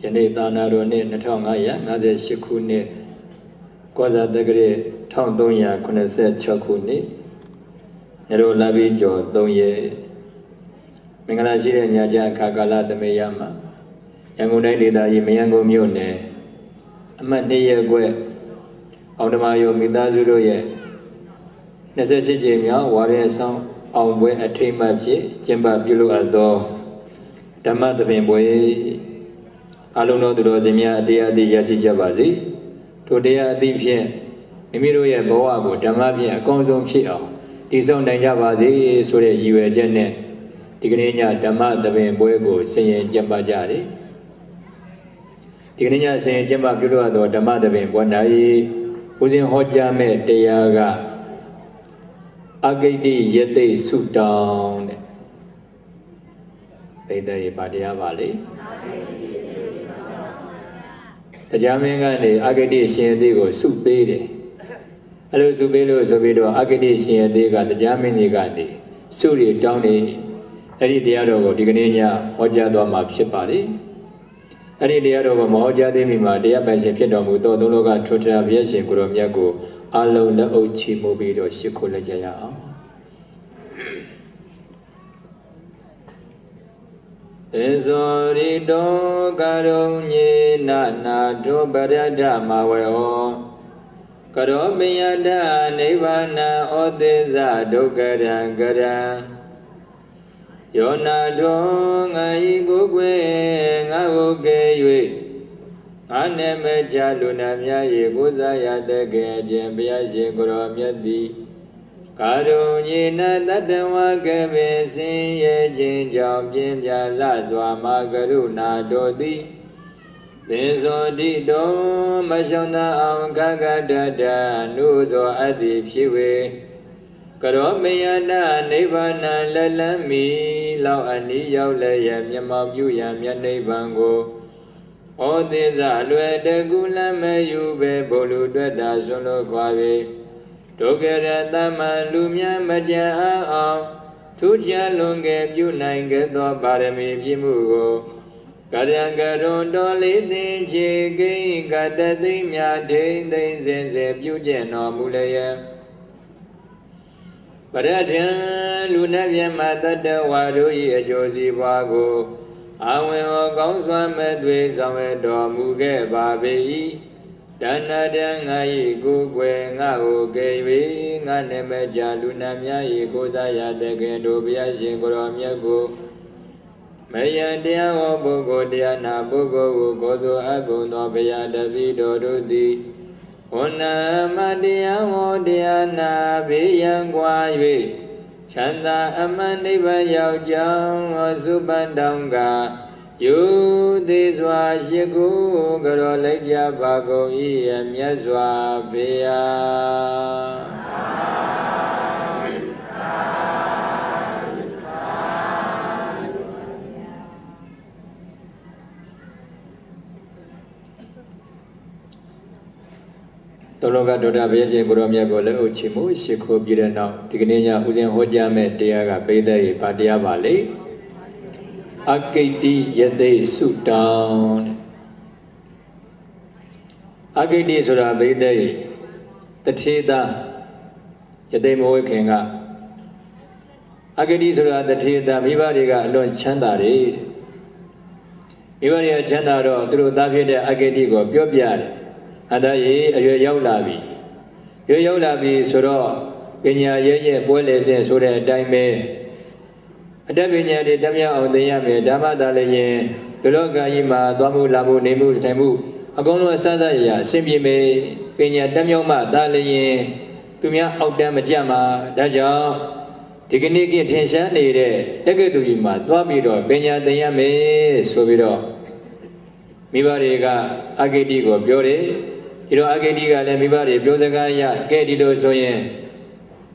ယနေ့သာနာတော်နှစ်2558ခုနှစ်ကောဇာတက္ကရာ1386ခုနှစ်ညတော်လာပြီးကျော်3ရက်မင်္ဂလာရှိတဲ့ညချအခါကာလသမေယမှာရန်ကုန်တိုင်းဒေသကြီးမရန်ကုန်မြို့နယ်အမှတ်2ရပ်ကွက်အောင်ဓမ္မယောမိသားစုတို့ရဲ့28ကြိမ်မြောက်ဝါရဆောင်အောင်ပွဲအထိမ်းအမှတ်ဖြင့်ကျင်းပပြုလုပ်အပ်သောဓမ္မသဘင်ပွဲအလုံးတော်သူတော်စင်များတရားအသည့်ရရှိကြပါစေထိုတရားအသည့်ဖြင့်မိမိတို့ရဲ့ဘဝကိုဓမ္မဖြင့်အကောင်းဆုံးဖြစ်အောင်တည်ဆောက်နိုင်ကြပါစေဆိုတဲ့ရည်ရွယ်ချက်နဲ့ဒီကနေ့ညဓမ္မသဘင်ပွဲကိုဆင်ရင်ကျင်းပကြတယ်ဒီကနေ့ညဆင်ရင်ကျင်းပပြုလုပ်သောဓမ္မသဘင်ပွဲ၌ဦးဇင်းဟောကြားမဲ့တရားကအဂိတိယသိဆုတောင်းတဲ့ဒိဋ္ဌိပါတရားပါလေတရားမင်းကနေအဂိတိရှင်အသေးကိုဆုပေးတယ်အဲ့လိုဆုပေးလို့ဆိုပြီးတော့အဂိတိရှင်အသေးကတရားမင်းကြီးကနေဆုတွေတောင်းနေအဲ့ဒီတရားတော်ကိုဒီကနေ့ညဟောကြားသွားမှာဖြစ်ပါလေအဲ့ဒီတရားတော်ကိုမဟောကြားသေးမီမှာတရားပိုင်ရှင်ဖြစ်တော်မူသောသုံးလောကထွတ်ထဘုရားရှင်ကိုရောမြတ်ကိုအလုံးလက်အုပ်ချီးမူပြီးတော့ရှ िख ိုလိုက်ကြရအောင်ဧဇောရိတောကရုံညေနာနာတောပရဒ္ဓမဝေဟောကရောပယတ္တနိဗ္ဗာနံဩသေဇဒုက္ခရံကရံယောနာတောငါဤကိုကွယ်ငါဟုကဲ၍ငါနဲ့မချလူနာများ၏ကိုးစားရတဲ့ကဲ့ခြင်းဘုရားရှင်ကိုရောမြတ်သည်ကာရုဏီနတတဝကပေစင်ရဲ့ခြင်းကြောင့်ပြင်းပြလှစွာမကရုဏာတော်သည်သင်္သောတိတောမရှောင်သာအောင်ကကတတနုသောအတ္တိဖြစ်ဝေကရောမယတနိဗ္ဗာန်လက်လမ်းမီလောက်အနိရောက်လည်းရဲ့မျက်မှောက်ပြုရန်မြတ်နိဗ္ဗာန်ကိုဩသေဇအလွယ်တကူလမ်းမယူပဲဘုလူတွက်တာဆွန်လို့ခွာ၍ဒုက္ခရတမန်လူများမကြအောင်ထူးခြားလွန်ကဲပြုနိုင်ခဲ့သောပါရမီပြည့်မှုကိုကရံကရုံတော်လေးသိင်ချေကိကတသိမြထိန်သိင်စင်စေပြုကျင့်တော်မူလျက်ပရထံလူနှပြမတတဝါတို့၏အကျိုးစီးပွားကိုအဝင်ဟောကောင်းစွာမဲ့သွေဆောင်ရတော်မူခဲ့ပါပေ၏တဏ္ဍတံငါ၏ကိုယ်ွယ်ငါကိုကယ်၍ငါနှင့်မကြလူနာများ၏ကိုးစားရတဲ့ကဲ့သို့ဘုရားရှင်ကိုရောမြတ်ကိုမယံတရားဟောပုဂ္ဂိုလ်တရားနာပုဂ္ဂိုလ်ကိုကိုယ်သို့အကုန်သောဘုရားတပည့်တော်တို့သည်ဝဏ္ဏမတရားဟောတရားနာဘေးရန်ကွာ၍ချမ်းသာအမှန်နိဗ္ဗာန်ရောက်ကြောင်းသုပန်တောင်းကယုသေးစွာရှိကိုကရောလိုက်ကြပါကုန်၏မြတ်စွာဘုရားတောလောကဒုဒ္ဒဘုရားရှင်ကိုရောမြတ်ကိုလက်အုပ်ချီးမူရှ िख ိုပြီးတဲ့နောက်ဒီကနေ့ညဦးဇင်းဟောကြားမဲ့တရားကပိဋကရေဘာတရားပါလဲအဂိတိယသိဆုတောင်းအဂိတိဆိုတာပိဋကရေတထေသာယသိမဝေခင်ကအဂိတိဆိုတာတထေသာမိဘတွေကအလွန်ချမ်းသာတယ်မိဘတွေကချမ်းသာတော့သူတို့သားဖြစ်တဲ့အဂိတိကိုပြောပြတယ်အတရေအရွယ်ရောက်လာပြီရွယ်ရောက်လာပြီဆိုတော့ပညာရဲ့ပွဲလေတဲ့ဆိုတဲ့အတိုင်းပဲအတတ်ပညာတွေတမျှအောင်သင်ရမယ်ဓမ္မသာလည်းရင်ဒီလောကကြီးမှာသွားမှုလာမှုနေမှုဆိုင်မှုအကုန်လုံးအစစရရအဆင်ပြေမယ်ပညာတမျှမှသာလည်းရင်သူများအောက်တန်းမကြမှာဒါကြောင့်ဒီကနေ့ကထင်ရှားနေတဲ့တက္ကသိုလ်ကြီးမှာသွားပြီးတော့ပညာသင်ရမယ်ဆိုပြီးတော့မိဘတွေကအဂိတိကိုပြောတယ်ဒီတော့အဂိတိကလည်းမိဘတွေပြောစကားရကဲဒီလိုဆိုရင်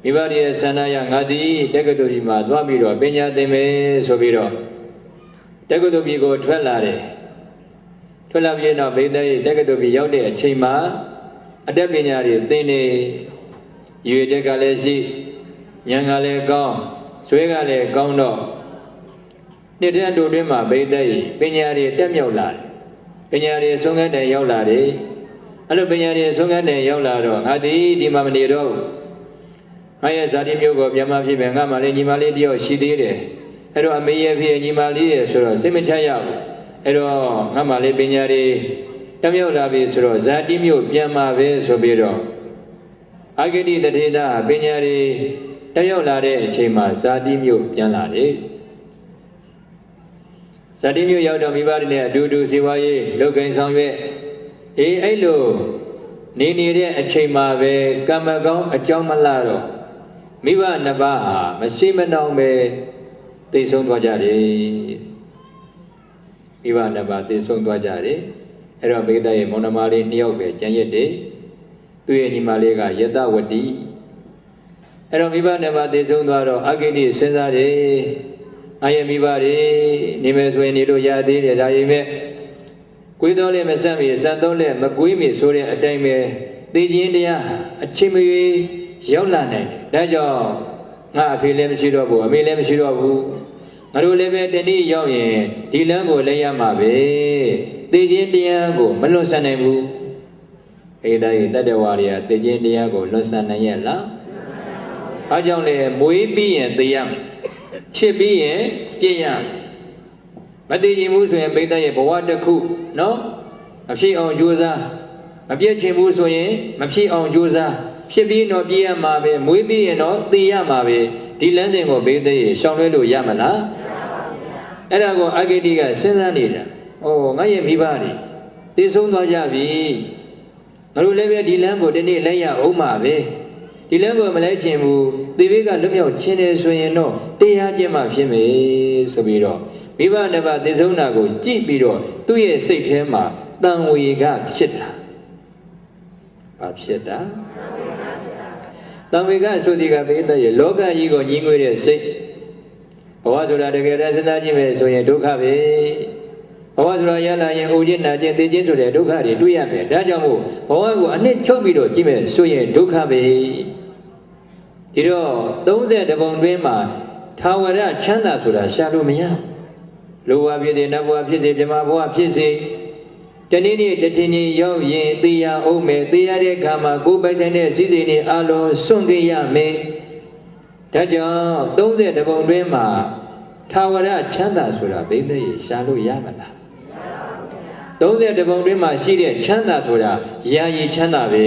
မိဘတွေရဲ့ဆန္ဒရငါသည်တက္ကသိုလ်ကြီးမှာသွားပြီးတော့ပညာသင်မယ်ဆိုပြီးတော့တက္ကသိုလ်ကြီးကိုထွက်လာတယ်ထွက်လာပြီးတော့ဗိဒ္ဓရဲ့တက္ကသိုလ်ကြီးရောက်တဲ့အချိန်မှာအတတ်ပညာတွေသင်နေရွေချက်ကလည်းရှိဉာဏ်ကလည်းကောင်းဇွဲကလည်းကောင်းတော့နှစ်တန်းတို့တွင်မှာဗိဒ္ဓရဲ့ပညာတွေတက်မြောက်လာတယ် ပညာတွေဆုံးခဲ့တဲ့ရောက်လာတယ်အဲ့လိုပညာတွေဆုံးခဲ့တဲ့ရောက်လာတော့ငါဒီမှာမနေတော့ငါရဲ့ဇာတိမျိုးကိုပြန်မဖြစ်ပဲငါမှလည်းညီမလေးတယောက်ရှိသေးတယ်အဲ့တော့အမေရဲ့ဖြစ်ညီမလေးရဲ့ဆိုတော့စိတ်မချရဘူးအဲ့တော့ငါမှလည်းပညာတွေတမြောက်လာပြီဆိုတော့ဇာတိမျိုးပြန်มาပဲဆိုပြီးတော့အာဂတိတထေတာပညာတွေတမြောက်လာတဲ့အချိန်မှာဇာတိမျိုးပြန်လာတယ်ဇာတိမျိုးရောက်တော့မိဘတွေနဲ့အတူတူစီဝါရေးလုပ်ကိုင်ဆောင်ရွက်အဲ့လိုနေနေတဲ့အချိန်မှာပဲကံမကောင်းအကြောင်းမလှတော့မိဘနှစ်ပါးဟာမရှိမနှောင်ပဲသိဆုံးသွားကြတယ်မိဘနှစ်ပါးသိဆုံးသွားကြတယ်အဲ့တော့မိသားရဲ့မောင်နှမလေးနှစ်ယောက်ပဲကျန်ရစ်တယ်သူ့ရဲ့ညီမလေးကယတဝတိအဲ့တော့မိဘနှစ်ပါးသိဆုံးသွားတော့အဂိတိစဉ်းစားတယ်အရဲ့မိဘတွေနေမယ်ဆိုရင်နေလို့ရသေးတယ်ဒါပေမဲ့ကွေးတော်လည်းမဆန့်မီစံတော်လည်းမကွေးမီဆိုတဲ့အတိုင်းပဲသိခြင်းတရားအချိန်မရွေးရောက်လာနိုင်တယ်ဒါကြောင့်ငါအဖေလည်းမရှိတော့ဘူးအမေလည်းမရှိတော့ဘူးငါတို့လည်းပဲတနေ့ရောက်ရင်ဒီလမ်းကိုလည်းရမှာပဲသိခြင်းတရားကိုမလွတ်ဆန်နိုင်ဘူးအေးဒါကြီးတတ္တဝါတွေကသိခြင်းတရားကိုလွတ်ဆန်နိုင်ရဲ့လားအားကြောင့်လေမွေးပြီးရင်သိရမယ်ဖြစ်ပြီးရင်ပြည့်ရမသိရင်ဘူးဆိုရင်ပိဋကရဲ့ဘဝတစ်ခုနော်မဖြစ်အောင်ကြိုးစားမပြည့်ချင်ဘူးဆိုရင်မဖြစ်အောင်ကြိုးစားဖြစ်ပြီးတော့ပြည့်ရမှာပဲမွေးပြီးရင်တော့သိရမှာပဲဒီလမ်းစဉ်ကိုပိဋကရဲ့ရှောင်လွှဲလို့ရမလားအဲ့ဒါကိုအဂိတိကစဉ်းစားနေတာဩငါရဲ့မိဘတွေသိဆုံးသွားကြပြီငါတို့လည်းပဲဒီလမ်းကိုဒီနေ့လိုက်ရအောင်မှာပဲဒီလမ်းကိုမလိုက်ချင်ဘူးသေဘေးကလွတ်မြောက်ခြင်းတယ်ဆိုရင်တော့တရားကျင့်မှဖြစ်မယ်ဆိုပြီးတော့မိဘနှစ်ပါးသေဆုံးတာကိုကြည့်ပြီးတော့သူ့ရဲ့စိတ်ထဲမှာတန်ဝေကဖြစ်တာဘာဖြစ်တာတန်ဝေကဆိုဒီကပိဋကရဲ့လောကကြီးကိုညီငွေတဲ့စိတ်ဘဝဆိုတာတကယ်တမ်းစဉ်းစားကြည့်မယ်ဆိုရင်ဒုက္ခပဲဘဝဆိုတာရလာရင်အိုခြင်းနာခြင်းသိခြင်းဆိုတဲ့ဒုက္ခတွေတွေ့ရမယ်ဒါကြောင့်မို့ဘဝကိုအနှစ်ချုပ်ပြီးတော့ကြည့်မယ်ဆိုရင်ဒုက္ခပဲဒီတော့30ပုံတွင်းမှာထာဝရချမ်းသာဆိုတာရှာလို့မရလောဘဖြစ်စေနတ်ဘဝဖြစ်စေဗြဟ္မာဘဝဖြစ်စေတနေ့နေ့တစ်ထင်ချင်းရောက်ရင်သိရအောင်မယ်သိရတဲ့အခါမှာကိုယ်ပိုင်ဆိုင်တဲ့စည်းစိမ်တွေအလုံးစွန့်ကြရမယ်ဒါကြောင့်30ပုံတွင်းမှာထာဝရချမ်းသာဆိုတာဘိသိက်ရှာလို့ရမလား30ပုံတွင်းမှာရှိတဲ့ချမ်းသာဆိုတာယာယီချမ်းသာပဲ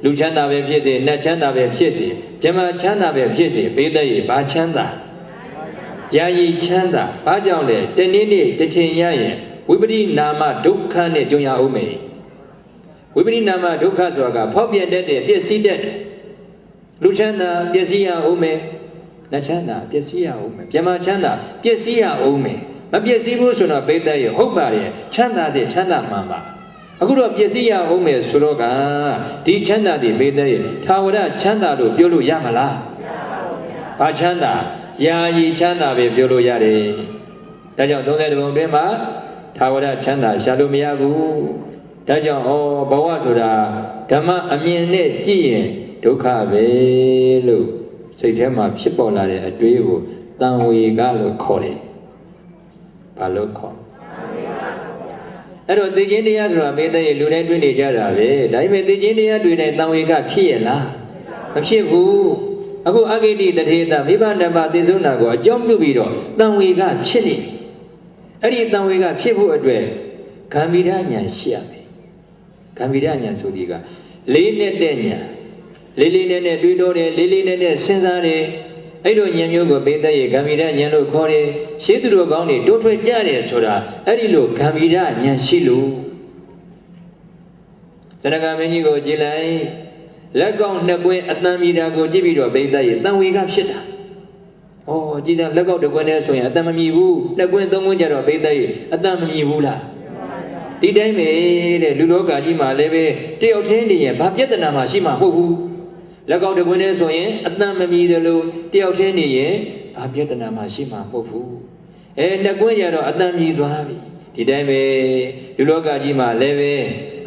လူချမ်းသာပဲဖြစ်စေနတ်ချမ်းသာပဲဖြစ်စေဗြဟ္မာချမ်းသာပဲဖြစ်စေဘိသိက်ဘာချမ်းသာယာယီချမ်းသာဘာကြောင့်လဲတနေ့နေ့တစ်ချိန်ရရင်ဝိပရိနာမဒုက္ခနဲ့ကြုံရအောင်မယ်ဝိပရိနာမဒုက္ခဆိုတာကဖောက်ပြန်တတ်တဲ့ပျက်စီးတတ်တယ်လူချမ်းသာပျက်စီးရအောင်မယ်နတ်ချမ်းသာပျက်စီးရအောင်မယ်ဗြဟ္မာချမ်းသာပျက်စီးရအောင်မယ်မပျက်စီးဘူးဆိုတော့ဘိသိက်ရဟုတ်ပါတယ်ချမ်းသာတဲ့ချမ်းသာမှန်ပါအခုတော့ပျက်စီးရအောင်မယ်ဆိုတော့ကဒီချမ်းသာတဲ့ဘိသိက်ရထာဝရချမ်းသာလို့ပြောလို့ရမလားဘာချမ်းသာယာယီချမ်းသာပဲပြောလို့ရတယ်ဒါကြောင့်30ပုံတွင်မှာထာဝရချမ်းသာရှာလို့မရဘူးဒါကြောင့်ဘဝဆိုတာဓမ္မအမြင်နဲ့ကြည့်ရင်ဒုက္ခပဲလို့စိတ်ထဲမှာဖြစ်ပေါ်လာတဲ့အတွေးကိုတန်ဝေကလို့ခေါ်တယ်ဘာလို့ခေါ်အဲ့တော့သိခြင်းတရားဆိုတာမေတ္တာရဲ့လူတိုင်းတွေ့နေကြတာပဲဒါပေမဲ့သိခြင်းတရားတွေ့တဲ့တန်ဝေကဖြစ်ရလားမဖြစ်ဘူးအခုအဂိတိတထေသမိဘနှစ်ပါးသိဆုံးတာကိုအကြောင်းပြုပြီးတော့တန်ဝေကဖြစ်နေအဲ့ဒီတန်ဝေကဖြစ်ဖို့အတွက်ဂံဗီရဉာဏ်ရှိရမယ်ဂံဗီရဉာဏ်ဆိုဒီကလေးနဲ့တဲ့ဉာဏ်လေးလေးနဲ့တွေးတော့တယ်လေးလေးနဲ့စဉ်းစားတယ်အဲ့လိုဉာဏ်မျိုးကိုဘိသိက်ရဲ့ဂံဗီရဉာဏ်လို့ခေါ်တယ်ရှင်းသူတို့ကောင်းတွေတိုးထွက်ကြတယ်ဆိုတာအဲ့ဒီလိုဂံဗီရဉာဏ်ရှိလို့ဇနကမင်းကြီးကိုကြည်လိုက်လက်ကောက်နှစ်ကွင်းအတန်မီတာကိုကြည့်ပြီးတော့ဘိသိက်ရဲ့တန်ဝေကဖြစ်တာဩကြည်သာလက်ကောက်တစ်ကွင်းနဲ့ဆိုရင်အတန်မမြည်ဘူးနှစ်ကွင်းသုံးကွင်းကြတော့ဘိသိက်ရဲ့အတန်မမြည်ဘူးလားဒီတိုင်းပဲတဲ့လူလောကကြီးမှာလည်းပဲတယောက်တည်းနေရင်ဘာပြဿနာမှရှိမှာမဟုတ်ဘူးလက်ကောက်တစ်ကွင်းနဲ့ဆိုရင်အတန်မမြည်တယ်လို့တယောက်တည်းနေရင်ဘာပြဿနာမှရှိမှာမဟုတ်ဘူးနှစ်ကွင်းကြတော့အတန်မြည်သွားပြီဒီတိုင်းပဲလူလောကကြီးမှာလည်းပဲ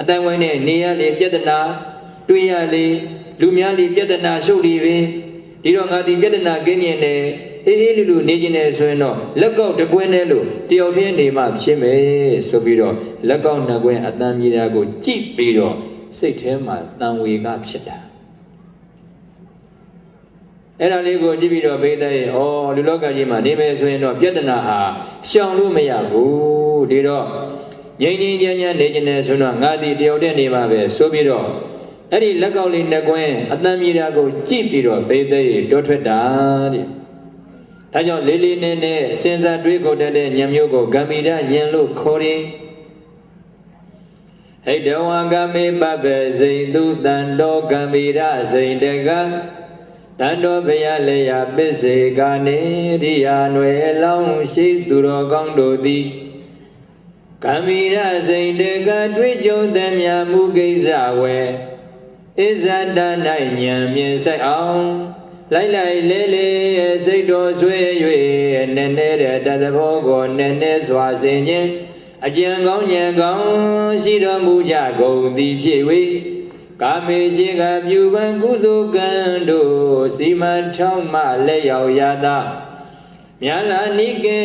အတန်ဝိုင်းနဲ့နေရလေပြဿနာတွေ့ရလေလူများလေပြဿနာရှုပ်လေပဲဒီတော့ငါဒီပြဿနာကင်းမြင်တယ် အေးလူနေခြင်းနဲ့ဆိုရင်တော့လက်ကောက်တကွင်းနဲ့လို့တယောက်တည်းနေမှဖြစ်မယ်ဆိုပြီးတော့လက်ကောက်နှစ်ကွင်းအတန်မြေတာကိုကြည့်ပြီးတော့စိတ်ထဲမှာတန်ဝေကဖြစ်တာအဲ့ဒါလေးကိုကြည့်ပြီးတော့ဘိသိက်ဩလူလောကကြီးမှာနေမယ်ဆိုရင်တော့ပြဿနာဟာရှောင်လို့မရဘူးဒီတော့ငြိမ်းငြိမ်းချမ်းချမ်းနေခြင်းနဲ့ဆိုတော့ငါဒီတယောက်တည်းနေပါပဲဆိုပြီးတော့အဲ့ဒီလက်ကောက်လေးနှစ်ကွင်းအတန်မြေတာကိုကြည့်ပြီးတော့ဘိသိက်တောထွက်တာတဲ့ဒါကြောင့်လေးလေးနက်နက်စဉ်းစားတွေးခေါ်တတ်တဲ့ဉာဏ်မျိုးကိုဂမ္မီရဉာဏ်လို့ခေါ်တယ်ဟိတဝံကမေပပ္ပဇိတုတန်တောဂမ္မီရဇိတကတန်တော်ဘယလေယပစ္စေကနေရိယာနွယ်လောင်းရှိသူတော်ကောင်းတို့သည်ဂမ္မီရဇိတကတွေးကြုံသည်များမူကိစ္စဝေဣဇဒ၌ဉာဏ်မြင်ဆိုင်အောင်လိုက်လိုက်လဲလဲစိတ်တော်ဆွေး၍နည်းနည်းတဲ့တသဘောကိုနည်းနည်းစွာစဉ်ခြင်းအကျဉ်ကောင်းဉာဏ်ကောင်းရှိတော်မူကြကုန်သည်ဖြစ်၍ကာမေရှိကပြုပံကုသိုလ်ကံတို့စီမံထောက်မှလက်ရောက်ရသာမြတ်လာနိကေ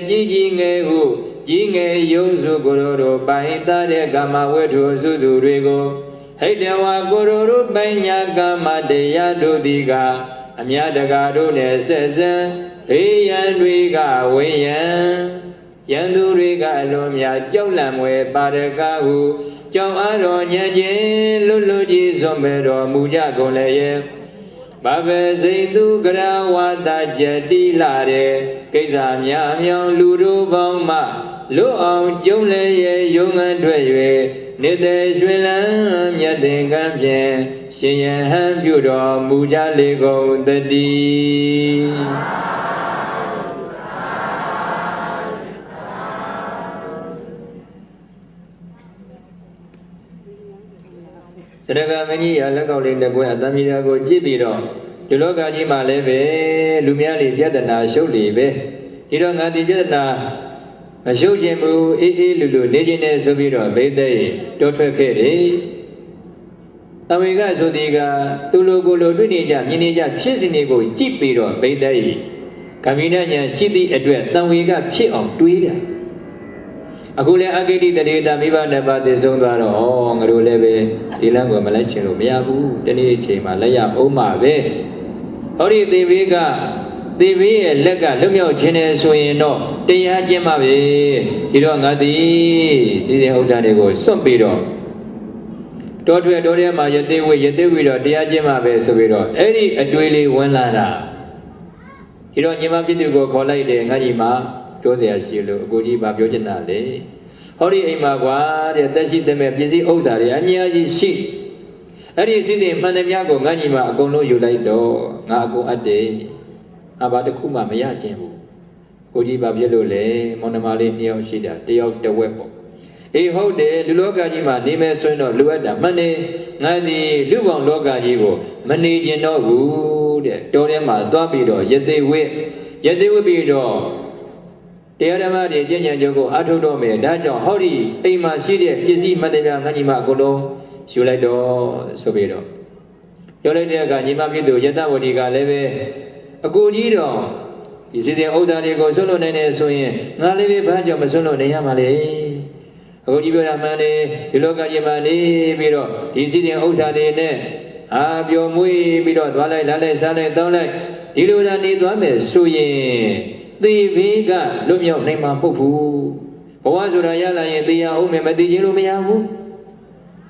ကြီးကြီးငယ်ဟုကြီးငယ်ယုံစုကိုယ်တို့ပိုင်သားတဲ့ကာမဝတ္ထုအစုစုတွေကိုဟိတဝါကိုယ်တို့ပိုင်ညာကာမတရားတို့သည်ကအမြတ်တကာတို့နဲ့ဆက်စံဘေးရန်တွေကဝိယံရန်သူတွေကအလွန်များကြောက်လန့်မွယ်ပါရကဟုကြောင့်အားတော်ညံခြင်းလွတ်လွတ်ကြီးစွန့်မဲ့တော်မူကြကုန်လည်းရဲ့ဘဗေစိန်သူကရဝါဒကြတိလာတဲ့ကိစ္စများမြောင်လူတို့ပေါင်းမှလွတ်အောင်ကျုံလည်းရဲ့ယုံငန်းထွက်၍နေသေးရွှင်လန်းမြတ်တင်ကံဖြင့်ရှင်ယဟန်ပြုတော်မူကြလေကုန်တည်းစရကမင်းကြီးရလက်ကောက်လေးတစ်ကွဲအတ္တမြေတာကိုကြည့်ပြီးတော့ဒီလောကကြီးမှာလည်းပဲလူများလေးပြဿနာရှုပ်လေပဲဒီတော့ငါဒီပြဿနာမရှုပ်ခြင်းဘူးအေးအေးလူလူနေခြင်းနဲ့ဆိုပြီးတော့ဘိသိက်တောထွက်ခဲ့တယ်။တဝေကဆိုဒီကသူလိုကိုလိုတွေ့နေကြမြင်နေကြဖြစ်စဉ်တွေကိုကြည့်ပြီးတော့ဘိသိက်ဂမ္မီနဉာဏ်ရှိသည့်အတွက်တဝေကဖြစ်အောင်တွေးတာ။အခုလည်းအဂိတိတရေတာမိဘနှစ်ပါးသိဆုံးသွားတော့ငါတို့လည်းပဲဒီလမ်းကိုမလိုက်ချင်လို့မရဘူး။ဒီနေ့အချိန်မှာလက်ရအောင်ပါပဲ။ဟောဒီသေဘေးကသေဘေးရဲ့လက်ကလွတ်မြောက်ခြင်းနဲ့ဆိုရင်တော့တရားကျင့်ပါပဲဒီတော့ငါသည်စီစဉ်ဥစ္စာတွေကိုစွန့်ပြီးတော့တောထွက်တောထဲမှာယသိဝိတော့တရားကျင့်ပါပဲဆိုပြီးတော့အဲ့ဒီအတွေးလေးဝင်လာတာဒီတော့ညီမဖြစ်သူကိုခေါ်လိုက်တယ်ငါညီမပြောเสียရှိလို့အကိုကြီးဘာပြောချင်တာလဲဟောဒီအိမ်မှာကွာတဲ့တက်ရှိတဲ့မဲ့ပစ္စည်းဥစ္စာတွေအများကြီးရှိအဲ့ဒီစီစဉ်မှန်တယ်များကိုငါညီမအကုန်လုံးယူလိုက်တော့ငါအကုန်အပ်တယ်အဘာတစ်ခုမှမရခြင်းဘူးကိုကြီးဘာဖြစ်လို့လဲမောင်နှမလေးနှစ်ယောက်ရှိတာတယောက်တစ်ဝက်ပေါ့အေးဟုတ်တယ်လူလောကကြီးမှာနေမယ်ဆိုရင်တော့လိုအပ်တာမှန်တယ်ငါဒီလူပေါင်းလောကကြီးကိုမနေခြင်းတော့ဘူးတဲ့တောထဲမှာသွားပြီးတော့ယသိဝိပြီးတော့တရားဓမ္မတွေကျင့်ကြံကြုံကိုအားထုတ်တော့မယ်ဒါကြောင့်ဟောဒီအိမ်မှာရှိတဲ့ပစ္စည်းမှန်တယ်များငါညီမအကုန်လုံးယူလိုက်တော့ဆိုပြီးတော့ပြောလိုက်တဲ့အခါညီမဖြစ်သူယတဝတိကလည်းပဲအကိုကြီးတော့ဒီစီစဉ်ဥစ္စာတွေကိုဆွတ်လို့နိုင်နေဆိုရင်ငါလေးပဲဘာကြောင့်မဆွတ်လို့နိုင်ရမှာလဲအကိုကြီးပြောတာမှန်တယ်ဒီလောကကြီးမှာနေပြီးတော့ဒီစီစဉ်ဥစ္စာတွေနဲ့အာပျော်မွေးပြီးတော့သွားလိုက်လာလိုက်စားလိုက်တောင်းလိုက်ဒီလိုလာနေသွားမယ်ဆိုရင်သေဘေးကလွတ်မြောက်နိုင်မှာမဟုတ်ဘူးဘဝဆိုတာရလာရင်သေရအောင်မယ်မသိခြင်းလို့မရဘူး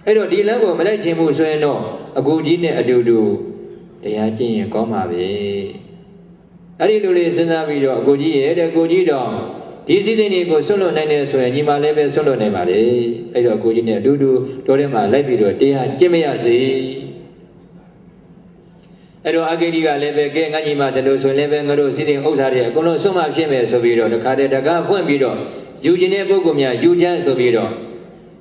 အဲ့တော့ဒီလမ်းကိုမလိုက်ခြင်းဘူးဆိုရင်တော့အကိုကြီးနဲ့အတူတူတရားကျင့်ရင်ကောင်းပါပဲအဲ့ဒီလိုလေးစဉ်းစားပြီးတော့အကိုကြီးရဲ့တဲ့ကိုကြီးတော့ဒီစည်းစိမ်တွေကိုဆွတ်လွတ်နိုင်တယ်ဆိုရင်ညီမလည်းပဲဆွတ်လွတ်နိုင်ပါလေအဲ့တော့ကိုကြီးနဲ့အတူတူတော်ထဲမှာလိုက်ပြီးတော့တရားကျင့်မရစေအဲ့တော့အဂိတိကလည်းပဲကဲငါညီမတလို့ဆိုရင်လည်းပဲငါတို့စည်းစိမ်ဥစ္စာတွေအကုန်လုံးဆွတ်မှဖြစ်မယ်ဆိုပြီးတော့တခါတည်းတကားဖွင့်ပြီးတော့ယူခြင်းတဲ့ပုဂ္ဂိုလ်များယူချမ်းဆိုပြီးတော့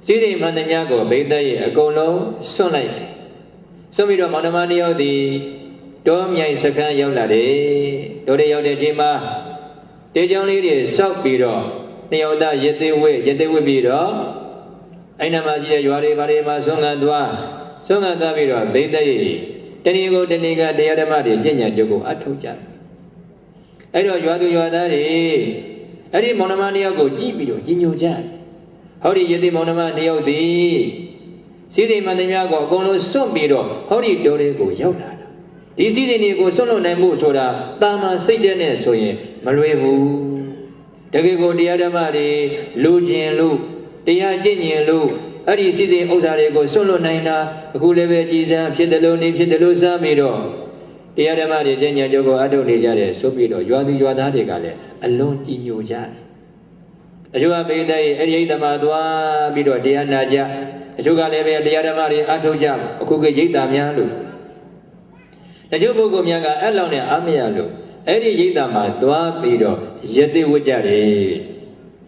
စည်းစိမ်မှန်သမျှကိုဘိသက်ရဲ့အကုန်လုံးဆွတ်လိုက်ဆွတ်ပြီးတော့မောင်နှမနှစ်ယောက်ဒီတောမြိုင်စခန်းရောက်လာတယ်တောထဲရောက်တဲ့ချိန်မှာတေချောင်းလေးတွေစောက်ပြီးတော့နှစ်ယောက်သားယသိဝိပြီးတော့အဲ့နာမှာရှိတဲ့ရွာတွေဘာတွေမှာဆုံးခံသွားပြီးတော့ဘိသက်ရဲ့တဏီကိုတဏီကတရားဓမ္မတွေကျင့်ကြံကြုတ်ကိုအထုတ်ကြ အဲ့တော့ရွာသူရွာသားတွေအဲ့ဒီမောင်နှမနှစ်ယောက်ကိုကြည့်ပြီးတော့ကြီးညိုကြတယ်ဟောဒီယတိမောင်နှမနှစ်ယောက်သည်စီးစိမ်မှန်သမျှကိုအကုန်လုံးစွန့်ပြီးတော့ဟောဒီတောတွေကိုရောက်လာတာဒီစီးစိမ်တွေကိုစွန့်လွတ်နိုင်မှုဆိုတာတာမန်စိတ်တဲ့နဲ့ဆိုရင်မလွယ်ဘူးတကယ်ကိုတရားဓမ္မတွေလူကျင်လို့တရားကျင့်ကျင်လို့အဲ့ဒီစီးစိမ်ဥစ္စာတွေကိုစွန့်လွတ်နိုင်တာအခုလည်းပဲကြည်စံဖြစ်တယ်လို့နေဖြစ်တယ်လို့စားပြီးတော့တရားဓမ္မတွေကျင့်ကြံကြကိုအထုတ်နေကြတယ်ဆိုပြီးတော့ရွာသူရွာသားတွေကလည်းအလွန်ကြည်ညိုကြတယ်အကျိုးအပိတဲ့အဲ့ဒီဓမ္မသွားပြီးတော့တရားနာကြအကျိုးကလည်းပဲတရားဓမ္မတွေအထုတ်ကြအခုကရိတ်တာများလို့တချို့ပုဂ္ဂိုလ်များကအဲ့လောက်နဲ့အားမရလို့အဲ့ဒီရိတ်တာမှာသွားပြီးတော့ယသိဝတ်ကြတယ်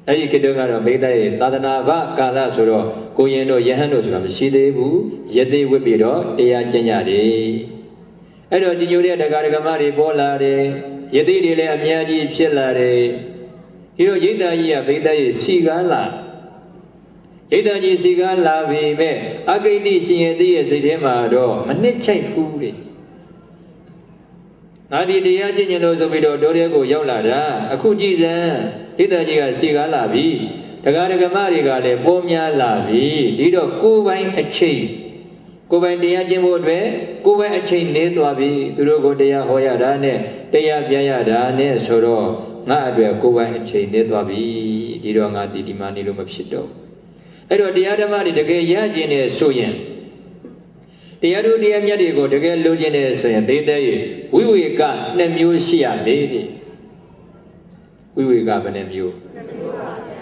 အဲ့ဒီခေတ္တကတော့မိသားရဲ့သာသနာ့ဘကာလဆိုတော့ကိုရင်တို့ယဟန်တို့ဆိုတာမရှိသေးဘူးယသိဝတ်ပြီးတော့တရားကျင့်ကြတယ်အဲ့တော့ဒီညိုတဲ့တရားဓမ္မတွေပေါ်လာတယ်ယသိတွေလည်းအများကြီးဖြစ်လာတယ်ဒီတော့ရိတ်တာကြီးကမိသားရဲ့စီကားလာဣဒ္ဓကြီးစီကားလာပြီမဲ့အဂိတိရှင်ရဲ့တည်းရဲ့စိတ်ထဲမှာတော့မနစ်ချိုက်ဘူးတဲ့ငါဒီတရားကျင့်ကြလို့ဆိုပြီးတော့တောထဲကိုရောက်လာတာအခုကြည်စံဣဒ္ဓကြီးကစီကားလာပြီတရားဓမ္မတွေကလည်းပေါ်များလာပြီဒီတော့ကိုယ်ပိုင်အချိန်ကိုယ်ပိုင်တရားကျင့်ဖို့အတွက်ကိုယ်ပိုင်အချိန်နေသွားပြီသူတို့ကိုတရားဟောရတာနဲ့တရားပြရတာနဲ့ဆိုတော့ငါအတွက်ကိုယ်ပိုင်အချိန်နေသွားပြီဒီတော့ငါဒီမှာနေလို့မဖြစ်တော့အဲ့တော့တရားဓမ္မတွေတကယ်ရကျင်နေဆိုရင်တရားတို့တရားမြတ်တွေကိုတကယ်လိုချင်နေဆိုရင်ဒေသရဲ့ဝိဝေက2မျိုးရှိရလေဝိဝေကဘယ်နှမျိုး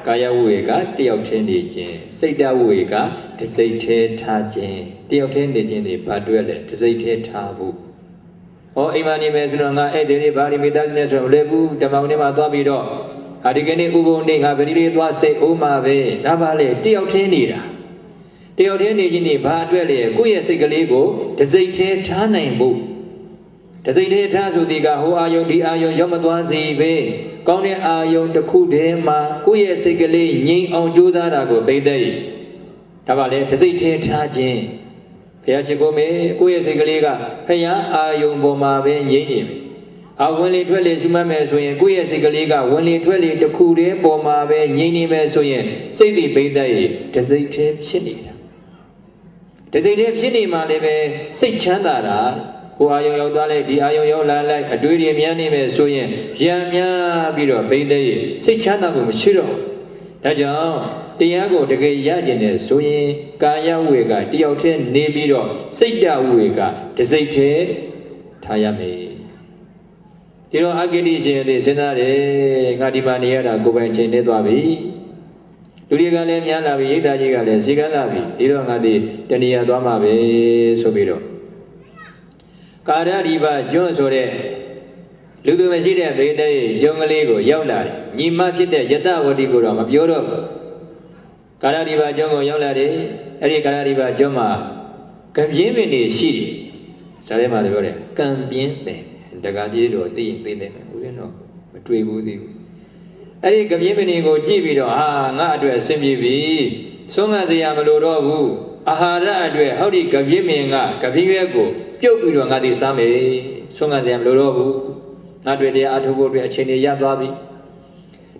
ကာယဝိဝေကတယောက်ချင်းနေခြင်းစိတ်တဝိဝေကတစိတ်သေးထားခြင်းတယောက်ချင်းနေခြင်းတွေဘာတွဲလဲတစိတ်သေးထားဖို့ဟောအိမ်မနေမယ်ဆိုတော့ငါအဲ့ဒီလေးဘာဒီမိသားစုနဲ့ဆိုတော့လည်းဘူးဓမ္မုံထဲမှာသွားပြီးတော့ဒီကနေ့ဥပုံနေငါဗတိလေးသွားစိတ်အောင်မှာပဲဒါပါလေတယောက်ချင်းနေတာတယောက်ချင်းနေခြင်းနေဘာအတွက်လဲကိုယ့်ရဲ့စိတ်ကလေးကိုတစိတ်သေးထားနိုင်ဖို့တစိတ်သေးထားဆိုဒီကဟိုအာယုံဒီအာယုံရောက်မသွားစေပဲကောင်းတဲ့အာယုံတစ်ခုတည်းမှာကိုယ့်ရဲ့စိတ်ကလေးငြိမ်အောင်ကြိုးစားတာကိုသိတဲ့ဒါပါလေတစိတ်သေးထားခြင်းဘုရားရှိခိုးမယ်ကိုယ့်ရဲ့စိတ်ကလေးကဖယားအာယုံပေါ်မှာပဲငြိမ်နေပြီဝင်လေထွက်လေရှုမှတ်မယ်ဆိုရင်ကိုယ့်ရဲ့စိတ်ကလေးကဝင်လေထွက်လေတစ်ခုတည်းပေါ်မှာပဲငြိမ်နေမယ်ဆိုရင်စိတ်တွေပိတ်တဲ့တစိတ်သေးဖြစ်နေတာတစိတ်သေးဖြစ်နေမှလည်းပဲစိတ်ချမ်းသာတာကိုအာယုံရောက်သွားလိုက်ဒီအာယုံရောက်လာလိုက်အတွေးတွေများနေမယ်ဆိုရင်ရံများပြီးတော့ပိတ်တဲ့စိတ်ချမ်းသာမှုမရှိတော့ဒါကြောင့်တရားကိုတကယ်ရကျင်တယ်ဆိုရင်ကာယဝေကတယောက်တည်းနေပြီးတော့စိတ်တဝေကတစိတ်သေးထားရမယ်ဒီတော့အဂိတိရှင်တွေစဉ်းစားတယ်ငါဒီမှာနေရတာကိုယ်ပိုင်ချိန်နေသွားပြီလူတွေကလည်းများလာပြီရိတ်သားကြီးကလည်းစီကန်းလာပြီဒီတော့ငါဒီတဏှာသွားမှာပဲဆိုပြီးတော့ကာရရိပကျွန်းဆိုတဲ့လူသူမရှိတဲ့ဘေးတဲ့ကျွန်းကလေးကိုရောက်လာတယ်ညီမဖြစ်တဲ့ယတဝတိကိုတော့မပြောတော့ဘူးကာရရိပကျွန်းကိုရောက်လာတယ်အဲ့ဒီကာရရိပကျွန်းမှာကံပြင်းပင်တွေရှိတယ်ဇာထဲမှာပြောတယ်ကံပြင်းပင်တက္ကကြီးတော့သိရင်သိတယ်ဦးဇင်းတော့မတွေ့ဘူးသေးဘူးအဲ့ဒီကပြင်းပင်တွေကိုကြည့်ပြီးတော့ဟာငါအတွက်အဆင်ပြေပြီဆုံးမစရာမလိုတော့ဘူးအာဟာရအတွက်ဟောဒီကပြင်းပင်ကကပြင်းရွက်ကိုပြုတ်ပြီးတော့ငါဒီစားမယ်ဆုံးမစရာမလိုတော့ဘူးငါတွေ့တရားအထုဖို့အတွက်အချိန်တွေရသွားပြီ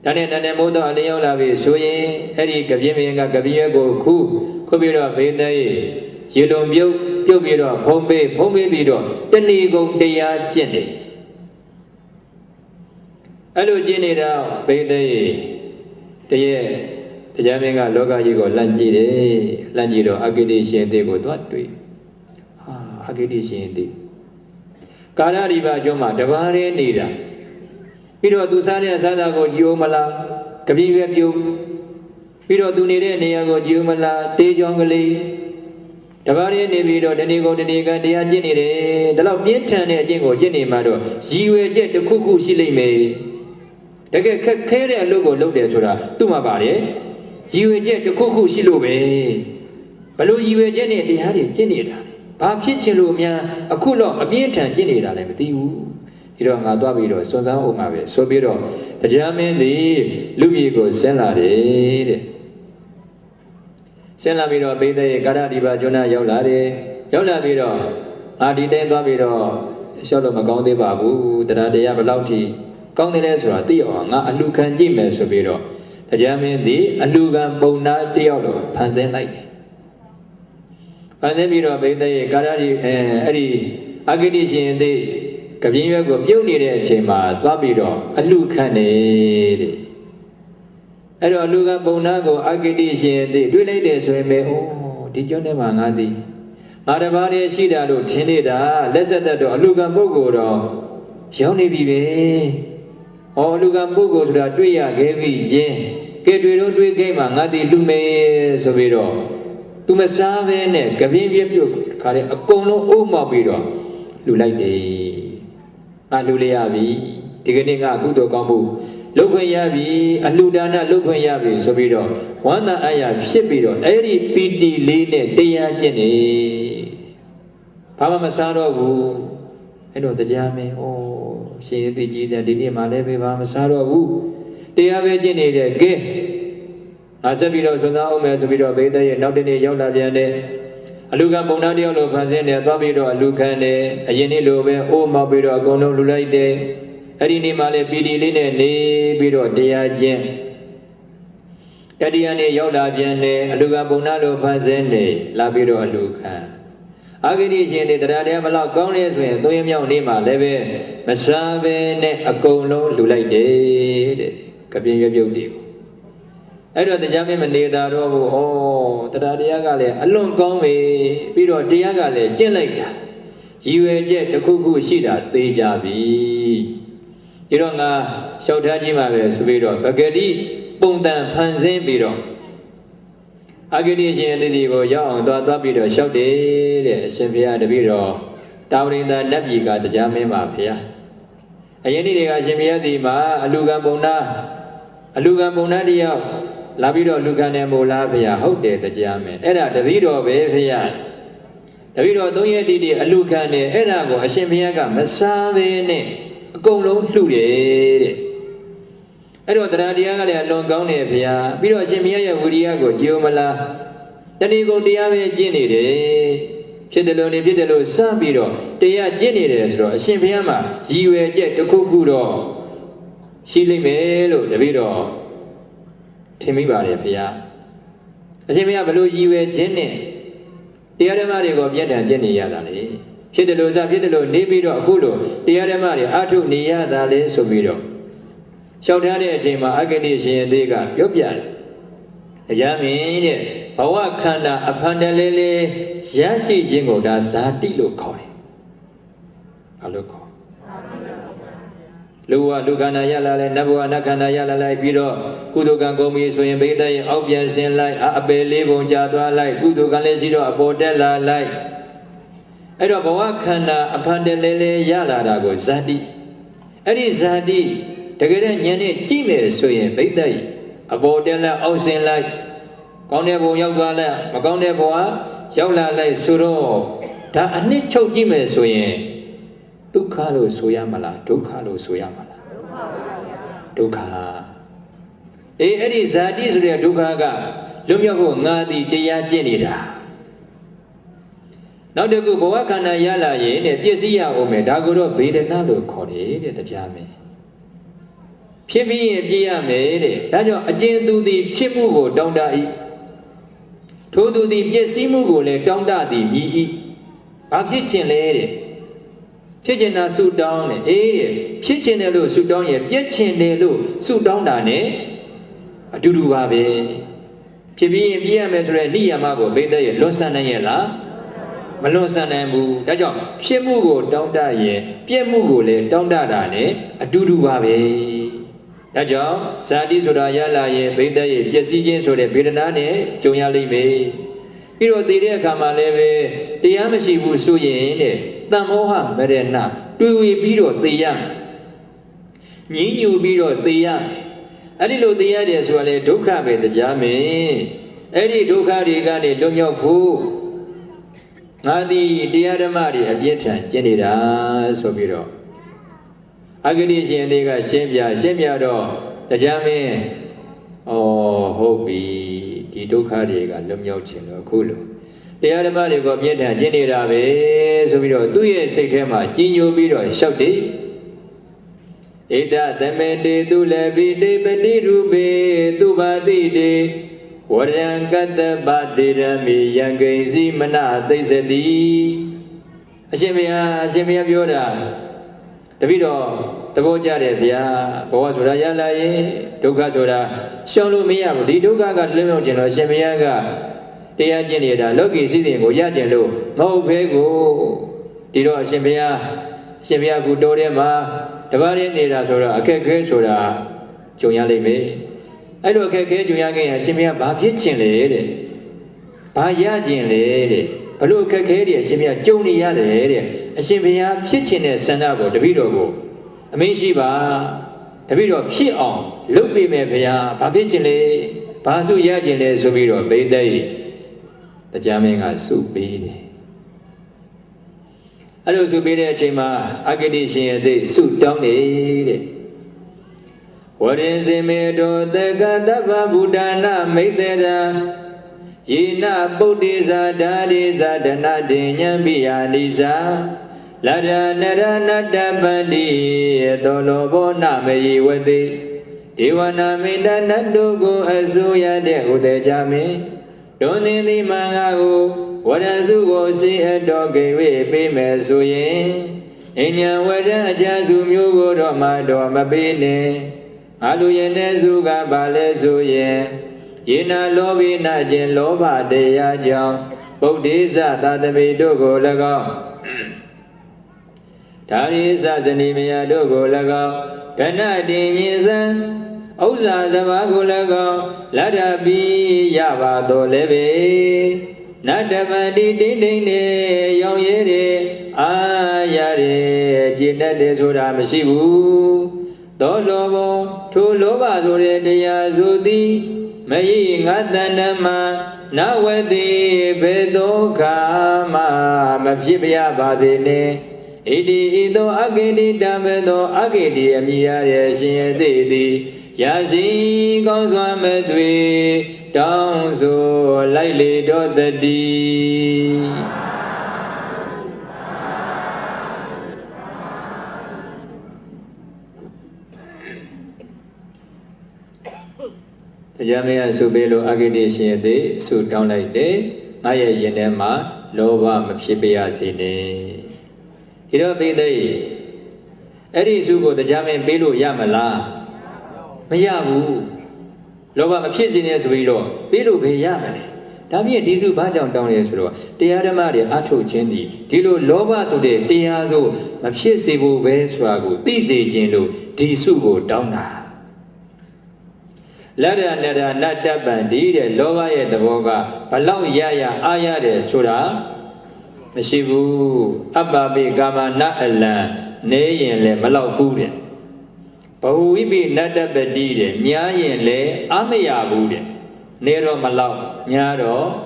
ဒါနဲ့တန်တယ်မိုးတော့အလင်းရောက်လာပြီဆိုရင်အဲ့ဒီကပြင်းပင်ကကပြင်းရွက်ကိုခုပြီးတော့ဘေးတဲ့ရေလုံးပြုတ်ပြီးတော့ဖုံးပေးပြီးတော့တဏီကုံတရားကျင့်တယ်အဲ့လိုကျင့်နေတော့ဘိသိတရဲ့တရားမင်းကလောကကြီးကိုလန့်ကြည့်တယ်လန့်ကြည့်တော့အဂိတိရှင်သေးကိုသွားတွေ့အဂိတိရှင်သေးကာရရိပကျွန်းမှာတပါးတည်းနေတာပြီးတော့သူစားတဲ့အစားအစာကိုကြည်အောင်မလားကပြင်းရွက်ပြုတ်ပြီးတော့သူနေတဲ့နေရာကိုကြည်အောင်မလားတေးကြောင်ကလေးတပါးရင်းနေပြီးတော့တဏီကုံတဏီကတရားကျင့်နေတယ်ဒါတော့ပြင်းထန်တဲ့အကျင့်ကိုကျင့်နေမှတော့ရည်ရွယ်ချက်တစ်ခုခုရှိလိမ့်မယ်တကယ်ခက်ခဲတဲ့အလုပ်ကိုလုပ်တယ်ဆိုတာသူ့မှာပါတယ်ရည်ရွယ်ချက်တစ်ခုခုရှိလို့ပဲဘလို့ရည်ရွယ်ချက်နဲ့တရားတွေကျင့်နေတာဘာဖြစ်ချင်လို့များအခုတော့အပြင်းထန်ကျင့်နေတာလည်းမသိဘူးဒီတော့ငါသွားပြီးတော့စွန့်စားအောင်မှာပဲဆိုပြီးတော့တရားမင်းသည်လူကြီးကိုဆင်းလာတယ်တဲ့ဆင်းလာပြီးတော့ဘေးတဲ့ကာရဒီပါကျွန်းရောက်လာတယ်ရောက်လာပြီးတော့ဒီတဲသွားပြီးတော့လျှောက်လို့မကောင်းသေးပါဘူးတရားဘယ်လောက်ထိ ကောင်းတယ်လဲဆိုတာသိအောင်ငါအလှခံကြည့်မယ်ဆိုပြီးတော့တရားမင်းသည်အလှခံပုံနာတယောက်လိုဖန်ဆင်းလိုက်တယ်ဖန်ဆင်းပြီးတော့ဘိသိက်ကာရဒီအဲ့ဒီအဂတိရှင်သည်ကပြင်းရွက်ကိုပြုတ်နေတဲ့အချိန်မှာသွားပြီးတော့အလှခံနေတဲ့အဲ့တော့အလှခံပုံနာကိုအဂတိရှင်သည်တွေးလိုက်တယ်ဆိုရင်ပဲအိုးဒီကျွန်းထဲမှာငါသည်ငါတစ်ပါးတည်းရှိတာလို့ထင်နေတာလက်ဆက်သက်တော့အလှခံပုဂ္ဂိုလ်တော့ရောက်နေပြီပဲဟောအလှခံပုဂ္ဂိုလ်ဆိုတာတွေ့ရခဲ့ပြီချင်းကဲတွေ့တော့တွေ့ခဲ့မှာငါသည်လူမေဆိုပြီးတော့သူမစားဘဲနဲ့ကပြင်းပြပြုတ်ခါတဲ့အကုန်လုံးအုံမောက်ပြီးတော့လူလိုက်တယ်ငါလူလေးရပြီဒီကနေ့ငါကုသိုလ်ကောင်းမှုလုပ်ခွင့်ရပြီအလှဒါနလုပ်ခွင့်ရပြီဆိုပြီးတော့ဝန္တာအယဖြစ်ပြီးတော့အဲ့ဒီပီတိလေးနဲ့တရားကျင့်နေဘာမှမစားတော့ဘူးအဲ့တော့တရားမင်းဩရှင်ရည်ကြီးတဲ့ဒီနေ့မှလည်းပဲဘာမစားတော့ဘူးတရားပဲကျင့်နေတဲ့ကဲငါဆက်ပြီးတော့စွန့်စားအောင်မယ်ဆိုပြီးတော့ဘိသိက်ရဲ့နောက်တနေ့ရောက်လာပြန်တယ်အလူခံပုံနာတယောက်လိုဖန်ဆင်းတယ်သွားပြီးတော့အလူခံတယ်အရင်နေ့လိုပဲအိုးမောက်ပြီးတော့အကုန်လုံးလူလိုက်တယ်အဲ့ဒီနေ့မှလည်းပီတိလေးနဲ့နေပြီးတော့တရားကျင့်တတိယနေ့ရောက်လာပြန်တယ်အလူခံပုံနာလိုဖန်ဆင်းတယ်လာပြီးတော့အလူခံအာဂတိရှင်တွေတရားတရားဘလောက်ကောင်းလဲဆိုရင်သုံးရမြောက်နေ့မှလည်းပဲမစားဘဲနဲ့အကုန်လုံးလူလိုက်တယ်တဲ့ကပြင်းရွပြုတ်တွေကိုအဲ့တော့တရားမင်းမနေတာတော့ဘူးဩတရားတရားကလည်းအလွန်ကောင်းပြီပြီးတော့တရားကလည်းကျင့်လိုက်တာရည်ရွယ်ချက်တစ်ခုခုရှိတာသိကြပြီဒီတော့ငါလျှောက်ထားခြင်းပါပဲဆိုပြီးတော့ပဂတိပုံတန်ဖန်ဆင်းပြီးတော့အဂတိရှင်အသီးကိုရောက်အောင်သွားပြီးတော့လျှောက်တယ်တဲ့အရှင်ဘုရားတပည့်တော်တာဝရိန္ဒနတ်ပြည်ကတရားမင်းပါဗျာအရင်နေ့တွေကအရှင်ဘုရားဒီမှာအလူခံပုံနာတယောက်လာပြီးတော့လူခံတယ်မို့လားဗျာဟုတ်တယ်တရားမင်းအဲ့ဒါတပည့်တော်ပဲဗျာတပည့်တော်၃ရက်တိတိအလူခံတယ်အဲ့ဒါကိုအရှင်ဘုရားကမစားဘဲနဲ့အကုန်လုံးလှူတယ်တဲ့အဲ့တော့တရားတရားကလည်းအလွန်ကောင်းတယ်ဗျာပြီးတော့အရှင်ဘုရားရဲ့ဝိရိယကိုကြည်ဦးမလားတဏီကုံတရားပဲကျင့်နေတယ်ဖြစ်တယ်လို့နေဖြစ်တယ်လို့စပြီးတော့တရားကျင့်နေတယ်ဆိုတော့အရှင်ဘုရားမှာရည်ရွယ်ချက်တစ်ခုခုတော့ရှိလိမ့်မယ်လို့တပည့်တော်ထင်မိပါတယ်ဗျာအရှင်ဘုရားဘလို့ရည်ရွယ်ခြင်းနဲ့တရားဓမ္မတွေကိုပြည့်တန်ကျင့်နေရတာလေဖြစ်တယ်လို့စဖြစ်တယ်လို့နေပြီးတော့အခုလို့တရားဓမ္မတွေအထုနေရတာလေဆိုပြီးတော့လျှောက်ထားတဲ့အချိန်မှာအဂတိရှင်သေးကပြောပြတယ်။တရားမင်းတဲ့ဘဝခန္ဓာအဖန်တလဲလဲရရှိခြင်းကိုဒါဇာတိလို့ခေါ်တယ်။ဘာလို့ခေါ်လူဝလူခန္ဓာရလာလဲနတ်ဘဝနတ်ခန္ဓာရလာလိုက်ပြီးတော့ကုသိုလ်ကံကုန်ပြီဆိုရင်ဘိသိက်အောက်ပြန်ဆင်းလိုက်အပယ်လေးပုံကြာသွားလိုက်ကုသိုလ်ကံလည်းရှိတော့အပေါ်တက်လာလိုက်အဲ့တော့ဘဝခန္ဓာအဖန်တလဲလဲရလာတာကိုဇာတိအဲ့ဒီဇာတိတကယ်တော့ဉာဏ်နဲ့ကြည့်မယ်ဆိုရင်ဘိသိက်အပေါ်တက်လာအောက်ဆင်းလိုက်ကောင်းတဲ့ဘုံရောက်သွားလိုက်မကောင်းတဲ့ဘဝရောက်လာလိုက်ဆိုတော့ဒါအနှစ်ချုပ်ကြည့်မယ်ဆိုရင်ဒုက္ခလို့ဆိုရမလားဒုက္ခလို့ဆိုရမလားဒုက္ခအဲ့ဒီဇာတိဆိုတဲ့ဒုက္ခကလွတ်မြောက်ဖို့ငါသည်တရားကျင့်နေတာနောက်တစ်ခုဘဝခန္ဓာရလာရင်တဲ့ပြည့်စည်ရအောင်မယ်ဒါကိုတော့ဗေဒနာလို့ခေါ်တယ်တဲ့တရားမင်းဖြစ်ပြီးရင်ပြည့်ရမယ်တဲ့ဒါကြောင့်အကျဉ်သူသည်ဖြစ်မှုကိုတောင်းတ၏ထိုသူသည်ပြည့်စည်မှုကိုလည်းတောင်းတသည်မြည်၏ဘာဖြစ်ခြင်းလဲတဲ့ဖြစ်ခြင်းသာဆုတောင်းတယ်အေးတဲ့ဖြစ်ခြင်းတယ်လို့ဆုတောင်းရင်ပြည့်ခြင်းတယ်လို့ဆုတောင်းတာ ਨੇ အတူတူပါပဲဖြစ်ပြီးရင်ပြည့်ရမယ်ဆိုတဲ့နိယာမကိုဘိသက်ရဲ့လွတ်ဆန်နိုင်ရဲ့လားမလွတ်ဆန်နိုင်ဘူးဒါကြောင့်ဖြစ်မှုကိုတောင်းတရင်ပြည့်မှုကိုလည်းတောင်းတတာ ਨੇ အတူတူပါပဲဒါကြောင့်ဇာတိဆိုတာရလာရင်ဘိသက်ရဲ့ပျက်စီးခြင်းဆိုတဲ့ဗေဒနာနဲ့ကြုံရလိမ့်မယ်ပြီးတော့သိတဲ့အခါမှာလည်းပဲတရားမရှိဘူးဆိုရင်တဲ့တမ္မောဟမရဏတွေ့ဝေပြီးတော့သိရမယ်ညှဉ်းညူပြီးတော့သိရမယ်အဲ့ဒီလိုသိရတယ်ဆိုတာလေဒုက္ခပဲတရားမင်းအဲ့ဒီဒုက္ခတွေကနေလွတ်မြောက်ဖို့ငါသည်တရားဓမ္မတွေအပြည့်ထန်ကျင့်နေတာဆိုပြီးတော့အဂတိရှင်လေးကရှင်းပြတော့တရားမင်းဟုတ်ပြီဒီဒုက္ခတွေကလွတ်မြောက်ခြင်းတော့အခုလို့တရားဓမ္မတွေကိုအပြည့်ထန်ကျင့်နေတာပဲဆိုပြီးတော့သူ့ရဲ့စိတ်ထဲမှာကြီးညိုပြီးတော့လျှောက်တယ် Ida Tamete Tulabide Padirupe Tubadide Warangata Badirami Yangazi Mana Desadi Ashemia Biora Davido Tabojare Via Boazura Yalaye Duka Sura Sholo Mia Duka got Limogeno Shemiaga Dia Genida Loki sitting go Yajelo Mo Pego Dido Shemia Gudorema Tabari Nida Sura Akeke Sura Joyalime I do Keke Joyang and Shemia Bafitchin lady Bayajin lady Palu Keke Shemia Joni Yale Shemia Pitchin Sanabo Davido Amishiba Davido Pit on Lupi Mepia Papichin Basu Yajin Zubiro Bay The jamming are soup beady. I do Subida Chima, Agadishi, they suit down the What is the meadow? The Gadava Budana made there. Yina Buddhiza, Dadiza, Danadinya, Bianiza, Lada Nada Nada Bandi, Dolobo Name with it. Iwana Mida Nadugo Azuya de Udejami. Doni the Mangago, what as you go see a dog away, be mesuye. In your weather, Jazum, you go to my door, Mabine. Aluyenezuga Balezuye. Yina Lobi Najin Loba de Yajan. Bodhiza Tadami Dogo Lago. Tariza Zanimia Dogo Lago. Tanadin Yizan. Oza Zavagulago, Ladabi Yavado Leve, Nadavadi Dine, Young Yere, Ayare, Jinade Suramasibu, Dolobo, Tuloba Dore de Yazudi, May Gatanama, Nawadi, Bedo Kama, Mapsibia Bazine, Ido Agedi Damedo Agedi Amia Shindi. Yazi goes one medway down so lightly dot the D. The Jamia Subelo Agadishi day, so down like day, Maya Yenema, Lova Mapshipia Sine. He don't be day. Eddie Sugo, the Jamin Belu Yamala. Mayabu Loba Pizines Vilo, Bilu Payamane. Damia Dizu Bajam down as well. The Adamari Ato Chendi, Dilo Loba today, Diazo, Mapisibu Veswago, Dizi Jendo, Disugo Downa. Lada Nada Bandi, Loba at the Voga, Palau Yaya Aya de Sura, Mashibu, Ababi Gama Naala, Nay and Le Malau Food. Pahuibi Nada Bedide, Nyayan Le, Amaya Bude, Nero Malau, Nyaro,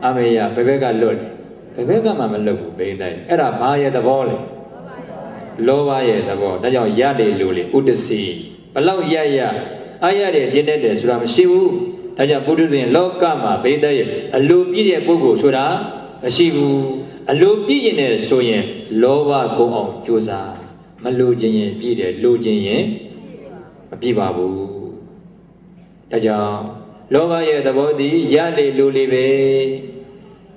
Amaya, Pevega Lord, Pevega Mamalu, Beda, Era Maya the Volley, Lowa the Vol, Nayo Yadi Luli, Udasi, Palau Yaya, Ayade, Genedes, Ram Shivu, Naya Buddhist Lokama, Beda, a Lupi Bugu Sura, a Shivu, a Lupi in a Soyen, Lowa go on, Josa, Malujin, Peter, Lujin. Pibabu. Taja, Lova ye the body, Yale Lulive.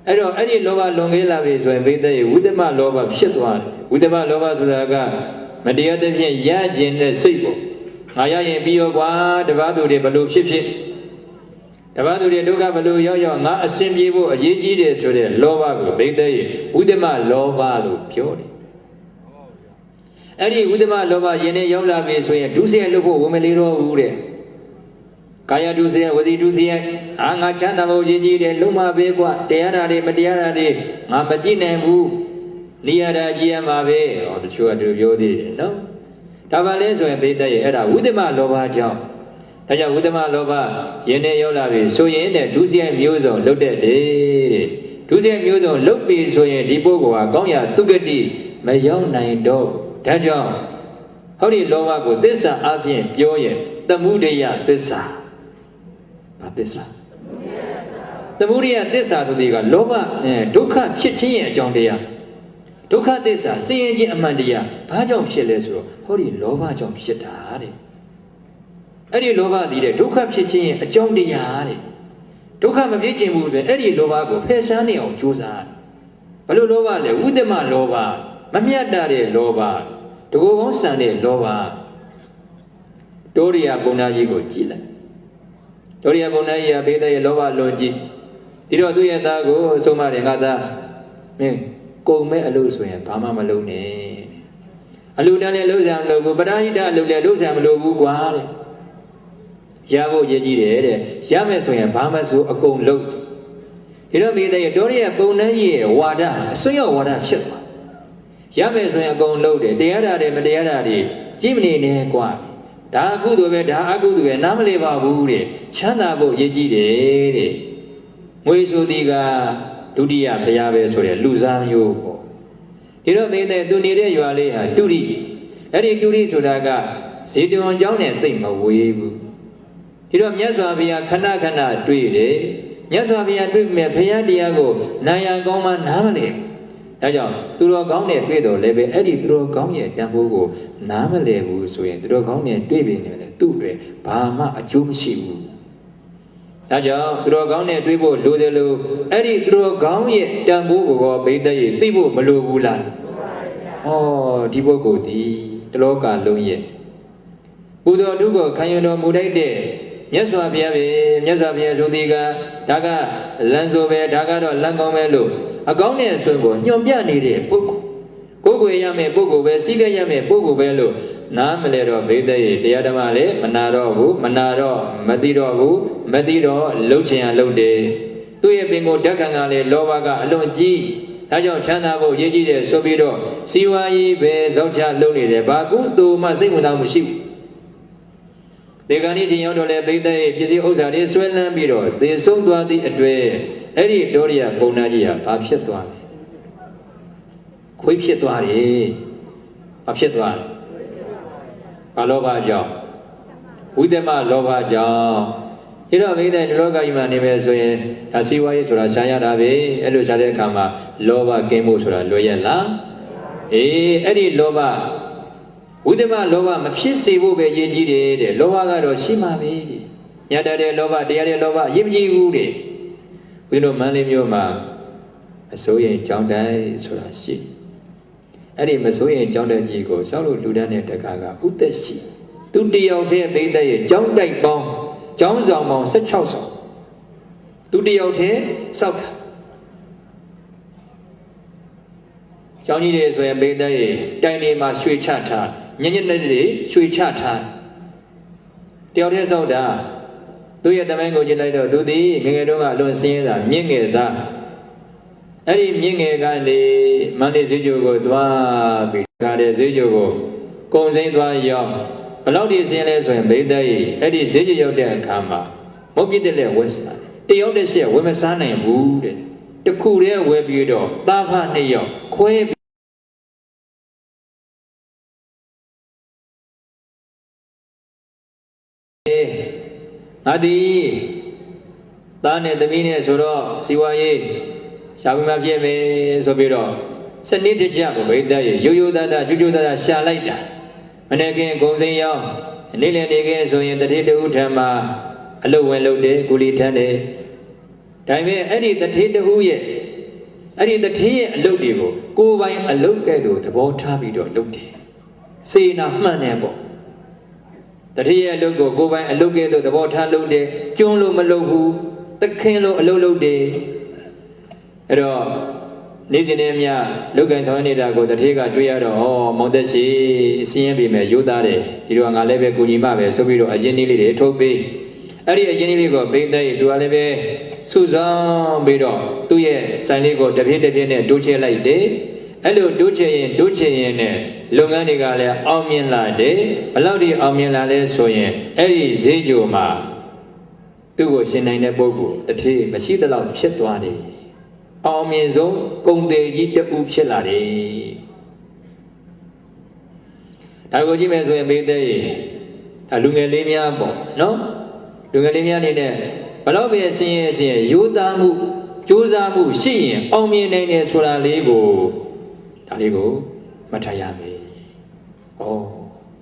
I don't any Lova Longela is when they Udema Lova Shitwan, Udema Lova Sulaga, Madia de Yajin the Sibo. Maya and Biowa, the Badu de Balu Ship. The Badu de Duga Balu Yo, not a simple, a Yiji to the Lova, Big Day, Udema Lova, pure. Any Udama Lova Yene Yola Mesway, Dusia Lobo, Womeliro Ude. Kaya Dusia, was it Dusia? Anga Chana Yiji, Luma Begua, Diana de Madiana de Mamadina Wu, Niada Giamave, or the Chua de Yodi, no? Tavalenzo and Beta era Udama Lova Jam. Taya Udama Lova, Yene Yola, so Yene, Dusia Muso, looked at it. Dusia Muso, look me so in Dibogo, Gonya, Tugati, my young nine dog. Tajo, how do you love this? Avian, Joye, the Mudia, this. The Mudia, this are to the Lova, Duka, Chichi, John Dia. ဒုက္ခသစ္စာဆင်းရဲခြင်းအမှန်တရားဘာကြောင့်ဖြစ်လဲဆိုတော့ဟောဒီလောဘကြောင့်ဖြစ်တာတဲ့အဲ့ဒီလောဘတည်တဲ့ဒုက္ခဖြစ်ခြင်းရဲ့အကြောင်းတရားတဲ့ဒုက္ခမဖြစ်ခြင်းဘူးဆိုရင်အဲ့ဒီလောဘကိုဖယ်ရှားနေအောင်ကြိုးစားဘယ်လိုလောဘလဲဝိတ္တမလောဘမမြတ်တဲ့လောဘတကူကောင်းဆန်တဲ့လောဘတောရိယပုံနာကြီးကိုကြည်လိုက်တောရိယပုံနာကြီးကဘေးတဲ့ရဲ့လောဘလွန်ကြည့်ဒီတော့သူ့ရဲ့သားကိုဆုံးမတယ်ငါသားမင်းကုံမဲ့အလုပ်ဆိုရင်ဘာမှမလုပ်နဲ့အလူတန်းလည်းလုပ်စရာမလိုဘူးပရိဟိတအလုပ်လည်းလုပ်စရာမလိုဘူးကွာတဲ့ရဖို့ရည်ကြီးတယ်တဲ့ရမယ်ဆိုရင်ဘာမှဆိုအကုန်လုပ်ဒီတော့မိတဲ့တောရိယပုံနှန်းကြီးရဲ့ဝါဒအစွန်းရောက်ဝါဒဖြစ်သွားရမယ်ဆိုရင်အကုန်လုပ်တယ်တရားဓာတ်တွေမတရားဓာတ်တွေကြည့်မနေနဲ့ကွာဒါအကုသိုလ်ပဲဒါအကုသိုလ်ပဲနားမလည်ပါဘူးတဲ့ချမ်းသာဖို့ရည်ကြီးတယ်တဲ့ငွေဆိုသည်ကဒုတိယဘုရားပဲဆိုတဲ့လူစားမျိုးပေါ့ဒီတော့မိတဲ့သူနေတဲ့ရွာလေးဟာတုရိအဲ့ဒီတုရိဆိုတာကဇေတဝန်ကျောင်းနဲ့သိမ့်မဝေးဘူးဒီတော့မြတ်စွာဘုရားခဏခဏတွေ့တယ်မြတ်စွာဘုရားတွေ့မဲ့ဘုရားတရားကိုနာယံကောင်းမှနားမလည်ဒါကြောင့်သူတော်ကောင်းနဲ့တွေ့တော့လည်းပဲအဲ့ဒီသူတော်ကောင်းရဲ့တန်ဖိုးကိုနားမလည်ဘူးဆိုရင်သူတော်ကောင်းနဲ့တွေ့ပြီနဲ့သူ့အတွက်ဘာမှအကျိုးမရှိဘူးဒါကြောင့်သူတော်ကောင်းနဲ့တွေ့ဖို့လိုတယ်လို့အဲ့ဒီသူတော်ကောင်းရဲ့တန်ဖိုးကိုဘိသိက်ရဲ့သိဖို့မလိုဘူးလားဩဒီပုဂ္ဂိုလ်ဒီတလောကလုံးရဲ့ပူဇော်တုကိုခံယူတော်မူတတ်တဲ့မြတ်စွာဘုရားပဲမြတ်စွာဘုရားဆိုသည်ကဒါကလမ်းဆိုပဲဒါကတော့လမ်းကောင်းပဲလို့အကောင်းနဲ့ဆိုကိုညွန်ပြနေတဲ့ပုဂ္ဂိုလ်ကိုယ်ကိုယ်ရမယ်ပုဂ္ဂိုလ်ပဲစီးကရမယ်ပုဂ္ဂိုလ်ပဲလို့နားမလဲတော့ဘိသိက်ရဲ့တရားဓမ္မလည်းမနာတော့ဘူးမနာတော့မသိတော့ဘူးမသိတော့လှုပ်ချင်ရလှုပ်တယ်သူ့ရဲ့ပင်ကိုဓာတ်ခံကလည်းလောဘကအလွန်ကြီးဒါကြောင့်ချမ်းသာဖို့ရည်ကြီးတယ်ဆိုပြီးတော့စီဝါရေးပဲဇောက်ချလှုပ်နေတယ်ဘာကုသိုလ်မှစိတ်ဝင်စားမှုရှိဘူးဒီကနေ့တင်ရောက်တော့လေဘိသိက်ရဲ့ပစ္စည်းဥစ္စာတွေဆွဲလန်းပြီးတော့သေဆုံးသွားသည့်အတွက်အဲ့ဒီတောရိယပုံနာကြီးဟာဘာဖြစ်သွားလဲခွေးဖြစ်သွားတယ်ဘာဖြစ်သွားလဲဘာလောဘကြောင့်ဝိတ္တမလောဘကြောင့်ဒီတော့မိတဲ့လောကကြီးမှာနေမယ်ဆိုရင်ဒါစီဝါရေးဆိုတာရှားရတာပဲအဲ့လိုရှားတဲ့အခါမှာလောဘကင်းဖို့ဆိုတာလွယ်ရလားအေးအဲ့ဒီလောဘဝိတ္တမလောဘမဖြစ်စေဖို့ပဲရည်ကြီးတယ်တဲ့လောဘကတော့ရှိမှာပဲညတတဲ့လောဘတရားတဲ့လောဘရည်မကြည့်ဘူးတဲ့ဘုရားတို့မန္တလေးမြို့မှာအစိုးရကျောင်းတိုင်ဆိုတာရှိအဲ့ဒီမစိုးရင်ကျောင်းတက်ကြီးကိုစောက်လို့လူတန်းတဲ့တက္ကကဥသက်ရှိသူတယောက်တည်းဘိသိက်ရဲ့ကျောင်းတိုက်ပေါင်းကျောင်းဆောင်ပေါင်း16ဆောင်သူတယောက်တည်းစောက်တာကျောင်းကြီးတွေဆိုရင်ဘိသိက်ရဲ့တိုင်တွေမှာရွှေချထားညညနဲ့တွေရွှေချထားတယောက်တည်းစောက်တာသူရဲ့တမိုင်းကိုကြည့်လိုက်တော့သူသည်ငငယ်တုန်းကအလွန်ဆင်းရဲတာမြင့်ငယ်သားအဲ့ဒီမြင့်ငယ်ကနေမန္တလေးဈေးကျိုးကိုသွားပြီးခါတဲ့ဈေးကျိုးကိုကုံစိမ့်သွားရောက်ဘလောက်ဒီဆင်းလဲဆိုရင်ဘိသိက်အဲ့ဒီဈေးကျိုးရောက်တဲ့အခါမှာမုတ်ပြစ်တဲ့လက်ဝက်စားတယောက်တစ်ချက်ဝယ်မစားနိုင်ဘူးတဲ့တခုတည်းဝယ်ပြီးတော့သားဖနှစ်ယောက်ခွဲငါဒီသားနဲ့သမီးနဲ့ဆိုတော့စီဝါရေးရှားပြီးမှဖြစ်မယ်ဆိုပြီးတော့စနစ်တကျကိုဘိသိက်ရဲ့ရိုးရိုးသားသားကျူးကျူးသားသားရှာလိုက်တာမနေ့ကဂုံစိမ်းရောက်နေ့လည်နေခဲ့ဆိုရင်တတိတူထံမှာအလုတ်ဝင်လုပ်တယ်ကုလီထမ်းတယ်ဒါပေမဲ့အဲ့ဒီတတိတူရဲ့အဲ့ဒီတတိရဲ့အလုတ်တွေကိုကိုယ်ပိုင်အလုတ်ကဲ့သို့သဘောထားပြီးတော့လုပ်တယ်စေနာမှန်တယ်ပေါ့တတိရဲ့အလုတ်ကိုကိုယ်ပိုင်အလုတ်ကဲ့သို့သဘောထားလုပ်တယ်ကျွန်းလို့မလုပ်ဘူးသခင်လို့အလုတ်လုပ်တယ်အဲ့တော့နေ့စဉ်နဲ့မြလုတ်ကန်ဆောင်နေတာကိုတထေးကတွေ့ရတော့မောင်သက်ရှိအစင်းရင်ပြီမဲ့ရိုးသားတယ်ဒီတော့ငါလည်းပဲကုညီမပဲဆိုပြီးတော့အရင်နည်းလေးတွေထုတ်ပေးအဲ့ဒီအရင်နည်းလေးကိုဘိသိက်သူကလည်းပဲစုဆောင်ပြီးတော့သူ့ရဲ့ဆိုင်လေးကိုတစ်ပြည့်တစ်ပြည့်နဲ့တိုးချဲလိုက်တယ်အဲ့လိုတိုးချဲရင်နဲ့လုပ်ငန်းတွေကလည်းအောင်မြင်လာတယ်ဘလောက်ဒီအောင်မြင်လာလဲဆိုရင်အဲ့ဒီဈေးကြိုမှာသူ့ကိုရှင်နိုင်တဲ့ပုဂ္ဂိုလ်တထေးမရှိသလောက်ဖြစ်သွားတယ်အောင်မြင်ဆုံးကုံသေးကြီးတူဖြစ်လာတယ်ဒါကိုကြည့်မယ်ဆိုရင်ဘိသိက်ဒါလူငယ်လေးများပေါ့နော်လူငယ်လေးများနေနဲ့ဘလောက်ပဲဆင်းရဲရိုးသားမှုကြိုးစားမှုရှိရင်အောင်မြင်နိုင်တယ်ဆိုတာလေးကို ဒါလေးကိုမှတ်ထားရမယ်။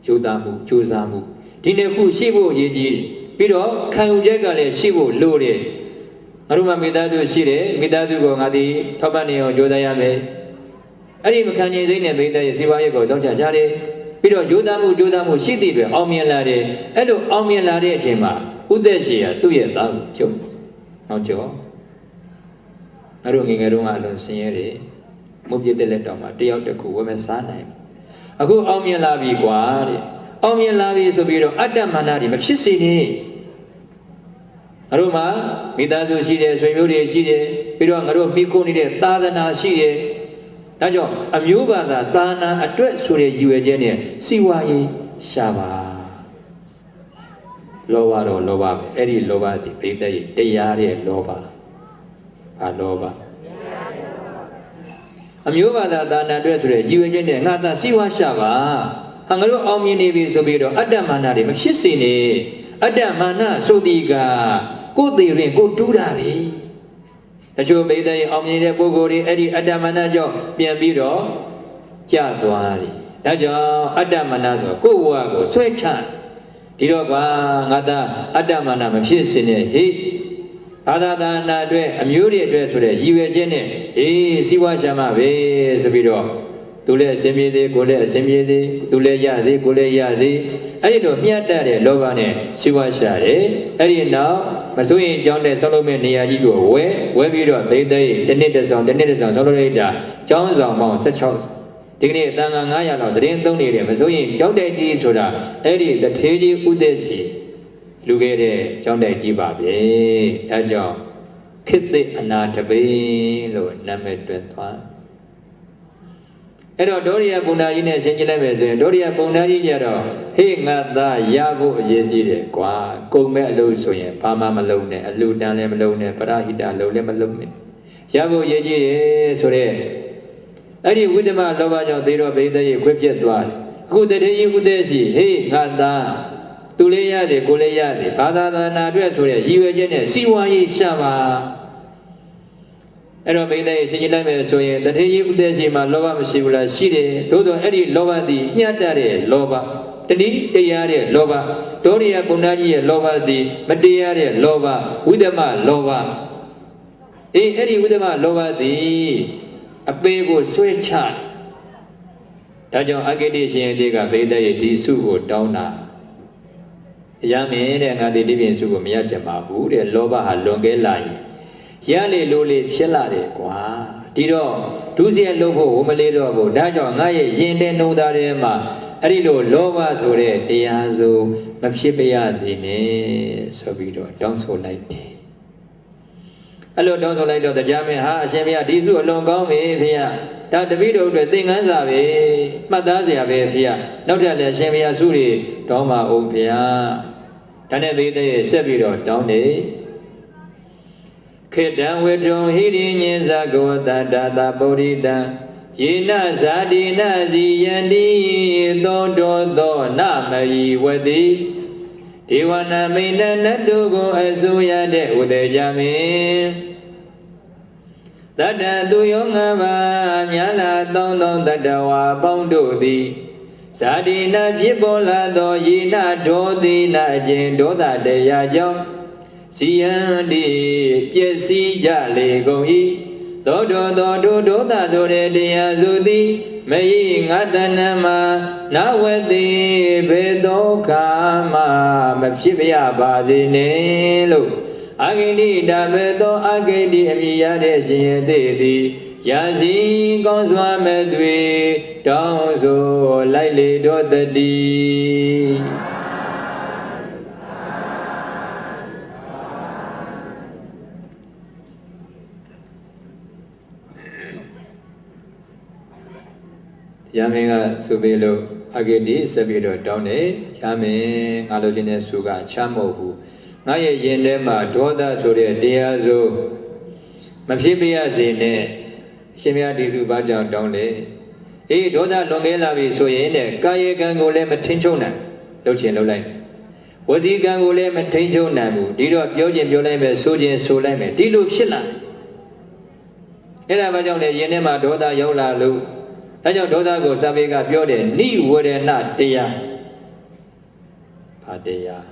ကြိုးစားမှုကြိုးစားမှုဒီနှစ်ခုရှိဖို့အရေးကြီးပြီးတော့ခံယူချက်ကလည်းရှိဖို့လိုတယ်။ငါတို့မှာမိသားစုရှိတယ်မိသားစုကိုငါဒီထောက်ပံ့နေအောင်ကြိုးစားရမယ်။အဲ့ဒီမခံနိုင်စိတ်နဲ့မိသားရဲ့စီးပွားရေးကိုစောင့်ချကြတယ်။ပြီးတော့ကြိုးစားမှုရှိသည့်အတွက်အောင်မြင်လာတယ်။အဲ့လိုအောင်မြင်လာတဲ့အချိန်မှာဥသက်ရှိရသူ့ရဲ့သားကိုကျုပ်နောက်ကျော်ငါတို့ငယ်ငယ်တုန်းကအလွန်ဆင်းရဲတယ်။မုတ်ပြတဲ့လက်တော်မှာတယောက်တစ်ခုဝယ်မစားနိုင်။အခုအောင်မြင်လာပြီကွာတဲ့။အောင်မြင်လာပြီဆိုပြီးတော့အတ္တမာနတွေမဖြစ်စေနဲ့။ငါတို့မှာမိသားစုရှိတယ်ဆွေမျိုးတွေရှိတယ်ပြီးတော့ငါတို့မိခိုးနေတဲ့သာသနာရှိတယ်။ဒါကြောင့်အမျိုးဘာသာသာနာအတွက်ဆိုတဲ့ရည်ရွယ်ချက်နဲ့စီဝါရေးရှာပါလောဘတော့လောဘပဲအဲ့ဒီလောဘဒီဘိသိက်တရားရဲ့လောဘဘာလောဘအမျိုးဘာသာသာနာအတွက်ဆိုတဲ့ရည်ရွယ်ချက်နဲ့ငါသာစီဝါရှာပါဟာငါတို့အောင်မြင်နေပြီဆိုပြီးတော့အတ္တမာနတွေမဖြစ်စေနဲ့အတ္တမာနဆိုသည်ကကိုယ်သေးရင်ကိုတူးတာပဲတချို့ဘိသိက်အောင်မြင်တဲ့ပုဂ္ဂိုလ်တွေအဲ့ဒီအတ္တမာနကြောင့်ပြန်ပြီးတော့ကျသွားတယ်ဒါကြောင့်အတ္တမာနဆိုကိုယ်ဘဝကိုဆွဲချဒီတော့ကွာငါသားအတ္တမာနမဖြစ်စေနဲ့ဟိဘာသာသာနာအတွက်အမျိုးတွေအတွက်ဆိုတဲ့ရည်ရွယ်ချက်နဲ့စီးပွားရှာမှပဲဆိုပြီးတော့သူလည်းအစင်ပြေသေးကိုလည်းအစင်ပြေသေးသူလည်းရသေးကိုလည်းရသေးအဲ့ဒီလိုမြတ်တတ်တဲ့လောဘနဲ့စီးပွားရှာတယ်အဲ့ဒီနောက်မစိုးရင်ကြောင်းတဲ့ဆောင်းလုံးမဲ့နေရာကြီးကိုဝဲပြီးတော့သိသိတစ်နှစ်တစ်ဆောင်ဆောင်းလုံးလိုက်တာကျောင်းဆောင်ပေါင်း16ဒီကနေ့တန်ခါ900လောက်သတင်းသုံးနေတယ်မစိုးရင်ကြောင်းတဲ့ကြီးဆိုတာအဲ့ဒီတထေးကြီးဥသက်စီလူခဲ့တဲ့ကျောင်းတိုက်ကြီးပါပဲဒါကြောင့်ခေတ်သစ်အနာတပိလို့နာမည်တွင်သွားအဲ့တော့ဒုရိယပုံနာကြီးနဲ့ရှင်းကြည့်လိုက်မယ်ဆိုရင်ဒုရိယပုံနာကြီးကြတော့ဟေ့ငါသားရဖို့အရေးကြီးတယ်ကွာကုန်မဲ့အလုပ်ဆိုရင်ဘာမှမလုပ်နဲ့အလှူဒန်းလည်းမလုပ်နဲ့ပရဟိတလုပ်လည်းမလုပ်နဲ့ရဖို့အရေးကြီးတယ်ဆိုတဲ့အဲ့ဒီဝိဓမလောဘကြောင့်သေတော်ဘိသိက်ခွေ့ပြက်သွားတယ်အခုတည်းကြီးဥသက်စီဟေ့ငါသားသူလေးရတယ်ကိုလေးရတယ်ဘာသာသာနာအတွက်ဆိုတဲ့ရည်ရွယ်ချက်နဲ့စီဝါရေးရှာပါအဲ့တော့ဘိသိက်ရှင်းကြည့်လိုက်မယ်ဆိုရင်တထေကြီးဥသက်စီမှာလောဘမရှိဘူးလားရှိတယ်သို့သောအဲ့ဒီလောဘသည်ညှတ်တတ်တဲ့လောဘတတိတရားတဲ့လောဘဒုရိယပုံနာကြီးရဲ့လောဘသည်မတရားတဲ့လောဘဝိဓမလောဘအဲ့ဒီဝိဓမလောဘသည်အပေကိုဆွဲချဒါကြောင့်အဂတိရှင်တွေကဘိသိက်ရဲ့ဒီစုကိုတောင်းတာရမယ်တဲ့ငါဒီပြင်စုကိုမရချင်ပါဘူးတဲ့လောဘဟာလွန်ကဲလာရင်ရလေလို့လေဖြစ်လာတယ်ကွာဒီတော့ဒုစရိုက်လုပ်ဖို့ဝမလေးတော့ဘူးဒါကြောင့်ငါရဲ့ရင်တဲ့နှုံသားထဲမှာအဲ့ဒီလိုလောဘဆိုတဲ့တရားစုမဖြစ်ပါရစေနဲ့ဆိုပြီးတော့တောင်းဆိုလိုက်တယ်အဲ့လိုတောင်းဆိုလိုက်တော့တရားမင်းဟာအရှင်ဘုရားဒီစုအလွန်ကောင်းပြီဖေရဒါတပည့်တော်အတွက်သင်္ကန်းစာပဲမှတ်သားစရာပဲဖေရနောက်ထပ်လည်းအရှင်ဘုရားစုတွေတောင်းပါဦးဖေရဒါနဲ့သိတဲ့ဆက်ပြီးတော့တောင်းတယ်ခေတံဝေထုံဟိရိညင်ဇဂဝတတတာပုရိတံယေနဇာတိနဇီယန္တိသောတောသောနမယီဝတိဒေဝနာမိန်နတ်တို့ကိုအစိုးရတဲ့ဥဒေကြမင်းတတ္တသူယောငါးပါးမြာလာသောတတ္တဝါပေါင်းတို့သည်ဇာတိနာဖြစ်ပေါ်လာသောယေနဒောတိနာအကျင့်ဒေါသတရားကြောင့်စီယန္တိပျက်စီးကြလေကုန်၏သောတောသောဒေါသဆိုတဲ့တရားစုသည်မယိငါတဏ္ဏမှာနဝတိဘေသောခာမမဖြစ်ပြပါစေနဲ့လို့အဂိတိတဘေသောအဂိတိအမိရတဲ့ရှင်ရသေးသည်ရာစီကောင်းစွာမဲ့တွေတောင်းဆိုလိုက်လေတော်တည်းရမင်းကဆိုပြီးလို့အဂိတိဆက်ပြီးတော့တောင်းတယ်ရမင်းငါလိုချင်တဲ့စုကချမ်းမဟုတ်ဘူးငါရဲ့ရင်ထဲမှာဒေါသဆိုတဲ့တရားစုမဖြစ်ပြရစေနဲ့ရှင်မြတ်ဒီစုဘာကြောင့်တောင်းလဲဒေါသလွန်ကဲလာပြီဆိုရင်တဲ့ကာယကံကိုလည်းမထိန်ချုံနိုင်လုပ်ချင်လုပ်လိုက်ဝစီကံကိုလည်းမထိန်ချုံနိုင်ဘူးဒီတော့ပြောခြင်းပြောလိုက်မယ်ဆိုခြင်းဆိုလိုက်မယ်ဒီလိုဖြစ်လာအဲ့ဒါဘာကြောင့်လဲရင်ထဲမှာဒေါသရောက်လာလို့ ဒါကြောင့်ဒေါသကိုစာပေကပြောတယ်နိဝရဏတရားဘာတရား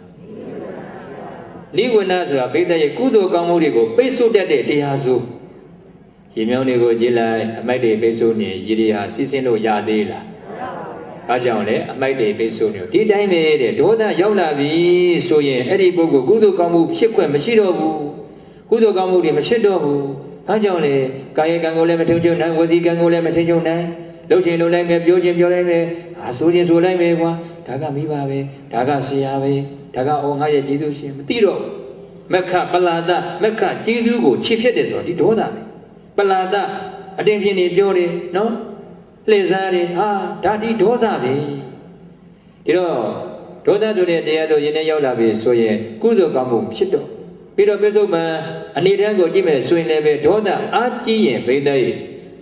နိဝရဏဆိုတာဘိသိက်ကုသိုလ်ကောင်းမှုတွေကိုပိတ်ဆို့တတ်တဲ့တရားစုရေမြောင်းတွေကိုကြည့်လိုက်အမိုက်တွေပိတ်ဆို့နေရေတွေဟာစီးဆင်းလို့ရသေးလားအားကြောင့်လေအမိုက်တွေပိတ်ဆို့နေဒီတိုင်းပဲတဲ့ဒေါသရောက်လာပြီဆိုရင်အဲ့ဒီပုဂ္ဂိုလ်ကုသိုလ်ကောင်းမှုဖြစ်ခွင့်မရှိတော့ဘူးကုသိုလ်ကောင်းမှုတွေမဖြစ်တော့ဘူးအားကြောင့်လေကာယကံကိုလည်းမထုံချုံနိုင်ဝစီကံကိုလည်းမထုံချုံနိုင်လှုပ်ချင်လှုပ်လိုက်မယ်ပြောချင်ပြောလိုက်မယ်ဆိုချင်ဆိုလိုက်မယ်ကွာဒါကမိဘပဲဒါကဆရာပဲဒါကအော်ငါရဲ့ကျေးဇူးရှင်မသိတော့မက္ခပလာဒမက္ခကျေးဇူးကိုချစ်ဖြစ်တယ်ဆိုတော့ဒီဒေါသပဲပလာဒအတင်းဖြစ်နေပြောတယ်နော်လှည့်စားတယ်ဟာဒါဒီဒေါသပဲဒီတော့ဒေါသဆိုတဲ့တရားတို့ယင်းနဲ့ရောက်လာပြီဆိုရင်ကုသိုလ်ကောင်းမှုဖြစ်တော့ပြီးတော့ပြစ္ဆုတ်ပံအနေတန်းကိုကြည့်မယ်ဆိုရင်လည်းပဲဒေါသအားကြီးရင်ဘိသိက်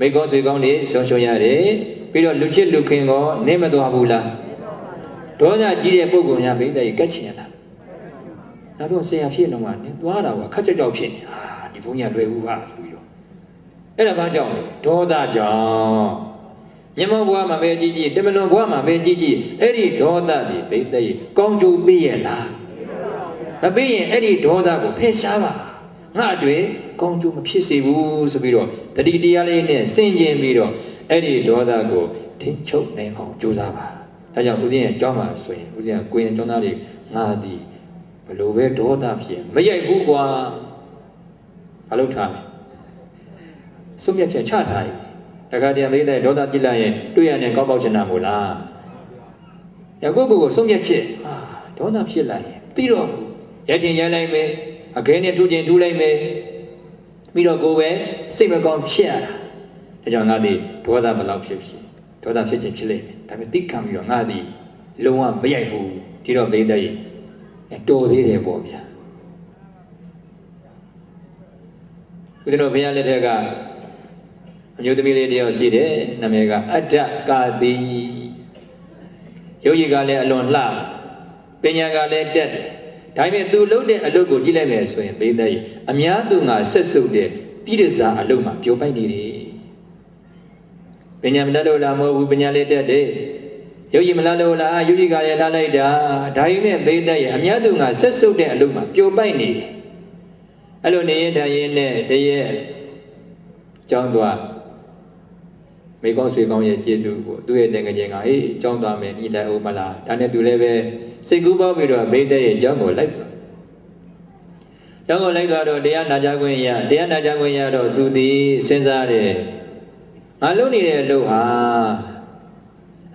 မိကောဆွေကောင်းတွေဆုံးရှုံးရတယ်ပြီးတော့လူချစ်လူခင်ကောနေမသွားဘူးလားဒေါသကြီးတဲ့ပုဂ္ဂိုလ်များဘိသိက်ကတ်ချင်လားနောက်ဆုံးဆရာဖြစ်တော့မှနင်သွားတာကခက်ကြောက်ကြောက်ဖြစ်နေဒီဘုန်းကြီးလွယ်ဘူးပါဆိုပြီးတော့အဲ့ဒါဘာကြောင့်လဲဒေါသကြောင့်မြတ်ဘုရားမှာပဲကြည့်ကြည့်တမလွန်ဘုရားမှာပဲကြည့်ကြည့်အဲ့ဒီဒေါသတွေဘိသက်ကြီးကောင်းကျိုးပေးရလားမပေးရင်အဲ့ဒီဒေါသကိုဖယ်ရှားပါငါအတွေ့ကောင်းကျိုးမဖြစ်စေဘူးဆိုပြီးတော့တတိတရားလေးနဲ့ဆင်ခြင်ပြီးတော့အဲ့ဒီဒေါသကိုထိန်းချုပ်နိုင်အောင်ကြိုးစားပါဒါကြောင့်ဦးဇင်းရဲ့ကြောင်းမှာဆိုရင်ဦးဇင်းကကိုရင်ကျောင်းသားတွေငါသည်ဘလို့ပဲဒေါသဖြစ်မရိုက်ဘူးကွာမလုပ်ထားမယ်စွန့်မြတ်ချက်ချထားရင်တခါတည်းမေးတဲ့ဒေါသကြည့်လိုက်ရင်တွေ့ရတဲ့ကောက်ပေါက်ချင်တာမို့လားယခုကိုစွန့်မြတ်ဖြစ်ဒေါသဖြစ်လိုက်ရင်ပြီးတော့ရချင်ရလိုက်မယ်အခဲနဲ့ထူချင်ထူလိုက်မယ်ပြီးတော့ကိုယ်ပဲစိတ်မကောင်းဖြစ်ရတာဒါကြောင့်ငါသည်ဒေါသမလောက်ဖြစ်ဒေါသဖြစ်ခြင်းဖြစ်လိမ့်မယ်ဒါပေမဲ့သိခံပြီးတော့ငါသည်လုံးဝမရိုက်ဘူးဒီတော့မေးတဲ့တော်သေးတယ်ပေါ့ဗျာဦးဇင်းတို့ဘုရားလက်ထက်ကအမျိုးသမီးလေးတယောက်ရှိတယ်နာမည်ကအတ္တကာတိရုပ်ရည်ကလည်းအလွန်လှပညာကလည်းတက်တယ်ဒါပေမဲ့သူလုပ်တဲ့အလုပ်ကိုကြည့်လိုက်မယ်ဆိုရင်သိတဲ့အများသူငါဆက်စုပ်တဲ့ပြည်တစားအလုပ်မှာပျော်ပိုက်နေတယ်ပညာမတတ်လို့လားမဟုတ်ဘူးပညာလေးတက်တယ်ရုပ်ရည်မလားလို့လားရုပ်ရည်ကလည်းလှလိုက်တာဒါပေမဲ့သိတဲ့ရဲ့အများသူငါဆက်စုပ်တဲ့အလုပ်မှာပျော်ပိုက်နေတယ်အဲ့လိုနေရင်တည်းရင်နဲ့တည်းရဲ့ကျောင်းသွားမိကောင်းဆွေကောင်းရဲ့ကျေးဇူးကိုသူ့ရဲ့တန်ငယ်ချင်းကဟေးကျောင်းသွားမယ်ဤလိုက်အောင်မလားဒါနဲ့သူလည်းပဲစိတ်ကူးပေါက်ပြီးတော့မိတဲ့ရဲ့ကျောင်းကိုလိုက်ပါကျောင်းကိုလိုက်တော့တရားနာကြခွင့်ရတရားနာကြခွင့်ရတော့သူသည်စဉ်းစားတယ်ငါလုပ်နေတဲ့အလုပ်ဟာ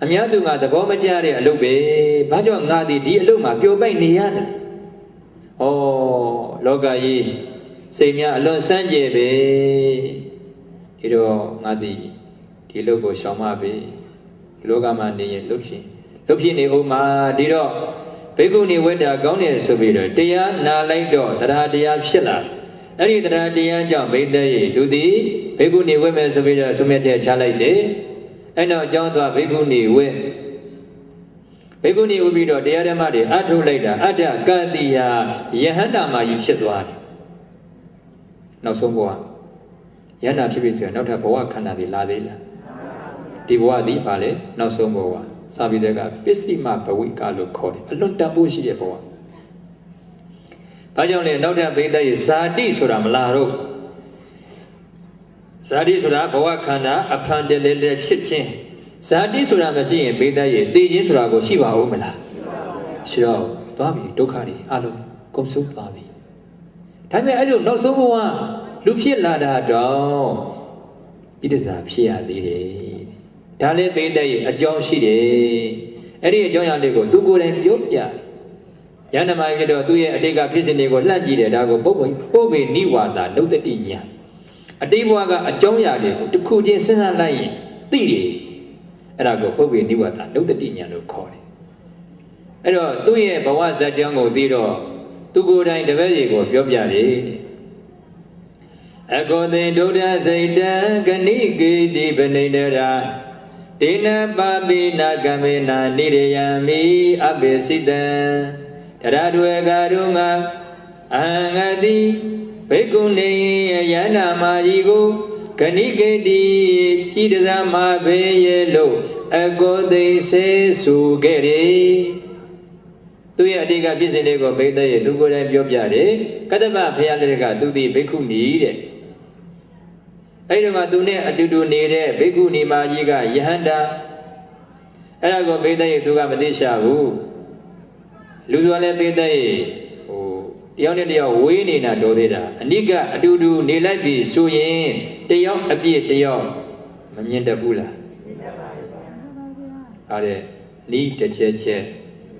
အများသူငါသဘောမကျတဲ့အလုပ်ပဲဘာကြောင့်ငါသည်ဒီအလုပ်မှာပျော်ပိုက်နေရတယ်ဩလောကကြီးစိတ်များအလွန်စမ်းကြယ်ပဲဒီတော့ငါသည်ဒီလုပ်ကိုရှောင်မပြီလောကမှာနေရင်လုပ်ဖြစ်နေဦးမှာဒီတော့ဘိက္ခုနီဝတ္တာကောင်းတယ်ဆိုပြီးတော့တရားနာလိုက်တော့တရားဖြစ်လာအဲ့ဒီတရားကြောင့်ဘိသက်ရေသူသည်ဘိက္ခုနီဝတ်မယ်ဆိုပြီးတော့ဆုမြတ်ချက်ချလိုက်တယ်အဲ့တော့အကြောင်းသွားဘိက္ခုနီဝတ်ပြီးတော့တရားဓမ္မတွေအထုတ်လိုက်တာအတ္တကတိယယဟန္တာမကြီးဖြစ်သွားတယ်နောက်ဆုံးဘဝယန္တာဖြစ်ပြီဆိုတော့နောက်ထပ်ဘဝခန္ဓာတွေလာသေးလားဒီဘဝသည်ပါလေနောက်ဆုံးဘဝစာပေတွေကပစ္စည်းမဘဝိကလို့ခေါ်တယ်အလွန်တန်ဖိုးရှိတဲ့ဘဝဘာကြောင့်လဲနောက်ထပ်ဘိသက်ရေဇာတိဆိုတာမလားတော့ဇာတိဆိုတာဘဝခန္ဓာအဖန်တလဲလဲဖြစ်ခြင်းဇာတိဆိုတာမရှိရင်ဘိသက်ရေသိခြင်းဆိုတာကိုရှိပါဦးမလားရှိတော့သွားပြီဒုက္ခတွေအလုံးကုန်ဆုံးသွားပြီဒါပေမဲ့အဲ့လိုနောက်ဆုံးဘဝလူဖြစ်လာတာတော့ဣဒ္ဓဇာဖြစ်ရသေးတယ်ဒါလည်းဘိသက်ရေအကြောင်းရှိတယ်အဲ့ဒီအကြောင်းအရာလေးကိုသူကိုယ်တိုင်ပြောပြယန္တမဖြစ်တော့သူ့ရဲ့အတိတ်ကဖြစ်စဉ်တွေကိုလှမ်းကြည့်တယ်ဒါကိုပုပ္ပေနိဝါဒနုတ္တိညာအတိတ်ဘဝကအကြောင်းအရာတွေကိုတစ်ခုချင်းစဉ်းစားလိုက်ရင်သိတယ်အဲ့ဒါကိုပုပ္ပေနိဝါဒနုတ္တိညာလို့ခေါ်တယ်အဲ့တော့သူ့ရဲ့ဘဝဇာတ်ကြောင်းကိုသိတော့သူကိုယ်တိုင်တပည့်တွေကိုပြောပြတယ်အကောတေဒုဒ္ဓစိတ်တံဂဏိကေတိပဏိတရာဒေနပါပိနာကမေနာနိရယံမိအပိစိတံတရဒွေကာရုငါအဟံငတိဘိက္ခုနေယန္နာမာယီကို Ganigadi Pidama Yellow, a god they say so get it. Do you dig a busy leg of Beda, do good at your yard? Kadaba Pialega, do the Beku need it. I don't do ne, do need it, Beku Nima Yiga, Yahanda. And I go Beda to Gamadisha, who Luzale Beda. Young they are winning at Dodeda. A nigga, a do Nilabi, Suyin, the young appeared the young Mamenda Bula. Are they need the church?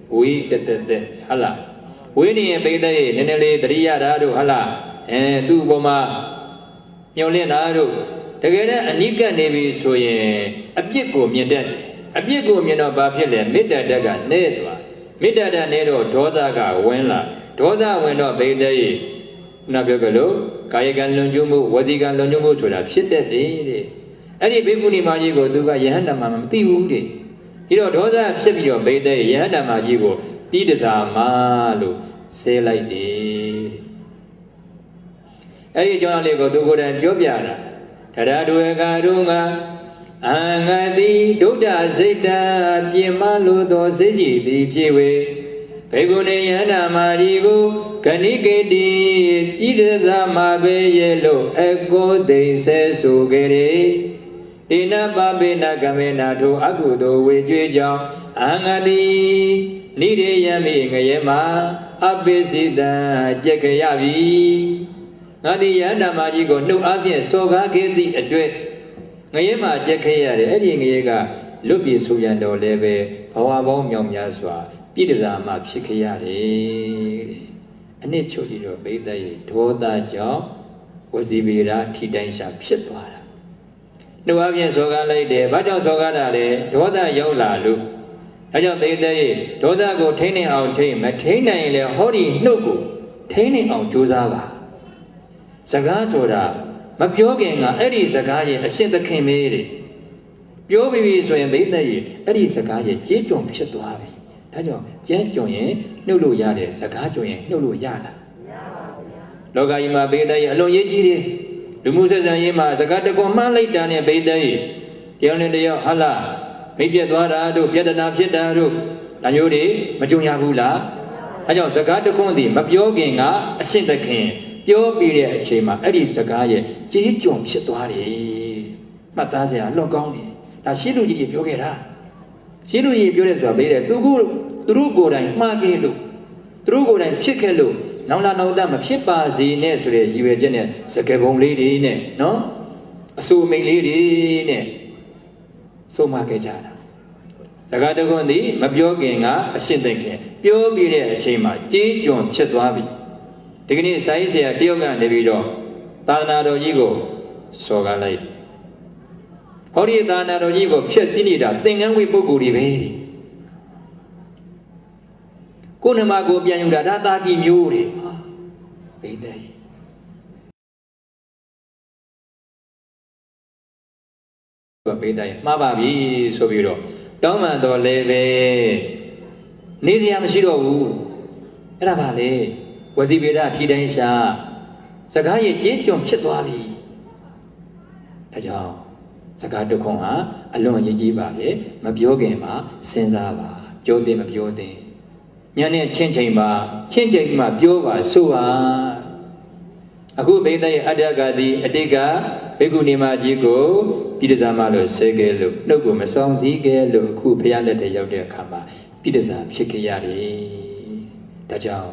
We the Hala. Winning a Beda, Nenele, the Riado Hala, and do Boma Yolenado. Together a nigga navy Suyin, a Pico Miadan, a Pico Miano Bafila, Mida Daga, Nedwa, Mida Nedo, Dodaga, Wenla. Toda went up a day. Nabagalo, Kayagan Lunjumu, Wazigan Lunjumu should have shit that day. Any Biguni Majigo do by Yahanda Mam Tiwudi. You know, Toda ship your bay day, Yahanda Majigo, Tidasa Malu, say like this. Any John Lego do good and Jobiana. Tadadu Garunga, Angadi, Doda Zeta, Piemalu, Doseji, the Piwe. Pegone yana marigo, Kanigedi, Tidaza Mabe yellow, Ego de se sugere. Dina Babe Nagamena to Agudo with Jam, Angadi, Nide Yami Yema, Abesida, Jekayavi. Nadi yana marigo, no Avian Soga get the address. Nayema Jekaya, Edding Yega, Lubi Suyando Leve, Pawabom Yom Yaswa. Pidama Psikayari, a naturally obeyed the Toda job was the Vira Tidansha Psipara. No Avian Soga lady, but on Sogada, Toda Yola look. I don't think they Toda go taining out team, a taining a holy nuku, taining out Juzava. Sagasoda, Mapiogan, Eddie Sagaya, a center came made. Your baby so made Eddie Sagaya, Jejum Pshatuavi. Jen Joyen, no Luyade, Sakajoyen, no Luyada. Logaima Beda, alone Yeji, the Muses and Yema, Zakatako Malay down in Beda, the only day of Allah, maybe a Dwara, do Piedana Pietaru, Nayodi, Majunya Hula. I don't Zakatakondi, Mapioginga, a Sinta King, your period Chema, Eddie Sakaye, Jijum Shituari, Matazia, Logoni, Ashilu Yogera. Silu Bullets are better, through good and Magilu, through good and Chickelu, now no damn Shipa, the necessary, you were Jenny, Sakabon lady, no? Assuming lady, so Makajana. Sagadagondi, Mabioginga, a Sinting, pure beer chema, J. John Chetwabi. Taking size here, Diogan de Vido, Tanado Yigo, Soga lady. How do you done at Ojigo, Chesinida, thing and we Boguri? Kunamago Bianuda, Dati Muri. Bede. Bede, Mababi, Sobiro, Domando Leve, Nidiam Shiro, Ravale, was he Vida Tidansha, Sagaye Jim Chetwabi. Tajao. Sakato Konga, alone Yajiba, Mabiogema, Senzava, Jode Mabiode. Yane Chenchima, Chenchima, Biova, Sua. Aku Beda Adagadi, Adega, Begunima Jigo, Pidazamalo, Segelo, no Guma Song Zigelo, Kupiana de Yodia Kama, Pidazam, Shikayari, Tajao.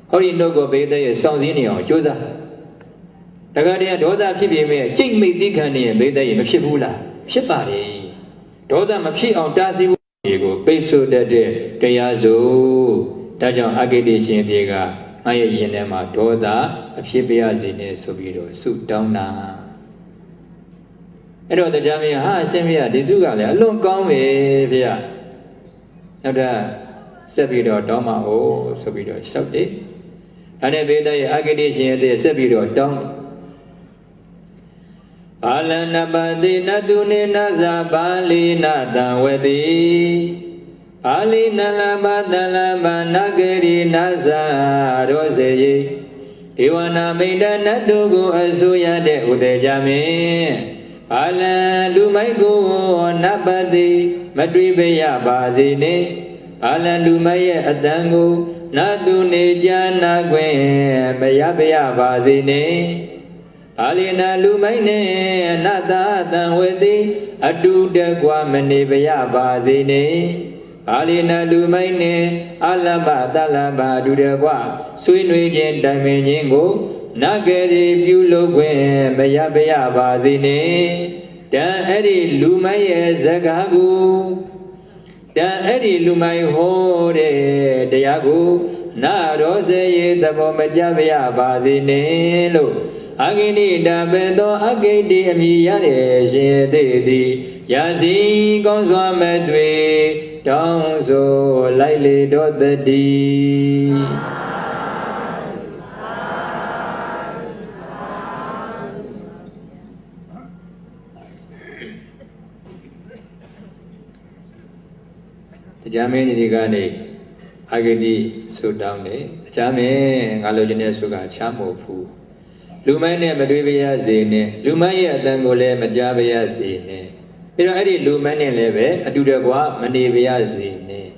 Hori no go Beda, Sonzinio, Josa. The guardian daughter Pibi, King made Dickany and Beda in Shibula, Shipari. Daughter Machi on Dazi, Peso de Deyazo, Dajan Agadish and Diega, Ayayanema, daughter of Shibiazine Sobido, Suit down now. And all the Jamia, ha, Semia, the Zugale, alone come with ya. Now the Sabido, Doma, oh, Sobido, Sabde. And then Beda Agadish and the Sabido, down. Alanabadi Nadune Naza Bali Nada Wedi Ali Nalaba Nalaba Nagari Naza Roseye Dewana Maida Natugo Azuyade Udejame Alan Lumaigo Nabadi Madribeya Bazine Alan Lumaya Adango Nadu Nejana Gwen Bayabeya Bazine Alina Lumaine Nada Danwedi Adu de Guamanibeya Bazine Alina Lumaine Alaba Dalaba Dudegua Swinwin Dimengo Nagari Bulogwe Bayabeya Bazine Dan Eri Lumaye Zagagu Dan Eri Lumai Hore Deagu Na Rose Dabo Majabeya Bazine Lo Agini Dabedo Agidi Amiyare Shedidi Yazi Gonzwa Medwe Dongzo Laili Dodadi Jamini Digani Agidi Sudamne Jame Galojine Suga Chamopu Lumane Madribeya Zine, Lumaya Dangole Majabaya Zine. Eri Lumane Leve, Adudagua, Manivia Zine.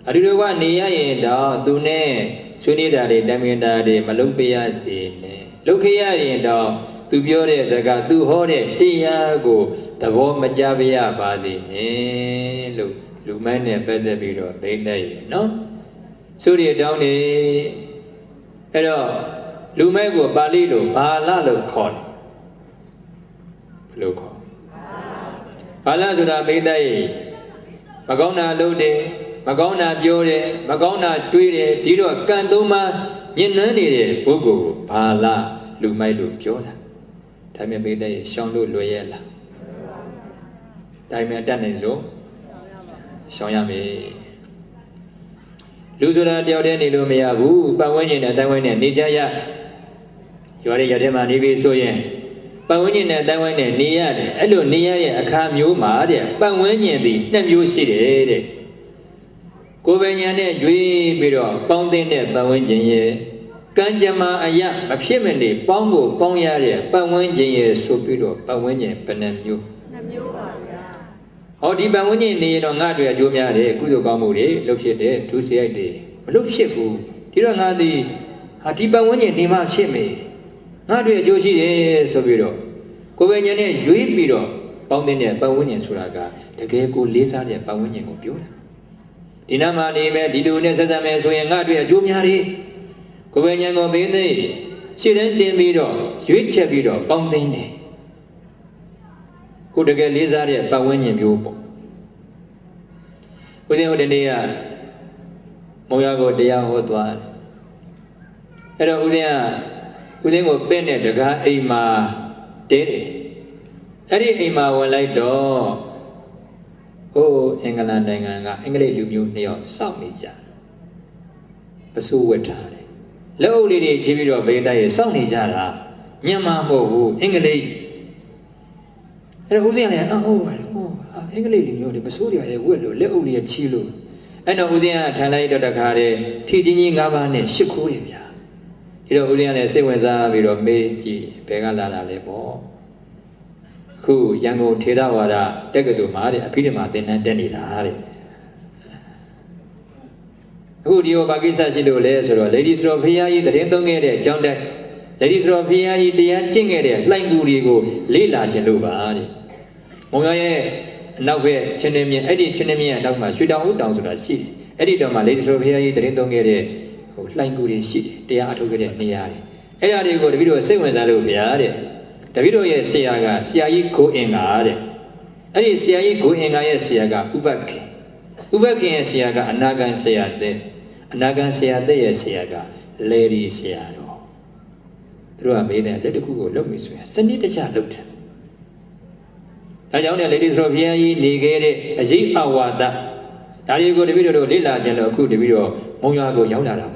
Adudagua Nia Yenda, Dune, Sunidari, Damindari, Malupia Zine. Lukia Yenda, Tubiore Zaga, Duhore, Tiago, Tavo Majabia Bazine. Lumane Bedabiro, Bene, no? Suri Downy Ero. Lumego Balido, Balalo con Luco Balazura Bedai Magona Lode, Magona Biore, Magona Duide, Dido Candoma, Yenani, Bugo, Bala, Lumailu Piola. Time Bedai, Shando Loyella. Time Danizo Shayame Luzura Diodeni Lumiabu, Bawanin and Dawan Nijaya. Yori Yadema Nibi Soyen. Bawinin and Dawan and Niad, Elo Nia, a calm you, Maria, Bawanian the Namu City. Govanian, Jui Biro, Pounding the Bawanjin, Ganjama Aya, a Shimini, Bongo, Bonyaria, Bawanjin, Supiro, Bawanian, Penamu. Or the Bawanian need on Adria Jumia, Kuzo Gamuri, look at it, to see a day. Look shifu, you don't have the Hatibawanian Nima Shimi. Nadria Joshi Sobiro. Govanian, Jui Biro, Pounding the Bawanian Suraga, the Geko Lisa, the Bawanian of Pura. Dinama Nime, Diluna Sazame, so young Adria Jumiari. Govanian of Bene, Siren de Miro, Juicha Biro, Pounding. Who the girl is at Bawanian Yupo. Within the day, Moyago Dea Hotwa. Hello, Udia. Within what Bennett, the guy, Ema, Daddy. Eddie Ema will like door. Oh, England, English, you near South Nija. Pursue with her. Low lady, Jimmy of Beda is South Nijara. Yama, oh, English. And Uzian, oh, English, you the Pursuit, I will, little a chilo. And Uzian, Talai, the Kare, teaching Gavane, Shikuria. You know, Ulian say when Zaviro Meiji, Pegala Lebo. Who, Yango Tirawara, Degadu Mari, Apidima, then Denny. Who do you Bagisa Sido Lesor, Ladies of Hiai, the Dendong area, John Deck, Ladies of Hiai, the Yanching area, Flying Gurigo, Lila Cheluba. Mogaye, now where Chenemi, Eddie Chenemi and Dogma, shoot down to the sea. Eddie Doma, Ladies of Hiai, the Dendong area. Flying good in city, they are together near. Ea go to video 7 Zaluviare. The video is Siaga, Siai go in Ade. Eddie Siai go in Aya Siaga, Ubaki. Ubaki and Siaga, Anagan Seade. Anagan Seade Siaga, Lady Siaro. Through a maid and let the Google look me swear. Send it a child looked. I don't know ladies of Yai, Nigere, Azi Awada. Now you go to video Lila Jello, good video, Moyago Yaula.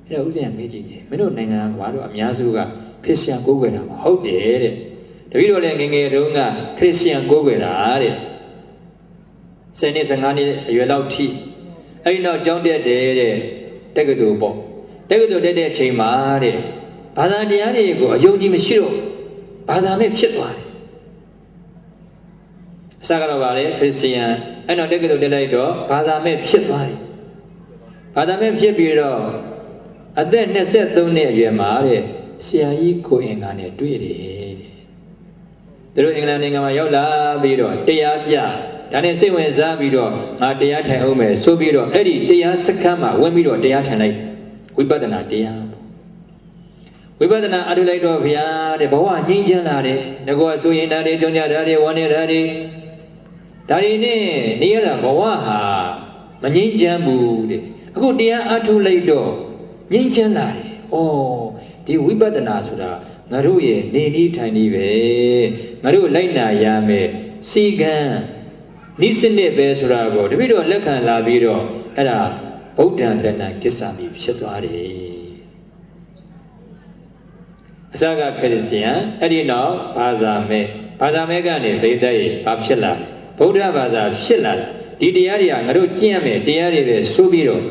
Who's the meeting? Menonanga, Wado, Miazuga, Christian Gogura, how dare it? The video Langinga, Christian Gogura. Send it and you allow tea. I know John Deere, take a do. တက္ကသိုလ်တက်တဲ့အချိန်မှာတဲ့ဘာသာတရားတွေကိုအယုံကြည်မရှိတော့ဘာသာမဲ့ဖြစ်သွားတယ်အစကတော့ဗါလေခရစ်ယာန်အဲ့တော့တက္ကသိုလ်တက်လိုက်တော့ဘာသာမဲ့ဖြစ်သွားတယ်ဘာသာမဲ့ဖြစ်ပြီးတော့အသက်23နှစ်အရွယ်မှာတဲ့ဆရာကြီးကိုအင်္ဂါနဲ့တွေ့တယ်တဲ့သူတို့အင်္ဂလန်နိုင်ငံမှာရောက်လာပြီးတော့တရားပြဒါနဲ့စိတ်ဝင်စားပြီးတော့ငါတရားထိုင်အောင်မယ်ဆိုပြီးတော့အဲ့ဒီတရားစခန်းမှာဝင်ပြီးတော့တရားထိုင်လိုက်ဝိပဿနာတရားဝိပဿနာအထုလိုက်တော့ဗျာတဲ့ဘဝငြိမ်းချမ်းလာတယ်ငါကဆိုရင်ဓာတ်တွေကြောင့်ကြဓာတ်တွေဝမ်းနေဓာတ်တွေဒါတွေနဲ့နေရတာဘဝဟာမငြိမ်းချမ်းဘူးတဲ့အခုတရားအထုလိုက်တော့ငြိမ်းချမ်းလာတယ်ဩဒီဝိပဿနာဆိုတာငါတို့ရဲ့နေနည်းထိုင်နည်းပဲငါတို့လိုက်နာရမယ်စီကံနိစနစ်ပဲဆိုတာကိုတပိတော့လက်ခံလာပြီးတော့အဲ့ဒါဗုဒ္ဓံတရဏံကိစ္ဆာမိဖြစ်သွားတယ်အစကခရစ်ယာန်အဲ့ဒီနောက်ဘာသာမဲကနေဗိဒ္ဓရဲ့ဘာဖြစ်လာဗုဒ္ဓဘာသာဖြစ်လာဒီတရားတွေကငါတို့ကျင့်ရမယ်တရားတွေပဲဆိုပြီးတော့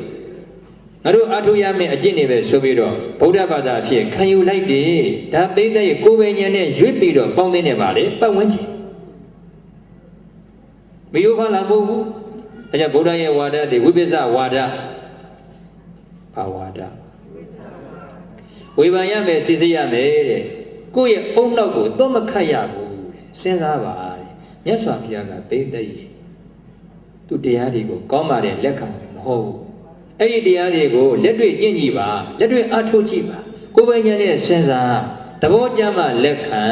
ငါတို့အထုရမယ်အကျင့်တွေပဲဆိုပြီးတော့ဗုဒ္ဓဘာသာအဖြစ်ခံယူလိုက်တယ်ဒါဗိဒ္ဓရဲ့ကိုယ်ပင်ဉာဏ်နဲ့ရွေ့ပြီးတော့ပေါင်းသိနေပါလေပတ်ဝန်းကျင်မယိုဖာလာမဟုတ်ဘူးအဲကြောင့်ဗုဒ္ဓရဲ့ဝါဒတွေဝိပဿနာဝါဒဘာဝါဒဝေဖန်ရမယ်စီစစ်ရမယ်တဲ့ကိုယ့်ရဲ့အုံနောက်ကိုတော့မခတ်ရဘူးစဉ်းစားပါတဲ့မြတ်စွာဘုရားကဗိဒ္ဓရဲ့သူတရားတွေကိုကောင်းပါတယ်လက်ခံမဟုတ်ဘူးအဲ့ဒီတရားတွေကိုလက်တွေ့ကျင့်ကြည့်ပါလက်တွေ့အထောက်ကြည့်ပါကိုယ်ပိုင်ဉာဏ်နဲ့စဉ်းစားသဘောကျမှလက်ခံ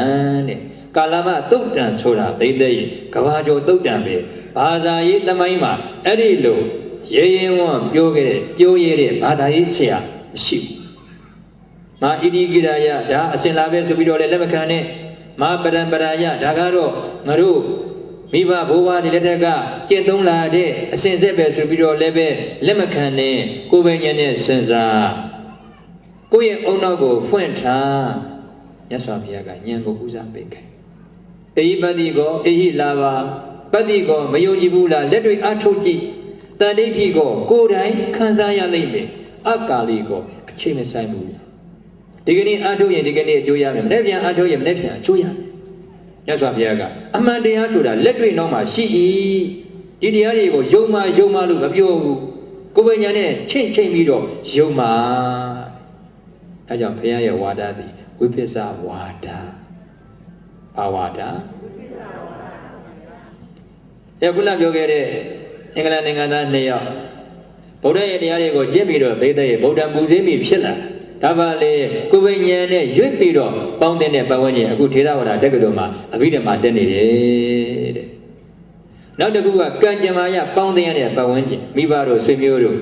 တဲ့ကာလမသုတ်တံဆိုတာဗိဒ္ဓရဲ့ကဘာကျော်သုတ်တံပဲဘာသာရေးသမိုင်းမှာအဲ့ဒီလိုရေရင်ဝန်းပြောရတဲ့ဘာသာရေးဆရာမရှိဘူးမာဣတိကိရယဒါအစင်လာပဲဆိုပြီးတော့လည်းလက်မခံနဲ့မာပရံပရာယဒါကတော့ငါတို့မိဘဘိုးဘွားတွေလက်ထက်ကကျင့်သုံးလာတဲ့အစင်ဆက်ပဲဆိုပြီးတော့လည်းပဲလက်မခံနဲ့ကိုယ်ပဲဉာဏ်နဲ့စဉ်းစားကိုယ့်ရဲ့အုံနောက်ကိုဖွင့်ထားမြတ်စွာဘုရားကဉာဏ်ကိုဥစားပေးခဲ့အေဟိပတိကိုအေဟိလာပါပတိကိုမယုံကြည်ဘူးလားလက်တွေအထုတ်ကြည့်တန်ဋိဋ္ဌိကိုကိုယ်တိုင်ခံစားရလိမ့်မယ်အကာလီကိုအချိန်မဆိုင်ဘူးဒီကနေ့အထုတ်ရင်ဒီကနေ့အကျိုးရမယ်မနေ့ပြန်အထုတ်ရင်မနေ့ပြန်အကျိုးရမယ်မြတ်စွာဘုရားကအမှန်တရားဆိုတာလက်တွေ့နောက်မှာရှိ၏ဒီတရားတွေကိုယုံမှလို့မပြောဘူးကိုယ်ပညာနဲ့ချိန်ပြီးတော့ယုံမှအဲကြောင့်ဘုရားရဲ့ဝါဒသည်ဝိပဿနာဝါဒဘာဝါဒခုနပြောခဲ့တဲ့အင်္ဂလန်နိုင်ငံသား2ယောက်ဗုဒ္ဓရဲ့တရားတွေကိုကျင့်ပြီးတော့ဗိဒ္ဓရဲ့ဗုဒ္ဓပူဇေးမိဖြစ်လာဒါပါလေကိုယ်ပညာနဲ့ရွတ်ပြီးတော့ပေါင်းတဲ့ပတ်ဝန်းကျင်အခုထေရဝါဒတက္ကသိုလ်မှာအဘိဓမ္မာတက်နေတယ်တဲ့နောက်တစ်ခုကကံကြမ္မာရပေါင်းတဲ့ရတဲ့ပတ်ဝန်းကျင်မိဘတို့ဆွေမျိုးတို့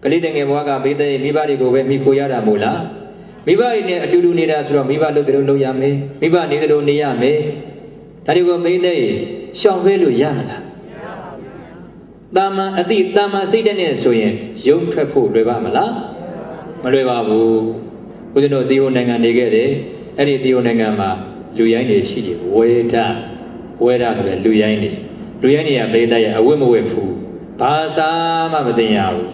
ကလေးတငယ်ဘွားကဗိဒ္ဓရဲ့မိဘတွေကိုပဲမိခိုရတာမို့လားမိဘတွေနဲ့အတူတူနေတာဆိုတော့မိဘလုပ်တယ်လို့လုပ်ရမယ်မိဘနေတယ်လို့နေရမယ်ဒါတွေကိုဗိဒ္ဓရဲ့ရှောင်ဖဲလို့ရမလားတာမန်အတိတာမန်စိတ်တဲ့နဲ့ဆိုရင်ရုပ်ထွက်ဖို့လွယ်ပါမလားမလွယ်ပါဘူးဦးဇင်းတို့သီဟိုနိုင်ငံနေခဲ့တယ်အဲ့ဒီသီဟိုနိုင်ငံမှာလူရိုင်းတွေရှိတယ်ဝေဒဆိုတဲ့လူရိုင်းတွေကဗိဒ္ဓရဲ့အဝတ်မဝတ်ဘူးဘာသာမှမသိရဘူး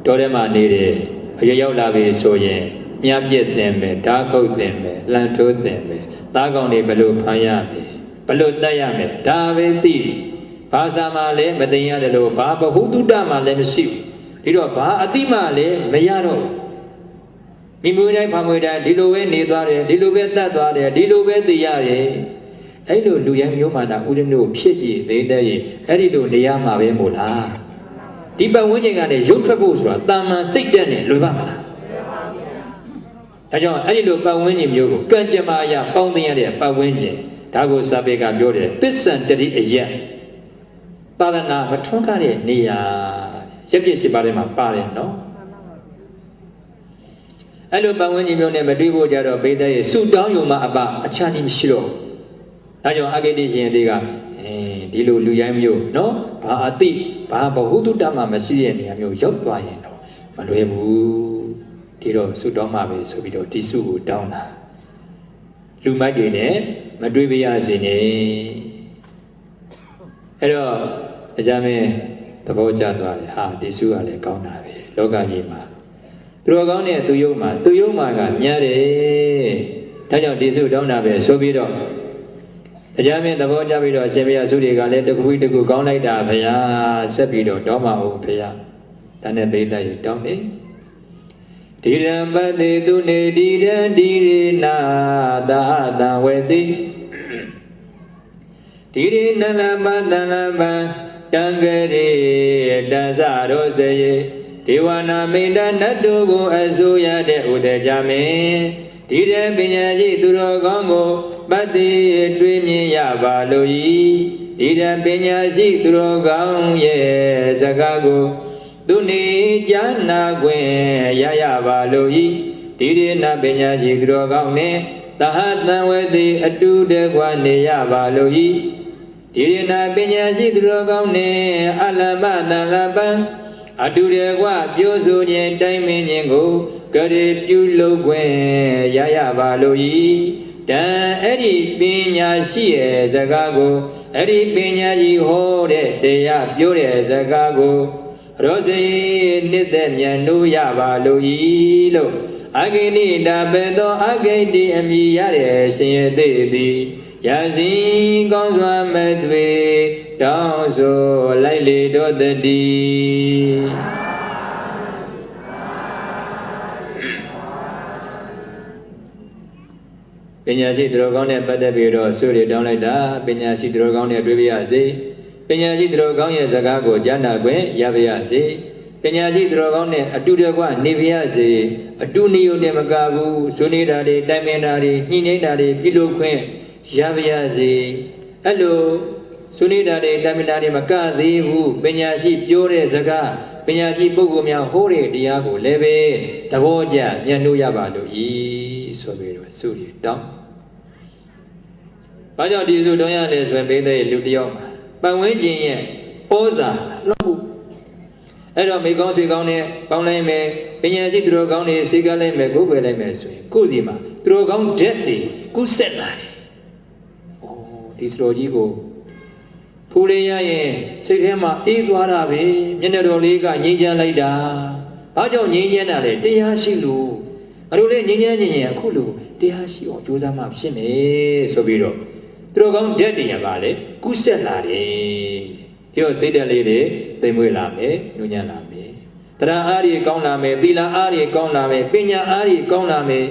တောထဲမှာနေတယ်အရွယ်ရောက်လာပြီဆိုရင်မြားပြည့်တင်မယ်ဓာတ်ခုတ်တင်မယ်လှန်ထိုးတင်မယ်သားကောင်တွေဘယ်လိုဖမ်းရမယ်ဘယ်လိုတတ်ရမယ်ဒါပဲသိဘာသာမှလည်းမသိရတယ်လို့ဘာဘဟုတုတ္တမှလည်းမရှိဘူးဒီတော့ဘာအတိမှလည်းမရတော့မိမွေတိုင်းဖာမွေတိုင်းဒီလိုပဲနေသွားတယ်ဒီလိုပဲတတ်သွားတယ်ဒီလိုပဲသိရတယ်အဲ့လိုလူရန်မျိုးမှသာဦးဇင်းတို့ဖြစ်ကြည်နေတဲ့ရင်အဲ့ဒီလိုနေရမှာပဲမို့လားဒီပတ်ဝန်းကျင်ကနေရုပ်ထွက်ဖို့ဆိုတာတာမန်စိတ်တက်နေလွယ်ပါမလားဒါကြောင့်အဲ့ဒီလိုပတ်ဝန်းကျင်မျိုးကိုကံကြမ္မာအရပေါင်းသိရတဲ့ပတ်ဝန်းကျင်ဒါကိုစာပေကပြောတယ်ပစ္စံတတိအယက်သာသနာမထွန်းကားတဲ့နေရာရက်ပြည့်ရှိပါတယ်မှာပါတယ်နော်အဲ့လိုပတ်ဝန်းကျင်မျိုးနဲ့မတွေ့ဖို့ကြတော့ဗိဒ္ဓရဲ့ဆုတောင်းယုံမှအပအခြားနည်းမရှိတော့ဒါကြောင့်အဂတိရှင်တွေကဒီလိုလူရိုင်းမျိုးနော်ဘာအတိဘာဘဟုတုတ္တမှမရှိတဲ့နေရာမျိုးရောက်သွားရင်တော့မလွယ်ဘူးဒီတော့ဆုတောင်းမှပဲဆိုပြီးတော့ဒီဆုကိုတောင်းတာလူမိုက်တွေနဲ့မတွေ့ပြရစေနဲ့အဲ့တော့အကြမ်းမင်းသဘောကျသွားတယ်ဟာဒီဆုကလည်းကောင်းတာပဲလောကကြီးမှာ တော်ကောင်းတဲ့သူယုံမှာကများတယ်ဒါကြောင့်ဒီစုတောင်းတာပဲဆိုပြီးတော့တရားမင်းသဘောကျပြီးတော့ရှင်ဘုရားစုတွေကလည်းတကူတကူကောင်းလိုက်တာဗျာဆက်ပြီးတော့တောင်းပါဦးဗျာဒါနဲ့ပိဋကယူတောင်းနေဓိရံပတိသူနေဓိရံဓိရိနာသာသံဝေတိဓိရိနလပတလပတံဂရေတသရောစေဒေဝနာမိန္ဒနတ်တို့ကိုအစိုးရတဲ့ဥဒေကြမင်းဒီတဲ့ပညာရှိသူတော်ကောင်းကိုပတ္တိတွေးမြင်ရပါလို့ဤဒီတဲ့ပညာရှိသူတော်ကောင်းရဲ့စကားကိုသူနေကြားနာခွင့်ရပါလို့ဤဒီတဲ့နာပညာရှိသူတော်ကောင်းနဲ့သဟတံဝေတိအတူတကွနေရပါလို့ဤဒီတဲ့နာပညာရှိသူတော်ကောင်းနဲ့အလမတန်လပံအတူတကွပြောဆိုခြင်းတိုင်းမင်းခြင်းကိုကရေပြုလုပ်ခွင့်ရပါလို့ဤတန်အဲ့ဒီပညာရှိရဲ့စကားကိုအဲ့ဒီပညာကြီးဟောတဲ့တရားပြောတဲ့စကားကိုရောစေနှစ်သက်မြန်လို့ရပါလို့ဤလို့အဂိဏိတာပေသောအဂိတိအမိရတဲ့ရှင်ရသေးသည်ရာဇီကောင်းစွာမသွေတောင်းဆိုလိုက်လေတော်တည်းပညာရှိသူတော်ကောင်းနဲ့ပတ်သက်ပြီးတော့ဆုတွေတောင်းလိုက်တာပညာရှိသူတော်ကောင်းနဲ့တွေ့ပါရစေပညာရှိသူတော်ကောင်းရဲ့စကားကိုကြားနာခွင့်ရပါရစေပညာရှိသူတော်ကောင်းနဲ့အတူတကွနေပါရစေအတူနေုံနဲ့မကဘူးဆွေးနွေးတာတွေတိုင်ပင်တာတွေညှိနှိုင်းတာတွေပြုလုပ်ခွင့်ရပါရစေအဲ့လိုဆွေးနွေးတာတွေတိုင်ပင်တာတွေမကသေးဘူးပညာရှိပြောတဲ့စကားပညာရှိပုဂ္ဂိုလ်များဟောတဲ့တရားကိုလည်းပဲသဘောကျမျက်နှာရပါလို့ဤဆိုပြီးတော့ဆုတွေတောင်းဘာကြောင့်ဒီဆုတောင်းရလဲဆိုရင်ဘိသိက်လူတယောက်မှာပတ်ဝန်းကျင်ရဲ့ဩဇာလွှမ်းမှုအဲ့တော့မိကောင်းဆွေကောင်းနဲ့ပေါင်းလိုက်မယ်ပညာရှိသူတော်ကောင်းတွေစိတ်ကလိုက်မယ်ကိုယ်ပဲလိုက်မယ်ဆိုရင်ကိုယ်စီမှာသူတော်ကောင်းဓာတ်တွေကုဆက်လာတယ်။အော်ဒီစတော်ကြီးကိုဖူးလေးရရင်စိတ်ထဲမှာအေးသွားတာပဲမျက်နှာတော်လေးကငြိမ်းချမ်းလိုက်တာ။ဘာကြောင့်ငြိမ်းချမ်းတာလဲတရားရှိလို့အလိုလေးငြိမ်းချမ်းခြင်းအခုလိုတရားရှိအောင်ကြိုးစားမှဖြစ်မယ်ဆိုပြီးတော့သူတော်ကောင်းဓာတ်တွေရပါလေကုဆက်လာတယ်။ဒီတော့စိတ်ဓာတ်လေးတွေသိမ်မွေ့လာမယ်ညဉ့်ညံ့လာမယ်။တရားအားတွေကောင်းလာမယ်သီလအားတွေကောင်းလာမယ်ပညာအားတွေကောင်းလာမယ်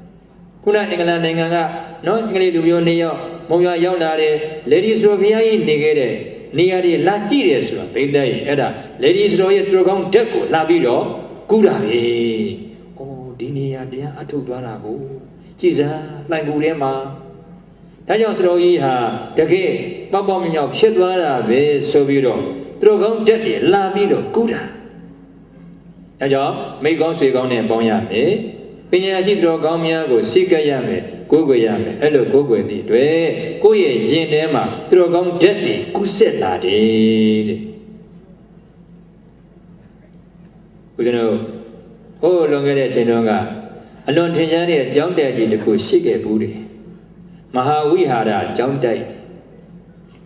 ။ခုနအင်္ဂလန်နိုင်ငံကနော်အင်္ဂလိပ်လူမျိုးနေရောက်မုံရွာရောက်လာတဲ့လေဒီဆိုဘုရားကြီးနေခဲ့တဲ့နေရာတွေလာကြည့်တယ်ဆိုတာဘိသိက်ကြီးအဲ့ဒါလေဒီဆိုရဲ့သူတော်ကောင်းဓာတ်ကိုလာပြီးတော့ကူးတာပဲ။အော်ဒီနေရာတရားအထုတ်သွားတာကိုကြည်စားလှိုင်ကူထဲမှာဒါကြောင့်စတော်ကြီးဟာတကယ်ပေါက်ပေါက်မြောက်ဖြစ်သွားတာပဲဆိုပြီးတော့သူတော်ကောင်းဓာတ်တွေလာပြီးတော့ကူးတာဒါကြောင့်မိကောင်းဆွေကောင်းနဲ့ပေါင်းရမယ်ပညာရှိသူတော်ကောင်းများကိုစိတ်ကပ်ရမယ်ကိုယ်ွယ်ရမယ်အဲ့လိုကိုယ်ွယ်သည့်အတွက်ကိုယ့်ရဲ့ရင်ထဲမှာသူတော်ကောင်းဓာတ်တွေကူးဆက်လာတယ်တဲ့ဦးဇင်းတို့ဟိုးလွန်ခဲ့တဲ့အချိန်တုန်းကအလွန်ထင်ရှားတဲ့အကြောင်းတရားကြီးတစ်ခုရှိခဲ့ဘူးတယ်မဟာဝိဟာရကျောင်းတိုက်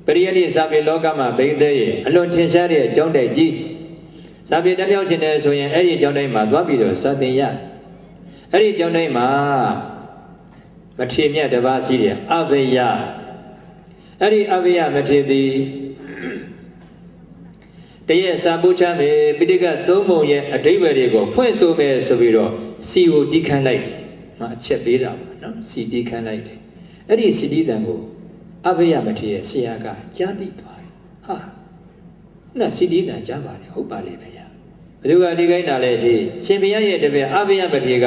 ပရိယတိဇာပေလောကမှာဘိသိက်ရဲ့အလွန်ထင်ရှားတဲ့အကျောင်းတိုက်ကြီးဇာပေတမြောက်ခြင်းနဲ့ဆိုရင်အဲ့ဒီကျောင်းတိုက်မှာသွားပြီးတော့စသင်ရအဲ့ဒီကျောင်းတိုက်မှာမထေမြတ်တစ်ပါးရှိတယ်အဘိယအဲ့ဒီအဘိယမထေသည်တရက်စာပုချမ်းပဲပိဋကသုံးပုံရဲ့အဓိပ္ပာယ်တွေကိုဖွင့်ဆိုမယ်ဆိုပြီးတော့စီကိုတီးခန့်လိုက်တယ်။အချက်ပေးတာပေါ့နော်စီတီးခန့်လိုက်တယ်။အဲ့ဒီစီတီးတန်ကိုအဘိယမထေရဲ့ဆရာကကြားသိသွားတယ်။ဟာခုနစီတီးတန်ကြားပါတယ်ဟုတ်ပါတယ်ဖေ။ဘယ်သူကတီးခိုင်းတာလဲဒီရှင်ဘုရားရဲ့တပည့်အဘိယမထေက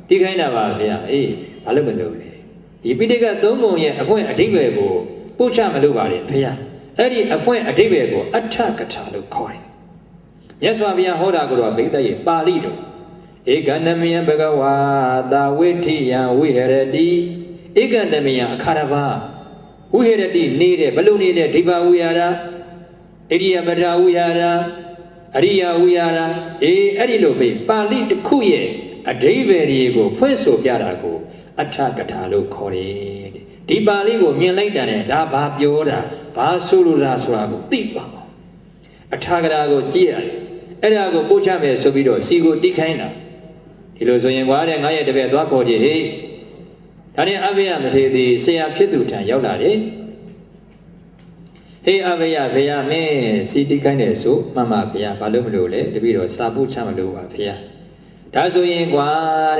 တီးခိုင်းတာပါဖေ။အေးဘာလို့မလုပ်လဲ။ဒီပိဋကသုံးပုံရဲ့အဖွင့်အဓိပ္ပာယ်ကိုပို့ချမလုပ်ပါနဲ့ဖေ။အဲ့ဒီအဖွင့်အဓိပ္ပာယ်ကိုအဋ္ဌကထာလို့ခေါ်တယ်။မြတ်စွာဘုရားဟောတာကိုတော့ဘိသိက်ရဲ့ပါဠိတော်ဧကန္တမယံဘဂဝါသာဝိထိယံဝိဟရတိဧကန္တမယံအခါရပါဝိဟရတိနေတဲ့ဘလို့နေတဲ့ဒိဗ္ဗဝိဟာရဣရိယပဒဝိဟာရအရိယဝိဟာရအဲ့ဒီလိုပဲပါဠိတစ်ခုရဲ့အဓိပ္ပာယ်တွေကိုဖွင့်ဆိုပြတာကိုအဋ္ဌကထာလို့ခေါ်တယ်တဲ့ဒီပါဠိကိုမြင်လိုက်တယ်ဒါဘာပြောတာဘာဆိုလိုတာဆိုတာကိုသိသွားအောင်အဋ္ဌကထာကိုကြည့်ရတယ်အဲ့ဒါကိုပို့ချမယ်ဆိုပြီးတော့စီကိုတိခိုင်းတာ ဒီလိုဆိုရင်ကွာတဲ့ငါရဲ့တပည့်သွားခေါ်ကြည့်ဟေ့ဒါနဲ့အဘိယမထေရသည်ဆရာဖြစ်သူထံရောက်လာတယ်ဟေးအဘိယဘုရားမင်းစီတိခိုင်းတယ်ဆိုမှန်ပါဘုရားဘာလို့မလို့လဲတပည့်တော်စာဖို့ချမလို့ပါဘုရားဒါဆိုရင်ကွာ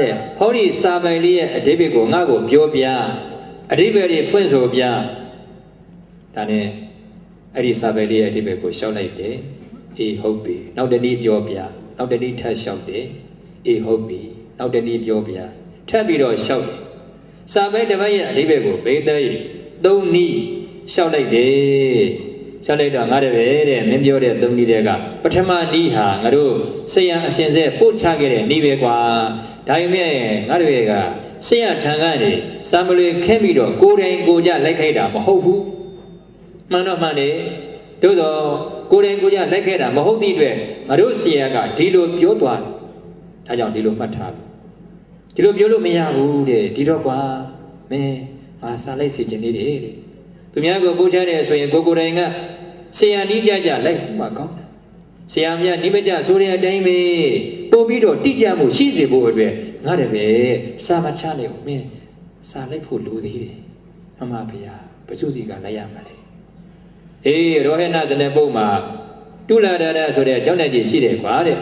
တဲ့ဟောဒီစာပိုင်လေးရဲ့အဓိပ္ပာယ်ကိုငါ့ကိုပြောပြအဓိပ္ပာယ်တွေဖွင့်ဆိုပြဒါနဲ့အဲ့ဒီစာပိုင်လေးရဲ့အဓိပ္ပာယ်ကိုရှောက်လိုက်တယ်အေးဟုတ်ပြီနောက်တနည်းပြောပြနောက်တနည်းထပ်လျှောက်တယ်အေးဟုတ်ပြီနောက်တနည်းပြောပြထပ်ပြီးတော့လျှောက်တယ်စာပိုင်တစ်ပတ်ရဲ့အဓိပ္ပာယ်ကိုဘိသိက်သုံးနည်းလျှောက်လိုက်တယ်လျှောက်လိုက်တော့ငါတပည့်တဲ့မင်းပြောတဲ့သုံးနည်းတွေကပထမနည်းဟာငါတို့ဆရာအစဉ်ဆက်ပို့ချခဲ့တဲ့နည်းပဲကွာဒါပေမဲ့ငါတပည့်ကဆရာထံကနေစာမလွေခင်းပြီးတော့ကိုယ်တိုင်ကိုကြလိုက်ခိုက်တာမဟုတ်ဘူးမှန်တော့မှန်တယ်သို့တော့ကိုယ်တိုင်ကိုကြလိုက်ခဲ့တာမဟုတ်သည့်အတွက်ငါတို့ဆရာကဒီလိုပြောသွားဒါကြောင့်ဒီလိုမှတ်ထားဒီလိုပြောလို့မရဘူးတဲ့ဒီတော့ကွာမင်းငါစာလိုက်စီခြင်းလေးတဲ့သူများကိုပို့ချတယ်ဆိုရင်ကိုယ်တိုင်ကဆရာနီးကြကြလိုက်မှကောင်းတယ်ဆရာမြတ်နီးမကြဆိုတဲ့အတိုင်းပဲပို့ပြီးတော့တိကျမှုရှိစေဖို့အတွက်ငါတပည့်စာမချလိုက်ဘူးမင်းစာလိုက်ဖို့လိုသေးတယ်မမဖေဟာဘယ်သူစီကလိုက်ရမှာလဲအေးရောဟေနဇနေပုတ်မှာတုလာဒရဆိုတဲ့ကျောင်းနယ်ကြီးရှိတယ်ကွာတဲ့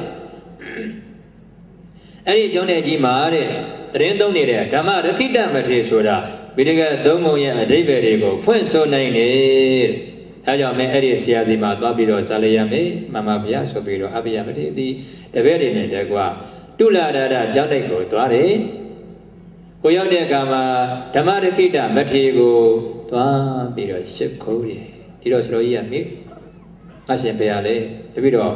အဲ့ဒီကျောင်းနယ်ကြီးမှာတဲ့တရင်သုံးနေတဲ့ဓမ္မရခိတမထေဆိုတာဗိဒကသုံးပုံရဲ့အဓိပ္ပာယ်တွေကိုဖွင့်ဆိုနိုင်တယ်။ဒါကြောင့်မင်းအဲ့ဒီဆရာစီမှာသွားပြီးတော့ဇာလရမယ်မမဗျာဆိုပြီးတော့အဘိယမထေရသည်တပည့်တွေနဲ့တကွာတုလာဒရကျောင်းတိုက်ကိုသွားတယ်။ကိုရောက်တဲ့အခါမှာဓမ္မရခိတမထေရကိုသွားပြီးတော့ရှစ်ခိုးတယ်။ဒီတော့ဆရာကြီးကမေးအရှင်ဘုရားလေတပည့်တော်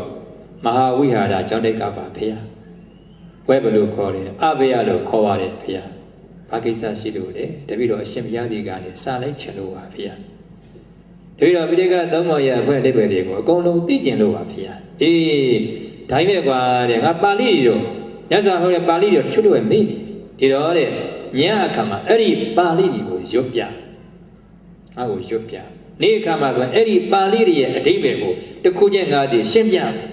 မဟာဝိဟာရကျောင်းတိုက်ကပါဖေရဝဲဘလို့ခေါ်တယ်အဘိယလို့ခေါ်ပါတယ်ဖေရဘာကိစ္စရှိလို့လဲတပည့်တော်အရှင်ဘုရားကြီးကလည်းစာလိုက်ချင်လို့ပါဖေရတပည့်တော်ပိဋကသုံးပါးရဲ့အဖွဲအိဗယ်တွေကိုအကုန်လုံးသိကျင်လို့ပါဖေရအေးဒါပေမဲ့ကွာတဲ့ငါပါဠိတို့ညဇာဟောတဲ့ပါဠိတို့ချွတ်တော့မေ့နေဒီတော့တဲ့ညအခါမှာအဲ့ဒီပါဠိတွေကိုရွတ်ပြငါ့ကိုရွတ်ပြနေ့အခါမှာဆိုအဲ့ဒီပါဠိတွေရဲ့အဓိပ္ပာယ်ကိုတစ်ခုချင်းငါသိရှင်းပြမယ်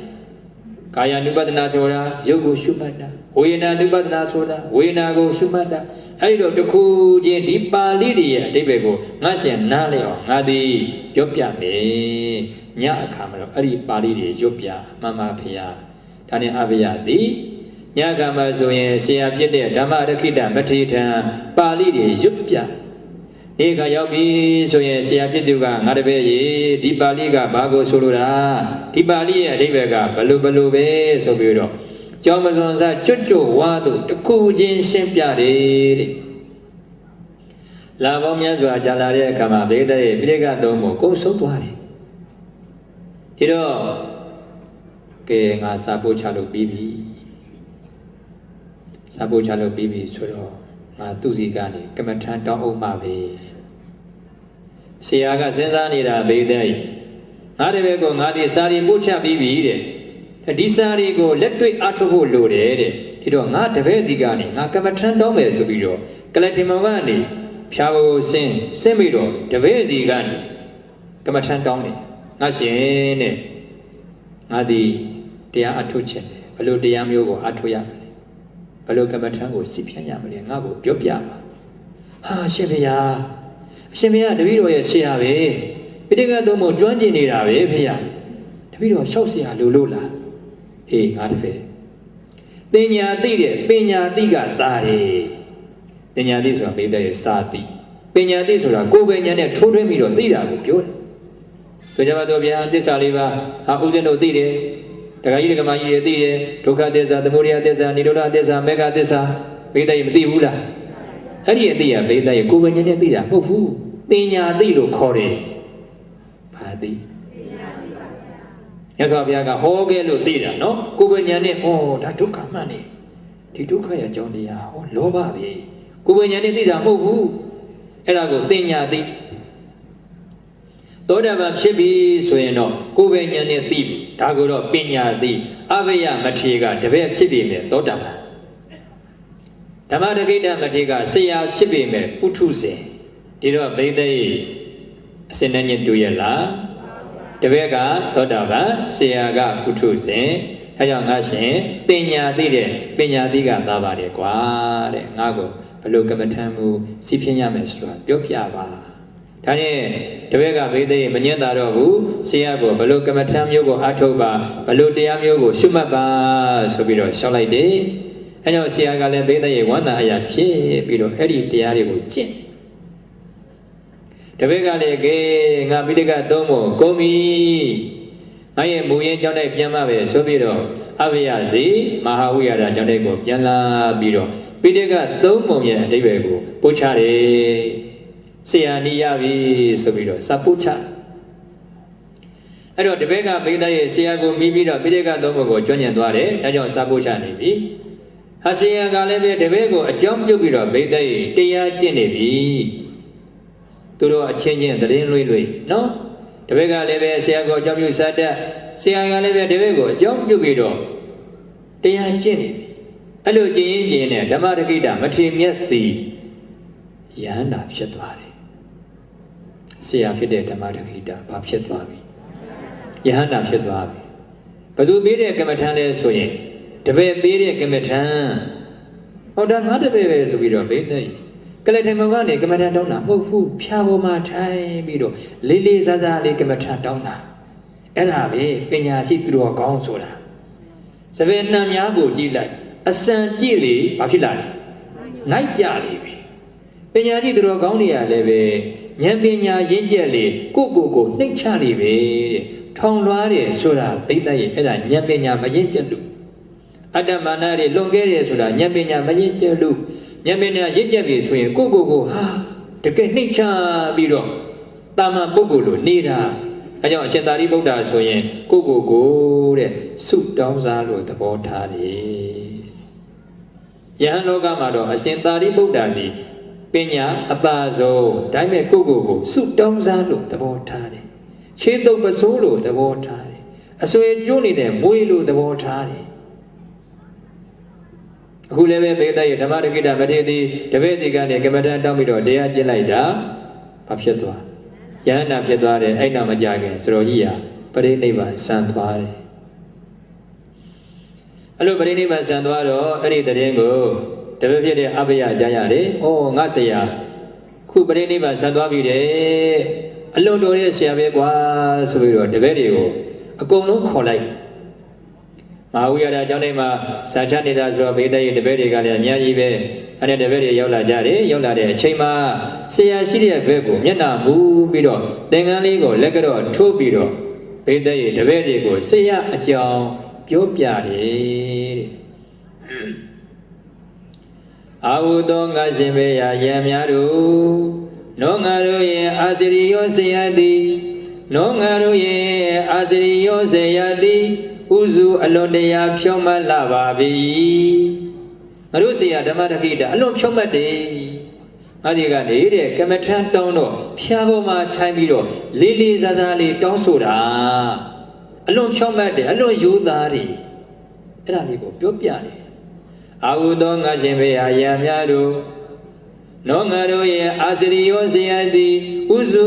ကာယ ानु ပဒနာဆိုတာရုပ်ကိုရှုမှတ်တာဝေဒနာ ानु ပဒနာဆိုတာဝေဒနာကိုရှုမှတ်တာအဲ့ဒီတော့တစ်ခုချင်းဒီပါဠိတွေရဲ့အဓိပ္ပာယ်ကိုငါရှင်နားလည်အောင်ငါသိရွတ်ပြမယ်ညအခါမှာတော့အဲ့ဒီပါဠိတွေရွတ်ပြမှန်ပါဖေဟာဒါနဲ့အဘိယသည်ညအခါမှာဆိုရင်ဆရာဖြစ်တဲ့ဓမ္မရခိတမထေရထံပါဠိတွေရွတ်ပြဒီကရောက်ပြီဆိုရင်ဆရာဖြစ်သူကငါတပည့်ရေဒီပါဠိကဘာကိုဆိုလိုတာဒီပါဠိရဲ့အဓိပ္ပာယ်ကဘလို့ဘလို့ပဲဆိုပြီးတော့ကျောင်းမစွန်စားကျွတ်ကျွတ်ဝါတို့တစ်ခုချင်းရှင်းပြတယ်တဲ့လာပေါင်းများစွာကြာလာတဲ့အခါမှာဘေးတဲ့ပိဋကသုံးပုံကိုဆုံးသွားတယ်ဒီတော့ကဲငါစာပို့ချလို့ပြီးပြီစာပို့ချလို့ပြီးပြီဆိုတော့ငါသူစီကနေကမ္မထန်တောင်းအောင်ပါပဲဆရာကစဉ်းစားနေတာဘေးတဲ့ငါတပည့်ကိုငါဒီစာရီပို့ချပြီးပြီတဲ့ဒီစာရီကိုလက်တွေ့အထောက်ဖို့လိုတယ်တဲ့ဒီတော့ငါတပည့်စီကနေငါကမ္မထန်တောင်းမယ်ဆိုပြီးတော့ကလတိမောကနေဖြာဖို့ဆင်းပြီးတော့တပည့်စီကနေကမ္မထန်တောင်းတယ်ငါရှင်တဲ့ငါဒီတရားအထုတ်ခြင်းဘလို့တရားမျိုးကိုအထုတ်ရမယ်ဘလို့ကမ္မထံကိုစီဖြန်းရမလဲငါ့ကိုပြောပြပါဟာရှင်ဖေဟာအရှင်ဖေဟာတပည့်တော်ရဲ့ဆရာပဲပိဋကသုံးပုံကျွမ်းကျင်နေတာပဲဖေဟာတပည့်တော်လျှောက်ဆရာလိုလို့လားအေးငါတပည့်ပညာသိတဲ့ပညာသိကသာတယ်ပညာသိဆိုတာမိတဲ့ရဲ့စာသိပညာသိဆိုတာကိုယ်ပဲဉာဏ်နဲ့ထိုးထွင်းပြီးတော့သိတာကိုပြောတယ်ဆိုကြပါတော့ဗျာသစ္စာလေးပါဟာဥစဉ်တို့သိတယ်တခါကြီးတက္ကမကြီးတွေသိတယ်ဒုက္ခသစ္စာသမုဒယသစ္စာနိရောဓသစ္စာမေဃသစ္စာဘိသိက်မသိဘူးလားအဲ့ဒီအသိရဘိသိက်ကိုယ်ပဲဉာဏ်နဲ့သိတာမဟုတ်ဘူးပညာသိလို့ခေါ်တယ်ဘာသိမြတ်စွာဘုရားကဟောခဲ့လို့သိတာနော်ကိုယ်ပဲဉာဏ်နဲ့ဩဒါဒုက္ခမှန်နေဒီဒုက္ခရဲ့အကြောင်းတရားဟောလောဘပဲကိုယ်ပဲဉာဏ်နဲ့သိတာမဟုတ်ဘူးအဲ့ဒါကိုပညာသိသောတာပန်ဖြစ်ပြီဆိုရင်တော့ကိုယ်ပဲဉာဏ်နဲ့သိပြီဒါကိုတော့ပညာသိအဘိယမထေရကတပည့်ဖြစ်ပြီမဲ့သောတာပန်ဓမ္မတခိတမထေရကဆရာဖြစ်ပြီမဲ့ပုထုဇဉ်ဒီတော့ဘိသိက်အစင်းနဲ့ညတူရလားတပည့်ကသောတာပန်ဆရာကပုထုဇဉ် အဲကြောင့်ငါရှင်ပညာသိတဲ့ပညာသိကသာပါတယ်ကွာတဲ့ငါကိုဘလို့ကမ္မထမ်းမှုစီးဖြင်းရမယ်ဆိုတာပြောပြပါဒါနဲ့တပည့်ကဘေးသိမငင်းတာတော့ဘူးဆရာကဘလို့ကမ္မထမ်းမျိုးကိုအားထုတ်ပါဘလို့တရားမျိုးကိုရှုမှတ်ပါဆိုပြီးတော့ရှောက်လိုက်တယ်အဲကြောင့်ဆရာကလည်းဘေးသိရဲ့ဝန္တာအရာဖြစ်ပြီးတော့အဲ့ဒီတရားတွေကိုကျင့်တပည့်ကလည်းကဲငါပိဋကသုံးဖို့ကုန်ပြီငါရဲ့မူရင်းကြောင့်တိုက်ပြန်မှပဲဆိုပြီးတော့အဘယသည်မဟာဝိရဒကြောင့်တိုက်ကိုပြန်လာပြီးတော့ပိဋကသုံးပုံရဲ့အဓိပ္ပာယ်ကိုပို့ချတယ်ဆရာနီးရပြီဆိုပြီးတော့စပို့ချအဲ့တော့တပည့်ကပိဋကရဲ့ဆရာကိုမိပြီးတော့ပိဋကသုံးပုံကိုကျွမ်းကျင်သွားတယ်ဒါကြောင့်စပို့ချနေပြီဟာဆရာကလည်းပဲတပည့်ကိုအကြောင်းပြုပြီးတော့ပိဋကရဲ့တရားကျင့်နေပြီသူတို့အချင်းချင်းသတင်းလွှဲနော်တပည့်ကလည်းပဲဆရာကိုအကြောင်းပြုစတတ်ဆရာကလည်းပဲတပည့်ကိုအကြောင်းပြုပြီးတော့တရားကျင့်နေပြီအဲ့လိုကျင့်ရင်နဲ့ဓမ္မတကိတမထေမြတ်သည်ယဟန္တာဖြစ်သွားတယ်ဆရာဖြစ်တဲ့ဓမ္မတကိတဘာဖြစ်သွားပြီယဟန္တာဖြစ်သွားပြီဘသူပေးတဲ့ကမ္မထံလဲဆိုရင်တပည့်ပေးတဲ့ကမ္မထံဟောဒါငါတပည့်ပဲဆိုပြီးတော့ဘေးသိကလထိုင်မောကနေကမ္မထတောင်းတာမဟုတ်ဘူးဖြာပေါ်မှာထိုင်ပြီးတော့လေးလေးစားစားလေးကမ္မထတောင်းတာအဲ့ဒါပဲပညာရှိသူတော်ကောင်းဆိုတာစပယ်နှံများကိုကြည့်လိုက်အစံကြည့်လေဘာဖြစ်လာလဲငိုက်ကြလေပဲပညာရှိသူတော်ကောင်းတွေကလည်းပဲဉာဏ်ပညာရင့်ကျက်လေကိုနှိမ့်ချလေပဲတဲ့ထောင်လွှားတယ်ဆိုတာသိတဲ့ရဲ့အဲ့ဒါဉာဏ်ပညာမရင့်ကျက်လို့အတ္တမာနတွေလွန်ကဲတယ်ဆိုတာဉာဏ်ပညာမရင့်ကျက်လို့ဉာဏ်ပညာရင့်ကျက်ပြီဆိုရင်ကိုဟာတကယ်နှိမ့်ချပြီးတော့တာမန်ပုဂ္ဂိုလ်လိုနေတာအဲကြောင့်အရှင်သာရိပုတ္တရာဆိုရင်ကိုတဲ့ဆုတောင်းစားလို့သဘောထားတယ်ယဟန်လောကမှာတော့အရှင်သာရိပုတ္တရာဒီပညာအပါဆုံးဒါပေမဲ့ကိုဆုတောင်းစားလို့သဘောထားတယ်ခြေတုပ်ပစိုးလို့သဘောထားတယ်အဆွေကျိုးနေတဲ့မွေးလို့သဘောထားတယ်အခုလည်းပဲဘေဒရဲ့ဓမ္မတကိတမထေသည်တပည့်စီကနေကမ္မထတောင်းပြီးတော့တရားကျင့်လိုက်တာဘာဖြစ်သွားယဟန္တာဖြစ်သွားတယ်အဲ့နောက်မကြခင်စတော်ကြီးဟာပရိနိဗ္ဗာန်ဆံသွားတယ်အဲ့လိုပရိနိဗ္ဗာန်ဆံသွားတော့အဲ့ဒီတရင်ကိုတပည့်ဖြစ်တဲ့အဘယကြားရတယ်ဩငါဆရာခုပရိနိဗ္ဗာန်ဆံသွားပြီတဲ့အလုံးတော်ရဲ့ဆရာပဲကွာဆိုပြီးတော့တပည့်တွေကိုအကုန်လုံးခေါ်လိုက်မဟာဝိရဒကျောင်းထဲမှာစာချနေတာဆိုတော့ဘေးတဲ့တပည့်တွေကလည်းအများကြီးပဲအဲ့ဒီတပည့်တွေရောက်လာကြတယ်ရောက်လာတဲ့အချိန်မှာဆရာရှိတဲ့ဘက်ကိုမျက်နှာမူပြီးတော့သင်္ကန်းလေးကိုလက်ကတော့ထိုးပြီးတော့ဘေးတဲ့တပည့်တွေကိုဆရာအကြောင်းပြောပြတယ်တဲ့အာဟုသောငါရှင်ဘေယယံများတို့နောငါတို့ရဲ့အာစရိယောဆရာသည်နောငါတို့ရဲ့အာစရိယောဆရာသည်ဥစုအလွန်တရာဖြောမတ်လာပါပြီငါတို့ဆရာဓမ္မတခိတအလွန်ဖြောမတ်တယ်ငါဒီကနေတဲ့ကမ္မထံတောင်းတော့ဖျားပေါ်မှာထိုင်ပြီးတော့လေးလေးစားစားလေးတောင်းဆိုတာအလွန်ဖြောမတ်တယ်အလွန်ယူသားတယ်အဲ့ဒါလေးကိုပြောပြတယ်အာဟုသောငါရှင်ဘေယယံများတို့နောငါတို့ရဲ့အာစရိယောဆရာသည်ဥစု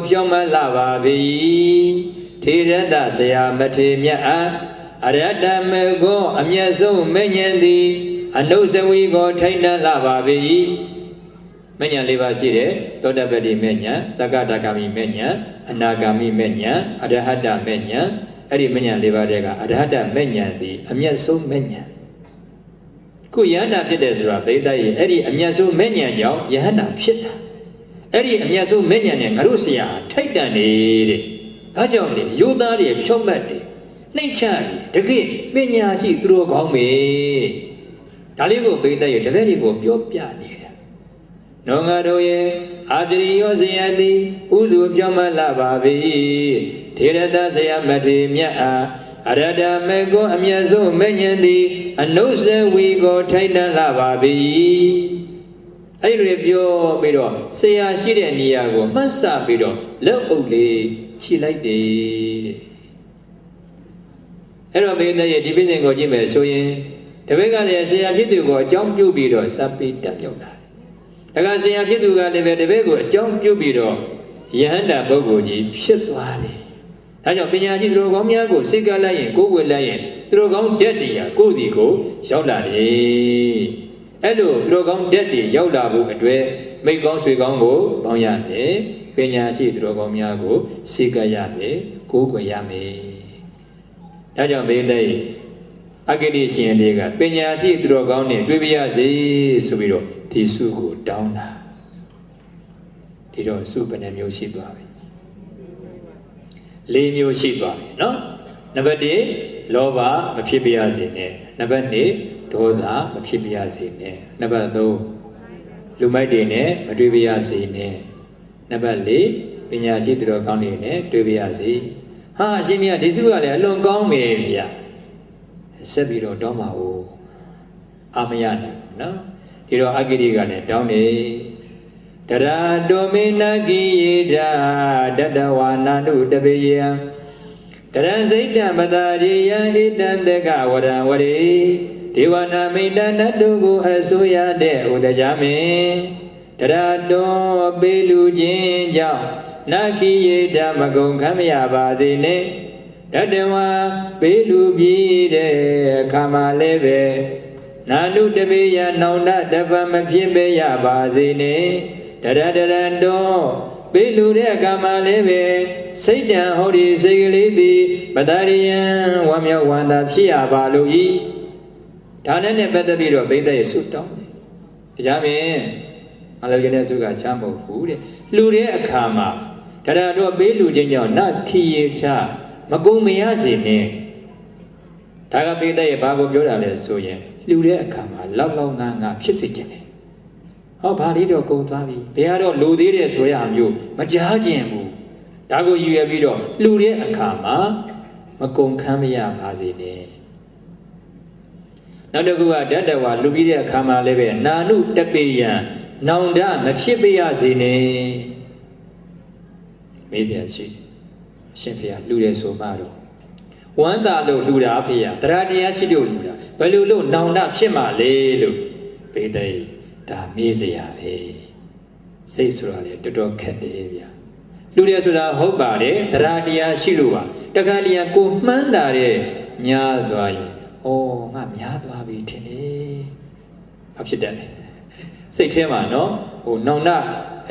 ဖြောမတ်လာပါပြီထေရတဆရာမထေမြတ်အားအရတမေကောအမျက်ဆုံးမဉ္ဇဉ်သည်အနုစဝီကိုထိတ်နှံလာပါပြီမဉ္ဇဉ်၄ပါးရှိတယ်သောတပတ္တိမဉ္ဇဉ်တက္ကတဂါမိမဉ္ဇဉ်အနာဂါမိမဉ္ဇဉ်အရဟတမဉ္ဇဉ်အဲ့ဒီမဉ္ဇဉ်၄ပါးတည်းကအရဟတမဉ္ဇဉ်သည်အမျက်ဆုံးမဉ္ဇဉ်ခုယဟန္တာဖြစ်တယ်ဆိုတာဘိဒရဲ့အဲ့ဒီအမျက်ဆုံးမဉ္ဇဉ်ကြောင့်ယဟန္တာဖြစ်တာအဲ့ဒီအမျက်ဆုံးမဉ္ဇဉ်နဲ့ငါတို့ဆရာထိတ်တန်နေတဲ့ဒါကြောင့်လေယောသားတွေဖြောမတ်တယ်နှိမ့်ချတယ်တကယ်ပညာရှိသူတော်ကောင်းပဲဒါလေးကိုဘိဒရဲ့တပည့်တွေကိုပြောပြနေတာနောငါတို့ရဲ့အာစရိယောဆရာသည်ဥစုဖြောမတ်လာပါပြီထေရတဆရာမထေမြတ်အားအရတမေကိုအမျက်ဆုံးမဉ္ဇဉ်သည်အနုစဝီကိုထိုက်တန်လာပါပြီအဲ့ဒီလိုပြောပြီးတော့ဆရာရှိတဲ့နေရာကိုမှတ်ဆပြီးတော့လက်အုပ်လေးခြိလိုက်တယ်တဲ့အဲ့တော့ဘိနဲ့ဒီပြည့်စုံကိုကြည့်မယ်ဆိုရင်တပည့်ကလည်းဆရာဖြစ်သူကိုအကြောင်းပြုပြီးတော့စပိတက်ပြောက်လာတယ်ဒါကဆရာဖြစ်သူကလည်းပဲတပည့်ကိုအကြောင်းပြုပြီးတော့ယဟန္တာပုဂ္ဂိုလ်ကြီးဖြစ်သွားတယ် ဒါကြောင့်ပညာရှိသူတော်ကောင်းများကိုစိတ်ကလိုက်ရင်ကိုယ်ွယ်လိုက်ရင်သူတော်ကောင်းဓာတ်တွေကကိုယ်စီကိုရောက်လာတယ်အဲ့လိုသူတော်ကောင်းဓာတ်တွေရောက်လာဖို့အတွက်မိတ်ကောင်းဆွေကောင်းကိုပေါင်းရမယ်ပညာရှိသူတော်ကောင်းများကိုစိတ်ကရမယ်ကိုယ်ွယ်ရမယ်ဒါကြောင့်ဘေးလေးအဂတိရှင်တွေကပညာရှိသူတော်ကောင်းနဲ့တွေ့ပြရစေဆိုပြီးတော့ဒီစုကိုတောင်းတာဒီတော့စုဘယ်နှမျိုးရှိသွားပြီ၄မျိုးရှိသွားပြီနော်နံပါတ်1လောဘမဖြစ်ပြရစေနဲ့နံပါတ်2ဒေါသမဖြစ်ပြရစေနဲ့နံပါတ်3လူမိုက်တွေနဲ့မတွေ့ပြရစေနဲ့နံပါတ်4ပညာရှိသူတော်ကောင်းတွေနဲ့တွေ့ပြရစေဟာအရှင်မြတ်ဒီစုကလည်းအလွန်ကောင်းမယ်ဗျာဆက်ပြီးတော့တောင်းပါဦးအာမရနဲ့နော်ဒီတော့အဂိရိကလည်းတောင်းနေတရာတောမေနဂိယေတာတတဝါနာနုတပေယံတရံစိတ်တံပတာရိယံဣတံတကဝရံဝရေဒေဝနာမိတ္တနတ်တို့ကိုအစိုးရတဲ့ဥဒကြမင်းတရာတောပေလူချင်းကြောင့်နာခိယေတာမကုံခံမရပါစေနဲ့တတဝါပေလူပြည်တဲ့အခါမှလည်းပဲနာနုတပေယနောင်တတပမဖြစ်ပေရပါစေနဲ့တရတရတောပေလူတဲ့အခါမှလည်းပဲစိတ်တံဟောဒီစိတ်ကလေးသည်ပတရိယံဝမ်းမြောက်ဝမ်းသာဖြစ်ရပါလို့ဤဒါနဲ့ပတ်သက်ပြီးတော့ဘိသိက်ဆုတောင်းတယ်တရားမင်းအလောကနဲ့ဆုကချမ်းမဟုတ်ဘူးတဲ့လူတဲ့အခါမှာတရတော့ပေလူချင်းကြောင့်နခိယေချမကုံမရစေနဲ့ဒါကပိဋကရဲ့ဘာကိုပြောတာလဲဆိုရင်လှူတဲ့အခါမှာလောက်လောက်ငါငါဖြစ်စေခြင်းလေဟောဘာလေးတော့ကုံသွားပြီဘယ်ကတော့လူသေးတယ်ဆိုရမျိုးမကြားခြင်းဘူးဒါကိုယူရပြီးတော့လှူတဲ့အခါမှာမကုံခမ်းမရပါစေနဲ့နောက်တစ်ခုကဓာတဝါလှူပြီးတဲ့အခါမှာလည်းပဲနာနုတပေယံနောင်တမဖြစ်ပြရစေနဲ့မေးစရာရှိရှင်ဖေလှူတယ်ဆိုမှတော့ဝမ်းသာလို့လှူတာဖေတရားတရားရှိလို့လှူတာဘယ်လိုလို့နောင်တဖြစ်မှလဲလို့ဘေးတဲ့ဒါမေးစရာပဲစိတ်ဆိုတာလေတော်တော်ခက်တယ်ဗျာလှူတယ်ဆိုတာဟုတ်ပါတယ်တရားတရားရှိလို့ပါတခါတည်းကိုမှန်းတာတဲ့များသွားရင်ဩငါများသွားပြီထင်တယ်ဘာဖြစ်တယ်စိတ်ထဲမှာနော်ဟိုနောင်တ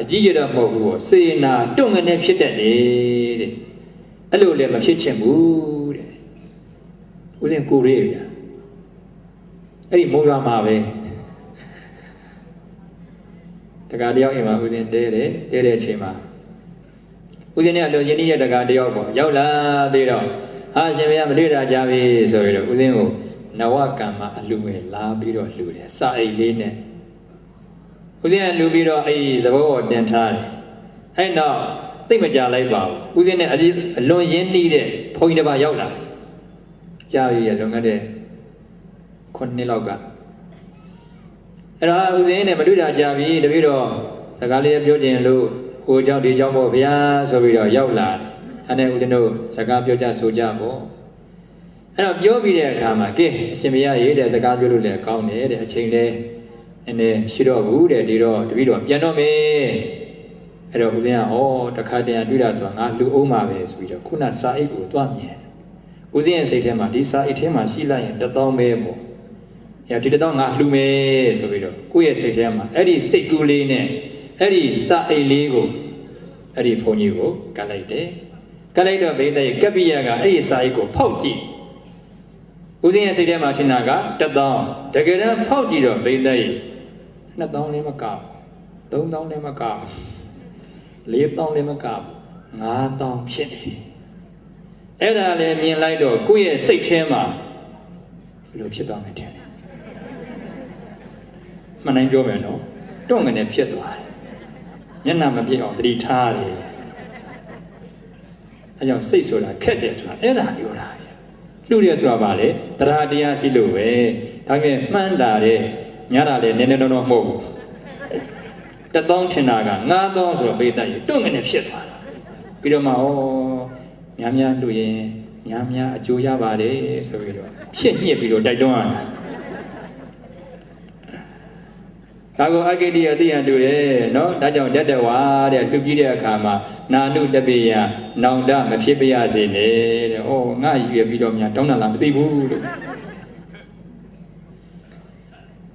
အကြီးကြီးတော့မဟုတ်ဘူးပေါ့စေနာတွန့်ငနဲ့ဖြစ်တတ်တယ်တဲ့အဲ့လိုလည်းမဖြစ်ချင်ဘူးတဲ့ဦးဇင်းကိုရေးဗျာအဲ့ဒီမိုးရွာမှာပဲတကားတယောက်အိမ်မှာဦးဇင်းတဲတဲ့အချိန်မှာဦးဇင်းเนี่ยလို့ယနေ့ရက်တကားတယောက်ပေါ့ရောက်လာသေးတော့ဟာရှင်ဘုရားမတွေ့တာကြပြီဆိုပြီးတော့ဦးဇင်းကိုနဝကံမှာအလူငယ်လာပြီးတော့လှူတယ်စာအိတ်လေးနဲ့ဦးဇင်းကလှူပြီးတော့အဲ့ဒီသဘောပေါ်တင်ထားတယ်အဲ့တော့သိမကြလိုက်ပါဘူးဦးဇင်းနဲ့အလွန်ရင်းနှီးတဲ့ဘုန်းကြီးတစ်ပါးရောက်လာကြာပြီရလွန်ခဲ့တဲ့9နှစ်လောက်ကအဲ့တော့ဦးဇင်းနဲ့မတွေ့တာကြာပြီတပည့်တော်စကားလေးပြောခြင်းလို့ကိုเจ้าဒီเจ้าပေါ့ဗျာဆိုပြီးတော့ရောက်လာအဲ့နဲ့ဦးဇင်းတို့စကားပြောကြဆိုကြပေါ့အဲ့တော့ပြောပြီးတဲ့အခါမှာကဲအရှင်ဘုရားရေးတဲ့စကားပြောလို့လည်းကောင်းတယ်တဲ့အချိန်လေးနည်းနည်းရှိတော့ဘူးတဲ့ဒီတော့တပည့်တော်ပြန်တော့မယ်အဲ့တော့ဦးဇင်းကတခါတည်းတွေ့တာဆိုတာငါလူအောင်ပါပဲဆိုပြီးတော့ခုနစာအိတ်ကိုတွားမြင်ဦးဇင်းရဲ့စိတ်ထဲမှာဒီစာအိတ်ထဲမှာရှိလိုက်ရင်1000ပဲပေါ့အဲ့ဒီ1000ငါလှူမယ်ဆိုပြီးတော့ကိုယ့်ရဲ့စိတ်ထဲမှာအဲ့ဒီစိတ်ကူးလေးနဲ့အဲ့ဒီစာအိတ်လေးကိုအဲ့ဒီဘုန်းကြီးကိုကတ်လိုက်တယ်ကတ်လိုက်တော့ဘိသိက်ကပ္ပိယကအဲ့ဒီစာအိတ်ကိုဖောက်ကြည့်ဦးဇင်းရဲ့စိတ်ထဲမှာထင်တာက1000တကယ်တော့ဖောက်ကြည့်တော့ဘိသက်2000လည်းမကောက်3000လည်းမကောက်4000လည်းမကောက်5000ဖြစ်နေအဲ့ဒါလည်းမြင်လိုက်တော့ကိုယ့်ရဲ့စိတ်ထဲမှာဘယ်လိုဖြစ်သွားမှန်းထင်တယ်မှန်တိုင်းပြောမယ်နော်တွန့်ငနဲ့ဖြစ်သွားတယ်မျက်နှာမပြည့်အောင်သတိထားတယ်အဲကြောင့်စိတ်ဆိုတာခက်တယ်ဆိုတာအဲ့ဒါပြောတာလှူတယ်ဆိုတာပါလေတရားတရားရှိလို့ပဲဒါပေမဲ့မှန်းတာတဲ့များတာလည်းနည်းနည်းတော့မဟုတ်ဘူး1000ထင်တာက9000ဆိုတော့ဘေးတိုက်တွန့်ငနဲ့ဖြစ်သွားတာပြီးတော့မှများများလှူရင်များများအကျိုးရပါတယ်ဆိုပြီးတော့ဖြစ်ညစ်ပြီးတော့တိုက်တွန်းရတာ ဒါကိုအဂိတိယသိရန်တူတယ်နော်ဒါကြောင့်တတဝါတဲ့လှူပြီးတဲ့အခါမှာနာနုတပိယနောင်တမဖြစ်ပါရစေနဲ့တဲ့ဩငါရွေပြီးတော့များတောင်းတာလားမသိဘူးလို့